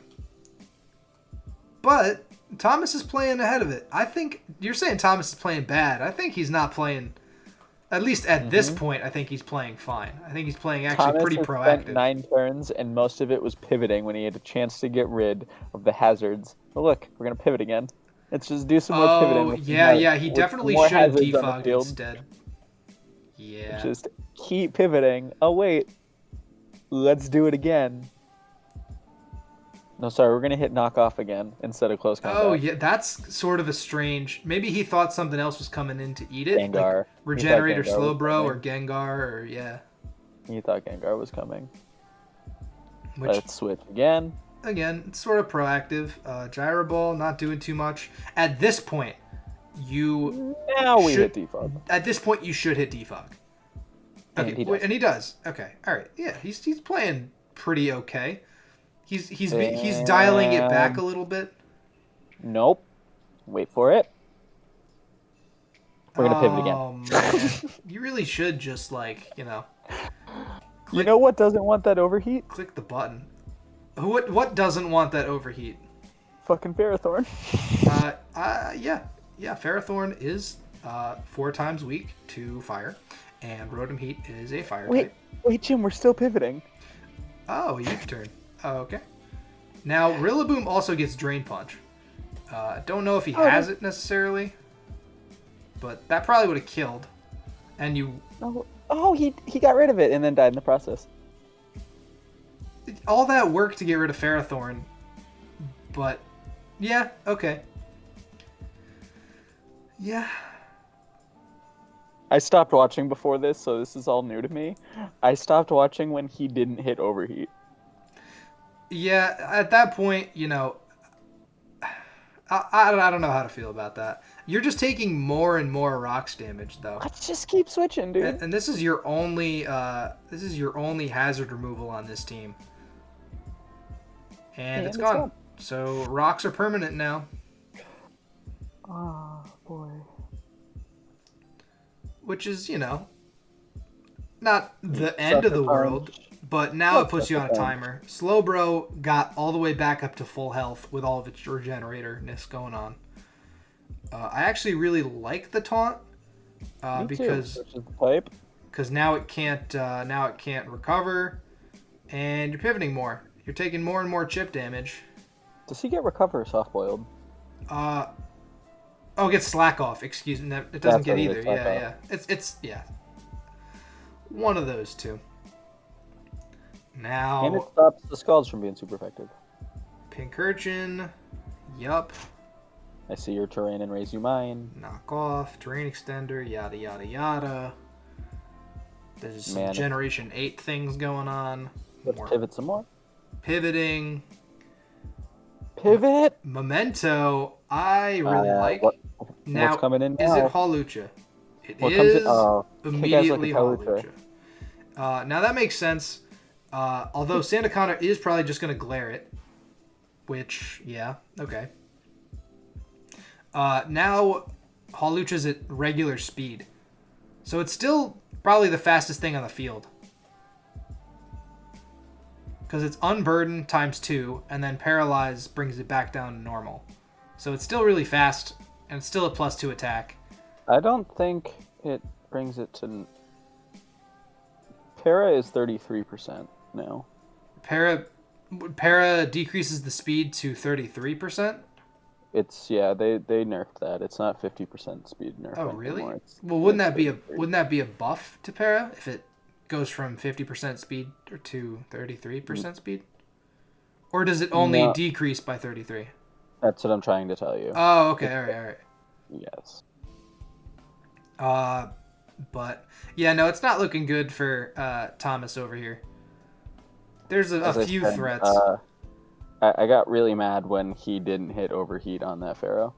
S1: But Thomas is playing ahead of it. I think you're saying Thomas is playing bad. I think he's not playing. At least at this point, I think he's playing fine. I think he's playing actually
S2: Thomas
S1: pretty
S2: has
S1: proactive.
S2: spent 9 turns, and most of it was pivoting when he had a chance to get rid of the hazards. But look, we're gonna pivot again. Let's just do some more pivoting. With
S1: yeah. He definitely should have defogged instead. Yeah.
S2: Just keep pivoting. Oh wait, let's do it again. No, sorry, we're gonna hit knockoff again instead of close combat.
S1: Oh yeah, that's sort of a strange. Maybe he thought something else was coming in to eat it.
S2: Gengar.
S1: Like Regenerate or
S2: Gengar
S1: Slowbro or Gengar or yeah.
S2: He thought Gengar was coming.
S1: Which,
S2: let's switch again.
S1: Again, it's sort of proactive. Gyro Ball, not doing too much. At this point,
S2: Now we hit defog.
S1: At this point, you should hit defog. Okay, and he does. Okay, all right. Yeah, he's playing pretty okay. He's dialing it back a little bit. Nope.
S2: Wait for it. We're gonna pivot again.
S1: Man. You really should just
S2: You know what doesn't want that overheat?
S1: Click the button. What doesn't want that overheat?
S2: Fucking Ferrothorn.
S1: Yeah. Ferrothorn is 4 times weak to fire, and Rotom Heat is a fire type.
S2: Wait, Jim, we're still pivoting.
S1: Oh, you turn. Oh, okay. Now Rillaboom also gets Drain Punch. Don't know if he has it necessarily, but that probably would have killed. And you.
S2: Oh, he got rid of it and then died in the process.
S1: All that work to get rid of Ferrothorn, but yeah, okay. Yeah.
S2: I stopped watching before this, so this is all new to me. I stopped watching when he didn't hit overheat.
S1: Yeah, at that point, I don't know how to feel about that. You're just taking more and more rocks damage, though.
S2: Let's just keep switching, dude.
S1: And this is your only hazard removal on this team. And it's gone. So rocks are permanent now.
S2: Oh boy.
S1: Which is, not the end of the world, but now it puts you on a timer. Slowbro got all the way back up to full health with all of its regenerator-ness going on. I actually really like the taunt because now it can't recover, and you're pivoting more. You're taking more and more chip damage.
S2: Does he get recover or soft boiled?
S1: It gets slack off. Excuse me, it doesn't get either. Yeah. It's one of those two. Now.
S2: And it stops the Scalds from being super effective.
S1: Pincurchin. Yup.
S2: I see your terrain and raise you mine.
S1: Knock off. Terrain extender. Yada yada yada. There's some Generation 8 things going on.
S2: Let's pivot some more.
S1: Pivoting.
S2: Pivot.
S1: Memento. I really like.
S2: What's coming in now?
S1: Is it Hawlucha? It is immediately Hawlucha. Now that makes sense. Although Sandaconda is probably just going to glare it. Which, yeah, okay. Now Hawlucha's at regular speed. So it's still probably the fastest thing on the field. Because it's Unburden times 2, and then Paralyze brings it back down to normal. So it's still really fast, and it's still a +2 attack.
S2: I don't think it brings it to... Para is 33%. now.
S1: Para decreases the speed to 33%.
S2: It's they nerfed that. It's not 50% speed nerf.
S1: Oh, really?
S2: Anymore.
S1: Well, wouldn't that be a buff to para if it goes from 50% speed to 33% speed? Or does it only decrease by 33?
S2: That's what I'm trying to tell you.
S1: Oh, okay. All right.
S2: Yes.
S1: But yeah, no, it's not looking good for Thomas over here. There's a few threats.
S2: I got really mad when he didn't hit overheat on that Pharaoh.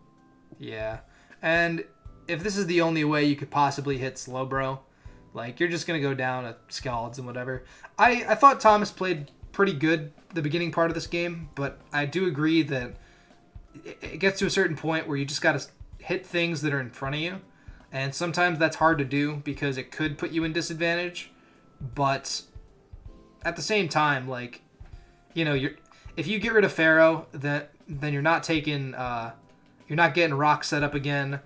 S1: Yeah, and if this is the only way you could possibly hit Slowbro, like you're just gonna go down at Scalds and whatever. I thought Thomas played pretty good the beginning part of this game, but I do agree that it gets to a certain point where you just gotta hit things that are in front of you, and sometimes that's hard to do because it could put you in disadvantage. But at the same time, like, you know, if you get rid of Pharaoh, then you're not taking you're not getting rock set up again.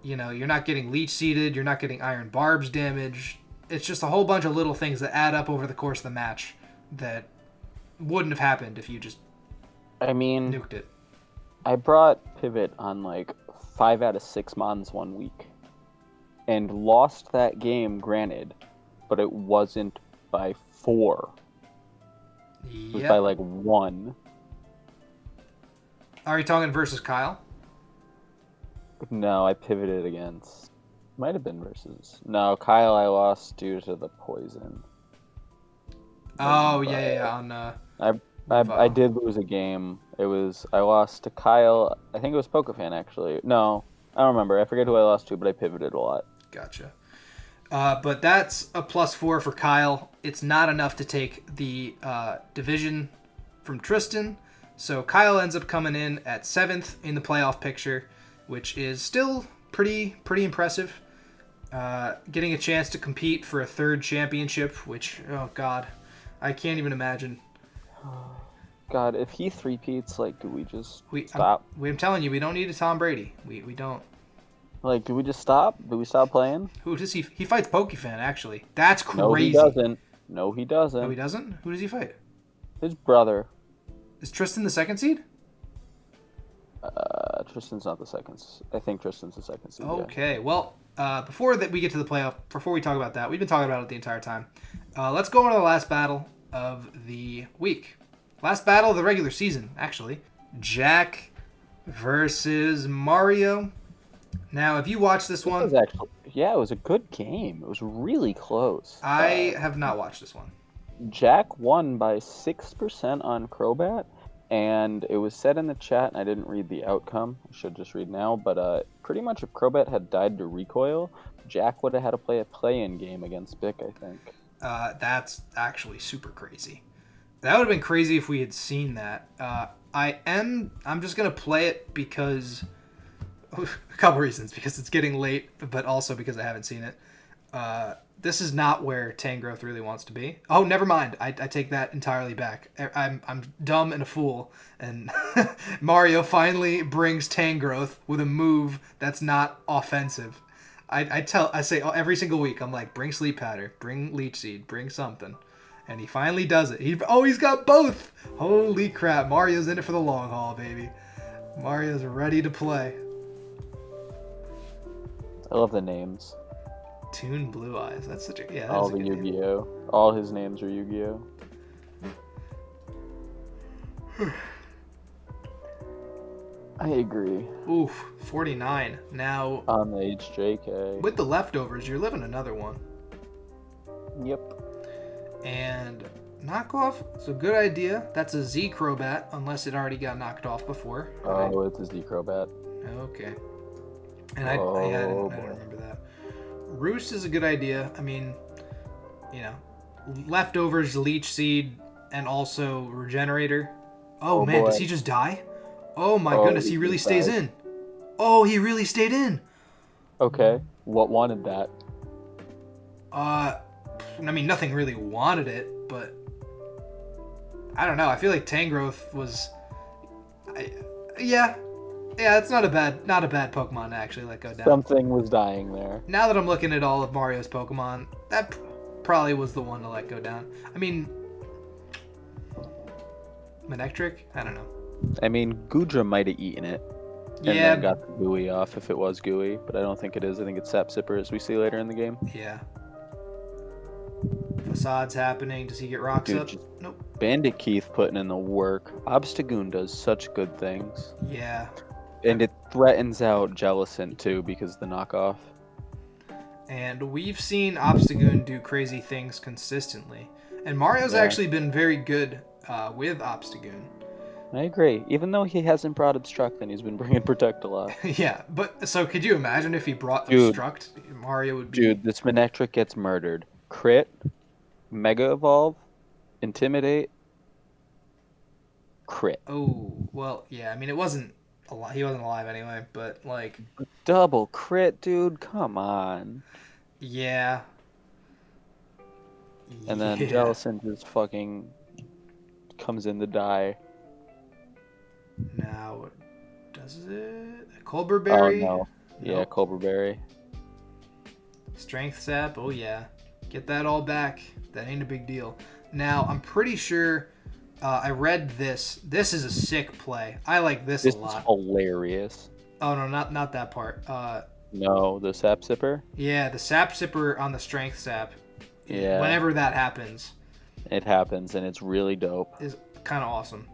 S1: You know, you're not getting leech seeded, you're not getting iron barbs damage. It's just a whole bunch of little things that add up over the course of the match that wouldn't have happened if you just nuked it.
S2: I brought Pivot on like 5 out of 6 mons 1 week and lost that game, granted, but it wasn't by 4. It was by like 1.
S1: Are you talking versus Kyle?
S2: No, I pivoted against. Might have been versus. No, Kyle I lost due to the poison.
S1: Oh, yeah. On
S2: I did lose a game. I lost to Kyle. I think it was Pokefan actually. No, I don't remember. I forget who I lost to, but I pivoted a lot.
S1: Gotcha. But that's a +4 for Kyle. It's not enough to take the division from Tristan. So Kyle ends up coming in at 7th in the playoff picture, which is still pretty impressive. Getting a chance to compete for a 3rd championship, which, oh God, I can't even imagine.
S2: God, if he three-peats, like, do we just stop?
S1: I'm telling you, we don't need a Tom Brady. We don't.
S2: Like, do we just stop? Do we stop playing?
S1: Who does he fights Pokefan, actually. That's crazy.
S2: No, he doesn't. No, he doesn't.
S1: No, he doesn't? Who does he fight?
S2: His brother.
S1: Is Tristan the 2nd seed?
S2: Tristan's not the 2nd. I think Tristan's the 2nd seed.
S1: Okay, well, before we get to the playoff, before we talk about that, we've been talking about it the entire time. Let's go on to the last battle of the week. Last battle of the regular season, actually. Jack versus Mario. Now, if you watched this one...
S2: it was a good game. It was really close.
S1: I have not watched this one.
S2: Jack won by 6% on Crobat, and it was said in the chat, and I didn't read the outcome. I should just read now, but pretty much if Crobat had died to recoil, Jack would have had to play a play-in game against Bick, I think.
S1: That's actually super crazy. That would have been crazy if we had seen that. I'm just going to play it because... a couple reasons. Because it's getting late, but also because I haven't seen it. This is not where Tangrowth really wants to be. Oh, never mind. I take that entirely back. I'm dumb and a fool. And Mario finally brings Tangrowth with a move that's not offensive. I say every single week, I'm like, bring Sleep Powder, bring Leech Seed, bring something. And he finally does it. He's got both! Holy crap, Mario's in it for the long haul, baby. Mario's ready to play.
S2: I love the names.
S1: Toon Blue Eyes. That's such a... Yeah,
S2: all the Yu-Gi-Oh! All his names are Yu-Gi-Oh! I agree.
S1: Oof, 49. Now...
S2: On the HJK.
S1: With the leftovers, you're living another one.
S2: Yep.
S1: And knockoff, it's a good idea. That's a Z Crobat, unless it already got knocked off before.
S2: Right? Oh, it's a Z Crobat.
S1: Okay. And I didn't remember that. Roost is a good idea. I mean, you know, leftovers, Leech Seed, and also Regenerator. Oh man, boy. Does he just die? Oh my goodness, he really stays in. Oh, he really stayed in.
S2: Okay, what wanted that?
S1: I mean, nothing really wanted it, but I don't know. I feel like Tangrowth was, yeah, it's not a bad Pokemon to actually let go down.
S2: Something was dying there.
S1: Now that I'm looking at all of Mario's Pokemon, that probably was the one to let go down. I mean, Manectric? I don't know.
S2: I mean, Gudra might have eaten it. And
S1: Yeah.
S2: then got the gooey off if it was gooey, but I don't think it is. I think it's Sap Sipper as we see later in the game.
S1: Yeah. Facade's happening. Does he get rocks
S2: Dude,
S1: up? Nope.
S2: Bandit Keith putting in the work. Obstagoon does such good things.
S1: Yeah.
S2: And it threatens out Jellicent too because of the knockoff.
S1: And we've seen Obstagoon do crazy things consistently. And Mario's actually been very good with Obstagoon.
S2: I agree. Even though he hasn't brought Obstruct, then he's been bringing Protect a lot.
S1: Yeah, but so could you imagine if he brought
S2: Dude.
S1: Obstruct? Mario would be...
S2: Dude, this Manectric gets murdered. Crit, Mega Evolve, Intimidate, crit.
S1: Oh, well, yeah. I mean, it wasn't he wasn't alive anyway, but like...
S2: Double crit, dude. Come on.
S1: Yeah.
S2: And then Jellicent just fucking comes in to die.
S1: Now, does it? Colbur Berry?
S2: Oh, no. Yeah,
S1: Nope.
S2: Colbur Berry.
S1: Strength Sap? Oh, yeah. Get that all back. That ain't a big deal. Now, I'm pretty sure I read this. This is a sick play. I like this
S2: This
S1: a
S2: is
S1: lot.
S2: hilarious.
S1: Oh, no, not that part.
S2: No, the Sap Sipper?
S1: Yeah, the Sap Sipper on the Strength Sap.
S2: Yeah.
S1: Whenever that happens.
S2: It happens, and it's really dope.
S1: Is kind of awesome.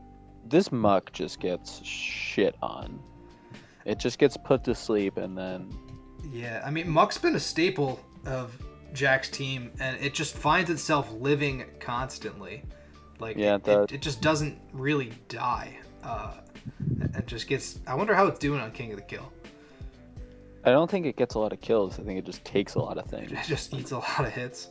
S2: This Muck just gets shit on. It just gets put to sleep, and then...
S1: Yeah, I mean, Muck's been a staple of Jack's team, and it just finds itself living constantly. Like,
S2: Yeah,
S1: it just doesn't really die. It just gets... I wonder how it's doing on King of the Kill.
S2: I don't think it gets a lot of kills. I think it just takes a lot of things.
S1: It just eats a lot of hits.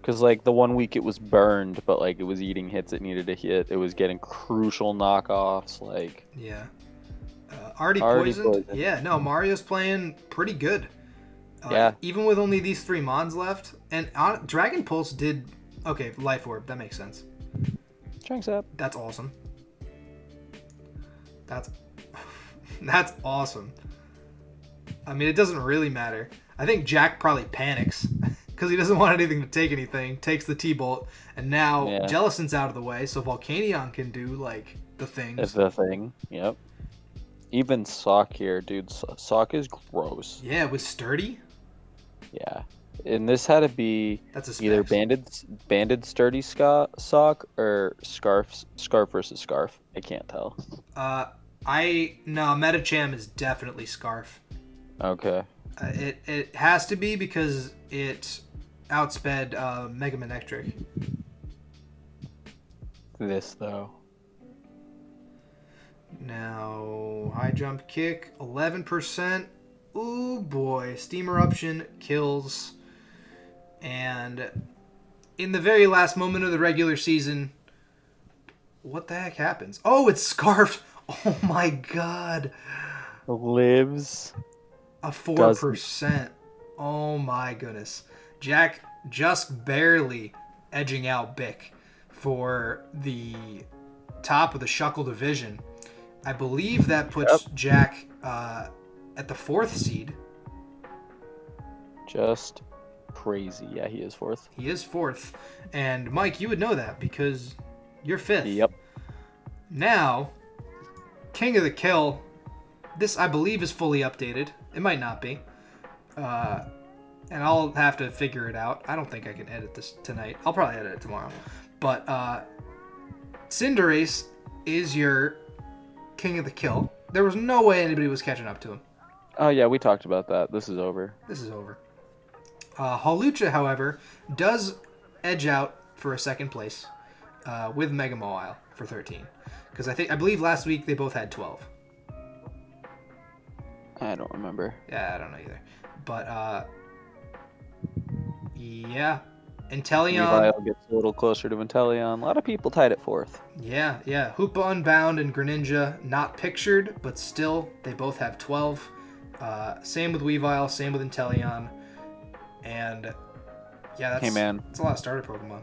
S2: Because, like, the 1 week it was burned, but, like, it was eating hits it needed to hit. It was getting crucial knockoffs, like...
S1: Yeah. Already
S2: Already
S1: poisoned?
S2: poisoned.
S1: Yeah, no, Mario's playing pretty good.
S2: Yeah.
S1: Even with only these 3 Mons left. And Dragon Pulse did... Okay, Life Orb, that makes sense.
S2: Strength Sap.
S1: That's awesome. That's awesome. I mean, it doesn't really matter. I think Jack probably panics because he doesn't want anything to take anything. Takes the T-Bolt, and now Jellicent's out of the way, so Volcanion can do like the things.
S2: It's the thing. Yep. Even Sock here, dude. Sock is gross.
S1: Yeah, it was sturdy.
S2: Yeah. And this had to be
S1: That's a
S2: either
S1: specs.
S2: banded sturdy sock or scarf versus scarf. I can't tell.
S1: Metacham is definitely Scarf.
S2: Okay.
S1: It has to be because it outsped Mega Manectric.
S2: This though.
S1: Now, high jump kick, 11%. Ooh boy, Steam Eruption kills. And in the very last moment of the regular season, what the heck happens? Oh, it's Scarfed. Oh my god.
S2: Lives.
S1: A 4%. Oh my goodness. Jack just barely edging out Bick for the top of the Shuckle division. I believe that puts Jack at the 4th seed.
S2: Just crazy. Yeah, he is 4th.
S1: He is 4th. And Mike, you would know that because you're 5th.
S2: Yep.
S1: Now, King of the Kill. This, I believe, is fully updated. It might not be. And I'll have to figure it out. I don't think I can edit this tonight. I'll probably edit it tomorrow. But Cinderace is your King of the Kill. There was no way anybody was catching up to him.
S2: Oh yeah, we talked about that. This is over.
S1: This is over. Hawlucha, however, does edge out for a 2nd place with Mega Mawile for 13. Because I believe last week they both had 12.
S2: I don't remember.
S1: Yeah, I don't know either. But, yeah. Inteleon.
S2: Weavile gets a little closer to Inteleon. A lot of people tied at 4th.
S1: Yeah. Hoopa Unbound and Greninja not pictured, but still, they both have 12. Same with Weavile, same with Inteleon. And, yeah, that's a lot of starter Pokemon.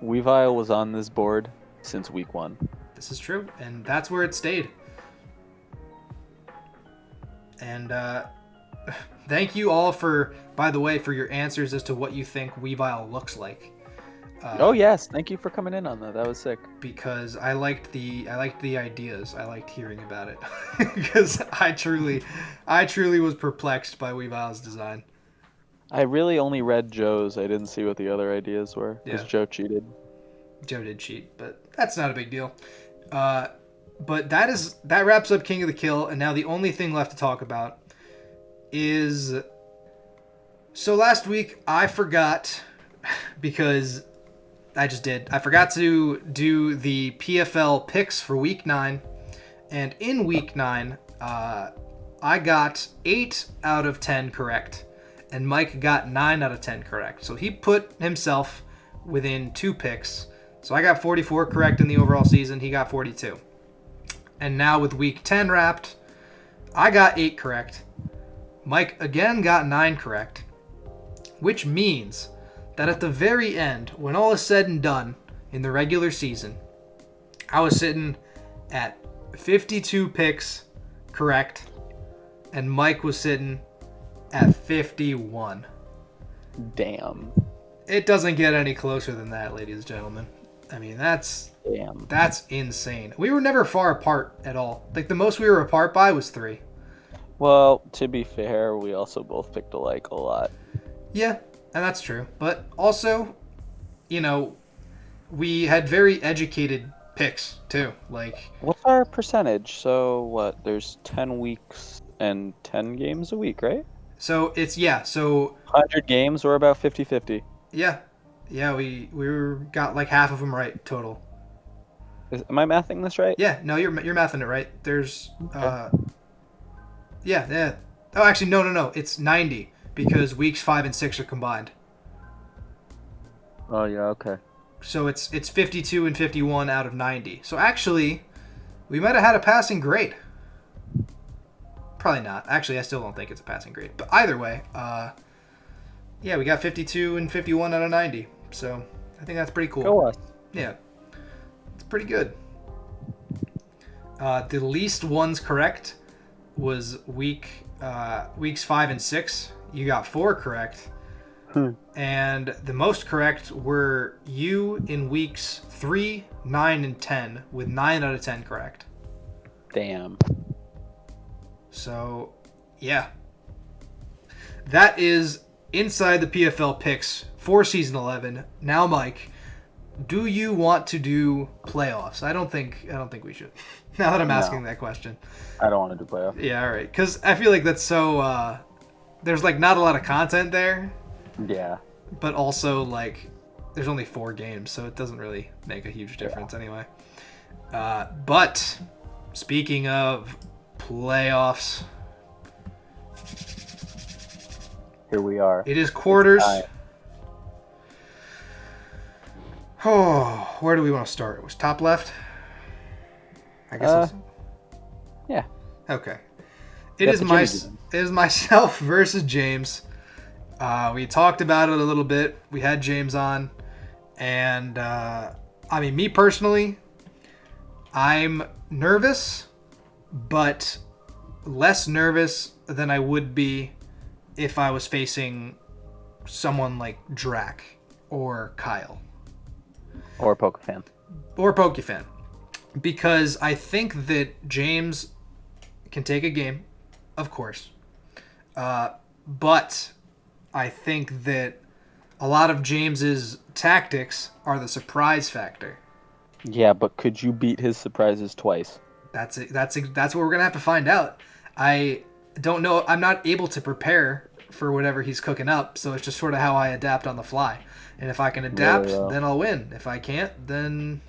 S2: Weavile was on this board since week 1.
S1: This is true, and that's where it stayed. And thank you all for, by the way, for your answers as to what you think Weavile looks like.
S2: Oh yes, thank you for coming in on that. That was sick.
S1: Because I liked the ideas. I liked hearing about it because I truly was perplexed by Weavile's design.
S2: I really only read Joe's. I didn't see what the other ideas were because
S1: Yeah.
S2: Joe cheated.
S1: Joe did cheat, but that's not a big deal. But that wraps up King of the Kill, and now the only thing left to talk about is. So last week I forgot because. I just did. I forgot to do the PFL picks for week 9. And in week 9, I got 8 out of 10 correct. And Mike got 9 out of 10 correct. So he put himself within 2 picks. So I got 44 correct in the overall season. He got 42. And now with week 10 wrapped, I got 8 correct. Mike again got 9 correct. Which means that at the very end, when all is said and done in the regular season, I was sitting at 52 picks correct, and Mike was sitting at 51.
S2: Damn.
S1: It doesn't get any closer than that, ladies and gentlemen. I mean, that's insane. We were never far apart at all. Like, the most we were apart by was 3.
S2: Well, to be fair, we also both picked alike a lot.
S1: Yeah. And that's true. But also, you know, we had very educated picks, too. Like,
S2: what's our percentage? So, what? There's 10 weeks and 10 games a week, right?
S1: So, it's, yeah, so...
S2: 100 games, we're about 50-50.
S1: Yeah. Yeah, we got like half of them right, total.
S2: Am I mathing this right?
S1: Yeah, no, you're mathing it right. There's, yeah. Oh, actually, no. It's 90. Because weeks 5 and 6 are combined.
S2: Oh yeah, okay.
S1: So it's 52 and 51 out of 90. So actually, we might have had a passing grade. Probably not. Actually, I still don't think it's a passing grade. But either way, yeah, we got 52 and 51 out of 90. So I think that's pretty cool.
S2: Go us.
S1: Yeah, it's pretty good. The least ones correct was weeks 5 and 6. You got 4 correct. And the most correct were you in weeks 3, 9, and 10 with 9 out of 10 correct.
S2: Damn.
S1: So, yeah. That is Inside the PFL picks for Season 11. Now, Mike, do you want to do playoffs? I don't think we should. Now that I'm asking that question.
S2: I don't want to do playoffs.
S1: Yeah, all right. Because I feel like that's so... there's, like, not a lot of content there.
S2: Yeah.
S1: But also, like, there's only 4 games, so it doesn't really make a huge difference anyway. But, speaking of playoffs...
S2: Here we are.
S1: It is quarters. Oh, where do we want to start? It was top left? I guess
S2: yeah.
S1: Okay. It is myself versus James. We talked about it a little bit. We had James on. And, I mean, me personally, I'm nervous, but less nervous than I would be if I was facing someone like Drac or Kyle.
S2: Or Pokefan.
S1: Or Pokefan. Because I think that James can take a game, of course. But I think that a lot of James's tactics are the surprise factor.
S2: Yeah, but could you beat his surprises twice?
S1: That's it. That's what we're gonna have to find out. I don't know. I'm not able to prepare for whatever he's cooking up, so it's just sort of how I adapt on the fly. And if I can adapt, then I'll win. If I can't, then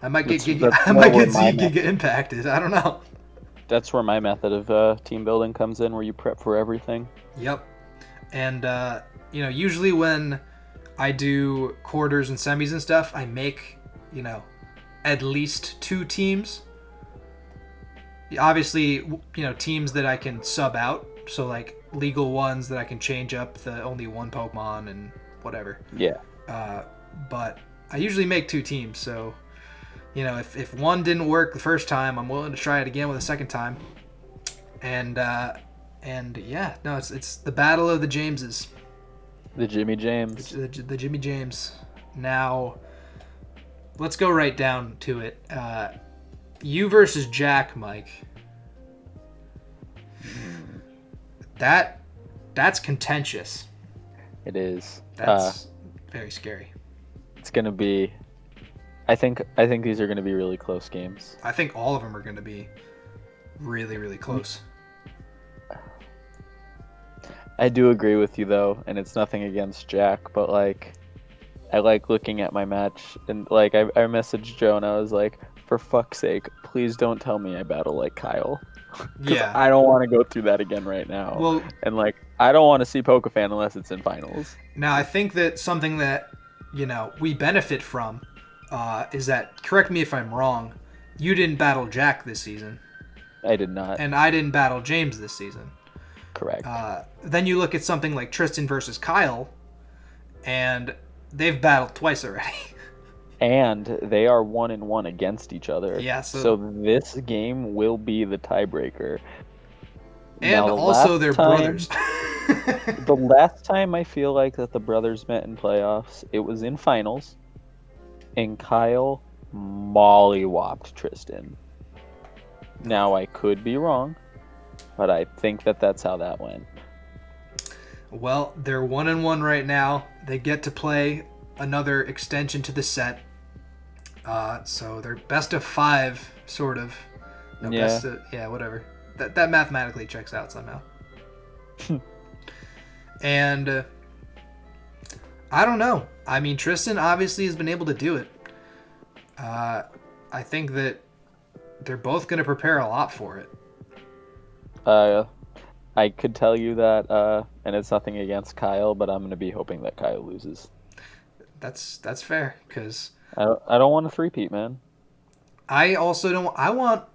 S1: I might get impacted. I don't know.
S2: That's where my method of team building comes in, where you prep for everything.
S1: Yep. And usually when I do quarters and semis and stuff, I make at least 2 teams. Obviously, teams that I can sub out. So, like, legal ones that I can change up the only one Pokemon and whatever.
S2: Yeah.
S1: But I usually make 2 teams. So, if one didn't work the first time, I'm willing to try it again with a second time. And yeah, no, it's the battle of the Jameses.
S2: The Jimmy James.
S1: The Jimmy James. Now, let's go right down to it. You versus Jack, Mike. That's contentious.
S2: It is.
S1: That's very scary.
S2: It's gonna be. I think these are gonna be really close games.
S1: I think all of them are going to be really, really close.
S2: I do agree with you though, and it's nothing against Jack, but like, I like looking at my match, and like I messaged Joe and I was like, for fuck's sake, please don't tell me I battle like Kyle.
S1: Yeah.
S2: I don't want to go through that again right now.
S1: Well,
S2: and like, I don't want to see PokeFan unless it's in finals.
S1: now I think that something that, we benefit from is that, correct me if I'm wrong, you didn't battle Jack this season.
S2: I did not.
S1: And I didn't battle James this season.
S2: Correct.
S1: Then you look at something like Tristan versus Kyle, and they've battled twice already.
S2: And they are 1-1 against each other.
S1: Yeah,
S2: so this game will be the tiebreaker.
S1: And
S2: now,
S1: also they're brothers.
S2: The last time I feel like that the brothers met in playoffs, it was in finals, and Kyle mollywopped Tristan. Now I could be wrong, but I think that that's how that went.
S1: Well, they're 1-1 right now. They get to play another extension to the set. So they're best of 5, sort of. No,
S2: Yeah.
S1: Whatever. That mathematically checks out somehow. And I don't know. I mean, Tristan obviously has been able to do it. I think that they're both going to prepare a lot for it.
S2: I could tell you that, and it's nothing against Kyle, but I'm going to be hoping that Kyle loses.
S1: That's fair, because
S2: I don't want a three-peat, man.
S1: I also don't. I want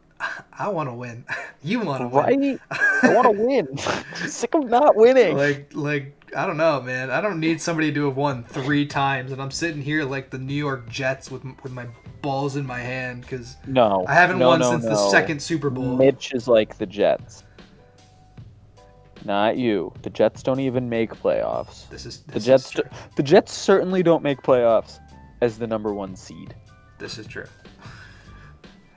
S1: to win. You want to
S2: Right?
S1: win.
S2: I want to win. I'm sick of not winning.
S1: Like I don't know, man. I don't need somebody to have won 3 times, and I'm sitting here like the New York Jets with my balls in my hand because I haven't won since the second Super Bowl.
S2: Mitch is like the Jets. Not you. The Jets don't even make playoffs. The Jets certainly don't make playoffs as the number 1 seed.
S1: This is true.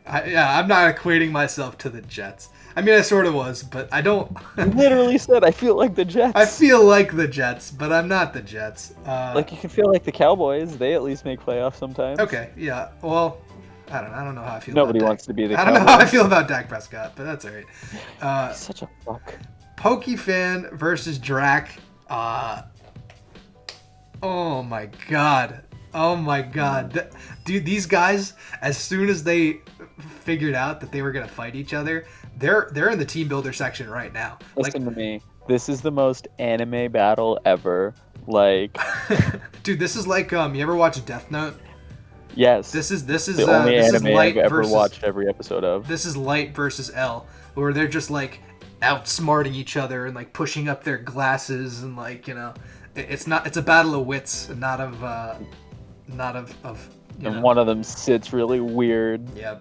S1: I'm not equating myself to the Jets. I mean, I sort of was, but I don't.
S2: You literally said, I feel like the Jets.
S1: I feel like the Jets, but I'm not the Jets.
S2: Like, you can feel like the Cowboys. They at least make playoffs sometimes.
S1: Okay, yeah. Well, I don't know how I feel
S2: Nobody
S1: about
S2: wants to be the
S1: I
S2: Cowboys.
S1: don't know how I feel about Dak Prescott, but that's all right.
S2: He's such a fuck.
S1: PokeFan versus Drac. Oh my god. Dude, these guys, as soon as they figured out that they were going to fight each other, they're in the team builder section right now.
S2: Listen to me. This is the most anime battle ever. Like,
S1: dude, this is like you ever watch Death Note?
S2: Yes.
S1: This is
S2: the only
S1: this
S2: anime
S1: is Light
S2: I've ever
S1: versus,
S2: watched every episode of.
S1: This is Light versus L, where they're just like outsmarting each other and like pushing up their glasses and like, it's a battle of wits and not of
S2: and one of them sits really weird.
S1: Yeah.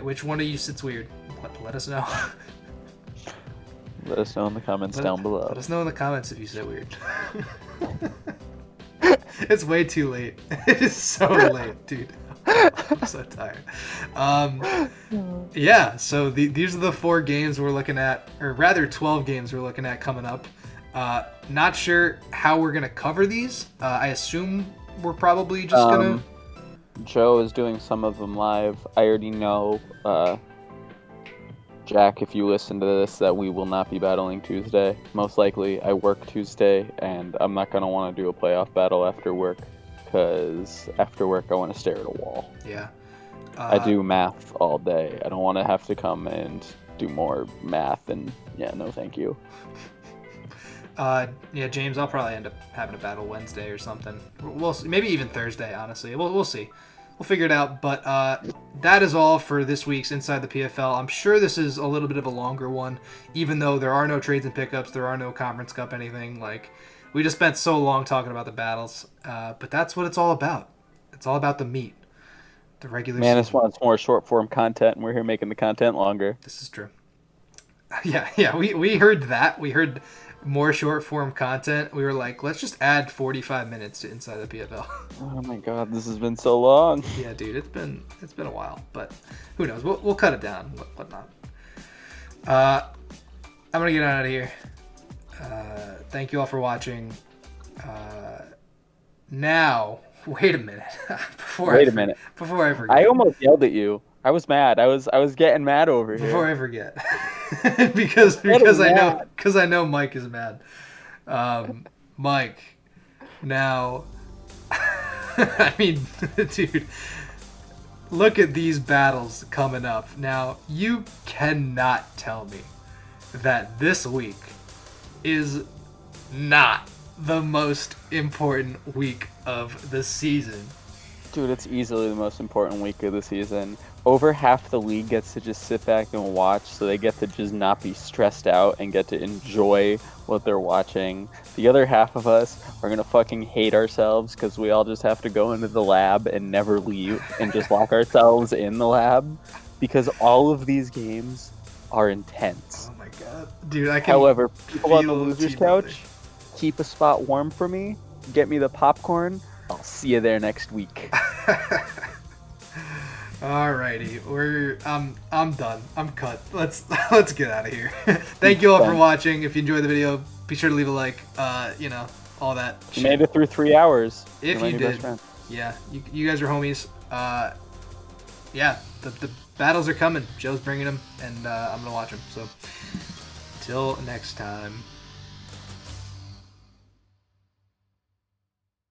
S1: Which one of you sits weird? Let us know.
S2: Let us know in the comments down below.
S1: Let us know in the comments if you sit weird. It's way too late. It is so late, dude. I'm so tired. Yeah, so these are the 4 games we're looking at, or rather 12 games we're looking at coming up. Not sure how we're going to cover these. I assume we're probably just going to...
S2: Joe is doing some of them live. I already know, Jack, if you listen to this, that we will not be battling Tuesday. Most likely, I work Tuesday, and I'm not going to want to do a playoff battle after work, because after work I want to stare at a wall.
S1: Yeah.
S2: I do math all day. I don't want to have to come and do more math, and yeah, no thank you.
S1: Yeah, James, I'll probably end up having a battle Wednesday or something. We'll see. Maybe even Thursday, honestly. We'll see. We'll figure it out. But that is all for this week's Inside the PFL. I'm sure this is a little bit of a longer one, even though there are no trades and pickups, there are no Conference Cup, anything. Like, we just spent so long talking about the battles. But that's what it's all about. It's all about the meat. The regular season.
S2: Manus wants more short-form content, and we're here making the content longer.
S1: This is true. Yeah, we heard that. We heard more short form content, we were like, let's just add 45 minutes to Inside the PFL.
S2: Oh my god, this has been so long.
S1: Yeah, dude, it's been a while, but who knows? We'll cut it down, whatnot. I'm gonna get out of here. Thank you all for watching. Now, wait a minute. Before I forget.
S2: I almost yelled at you. I was mad. I was getting mad over here.
S1: Before I forget, because I know Mike is mad. Mike, now, I mean, dude, look at these battles coming up. Now, you cannot tell me that this week is not the most important week of the season.
S2: Dude, it's easily the most important week of the season. Over half the league gets to just sit back and watch, so they get to just not be stressed out and get to enjoy what they're watching. The other half of us are going to fucking hate ourselves because we all just have to go into the lab and never leave and just lock ourselves in the lab because all of these games are intense.
S1: Oh my god. Dude, I can
S2: However, people on the losers
S1: team
S2: couch, keep a spot warm for me, get me the popcorn. I'll see you there next week.
S1: Alrighty, I'm done. I'm cut. Let's get out of here. Thank you all for watching. If you enjoyed the video, be sure to leave a like. All that.
S2: You made it through 3 hours.
S1: If you did, yeah, you guys are homies. Yeah, the battles are coming. Joe's bringing them, and I'm gonna watch them. So, till next time.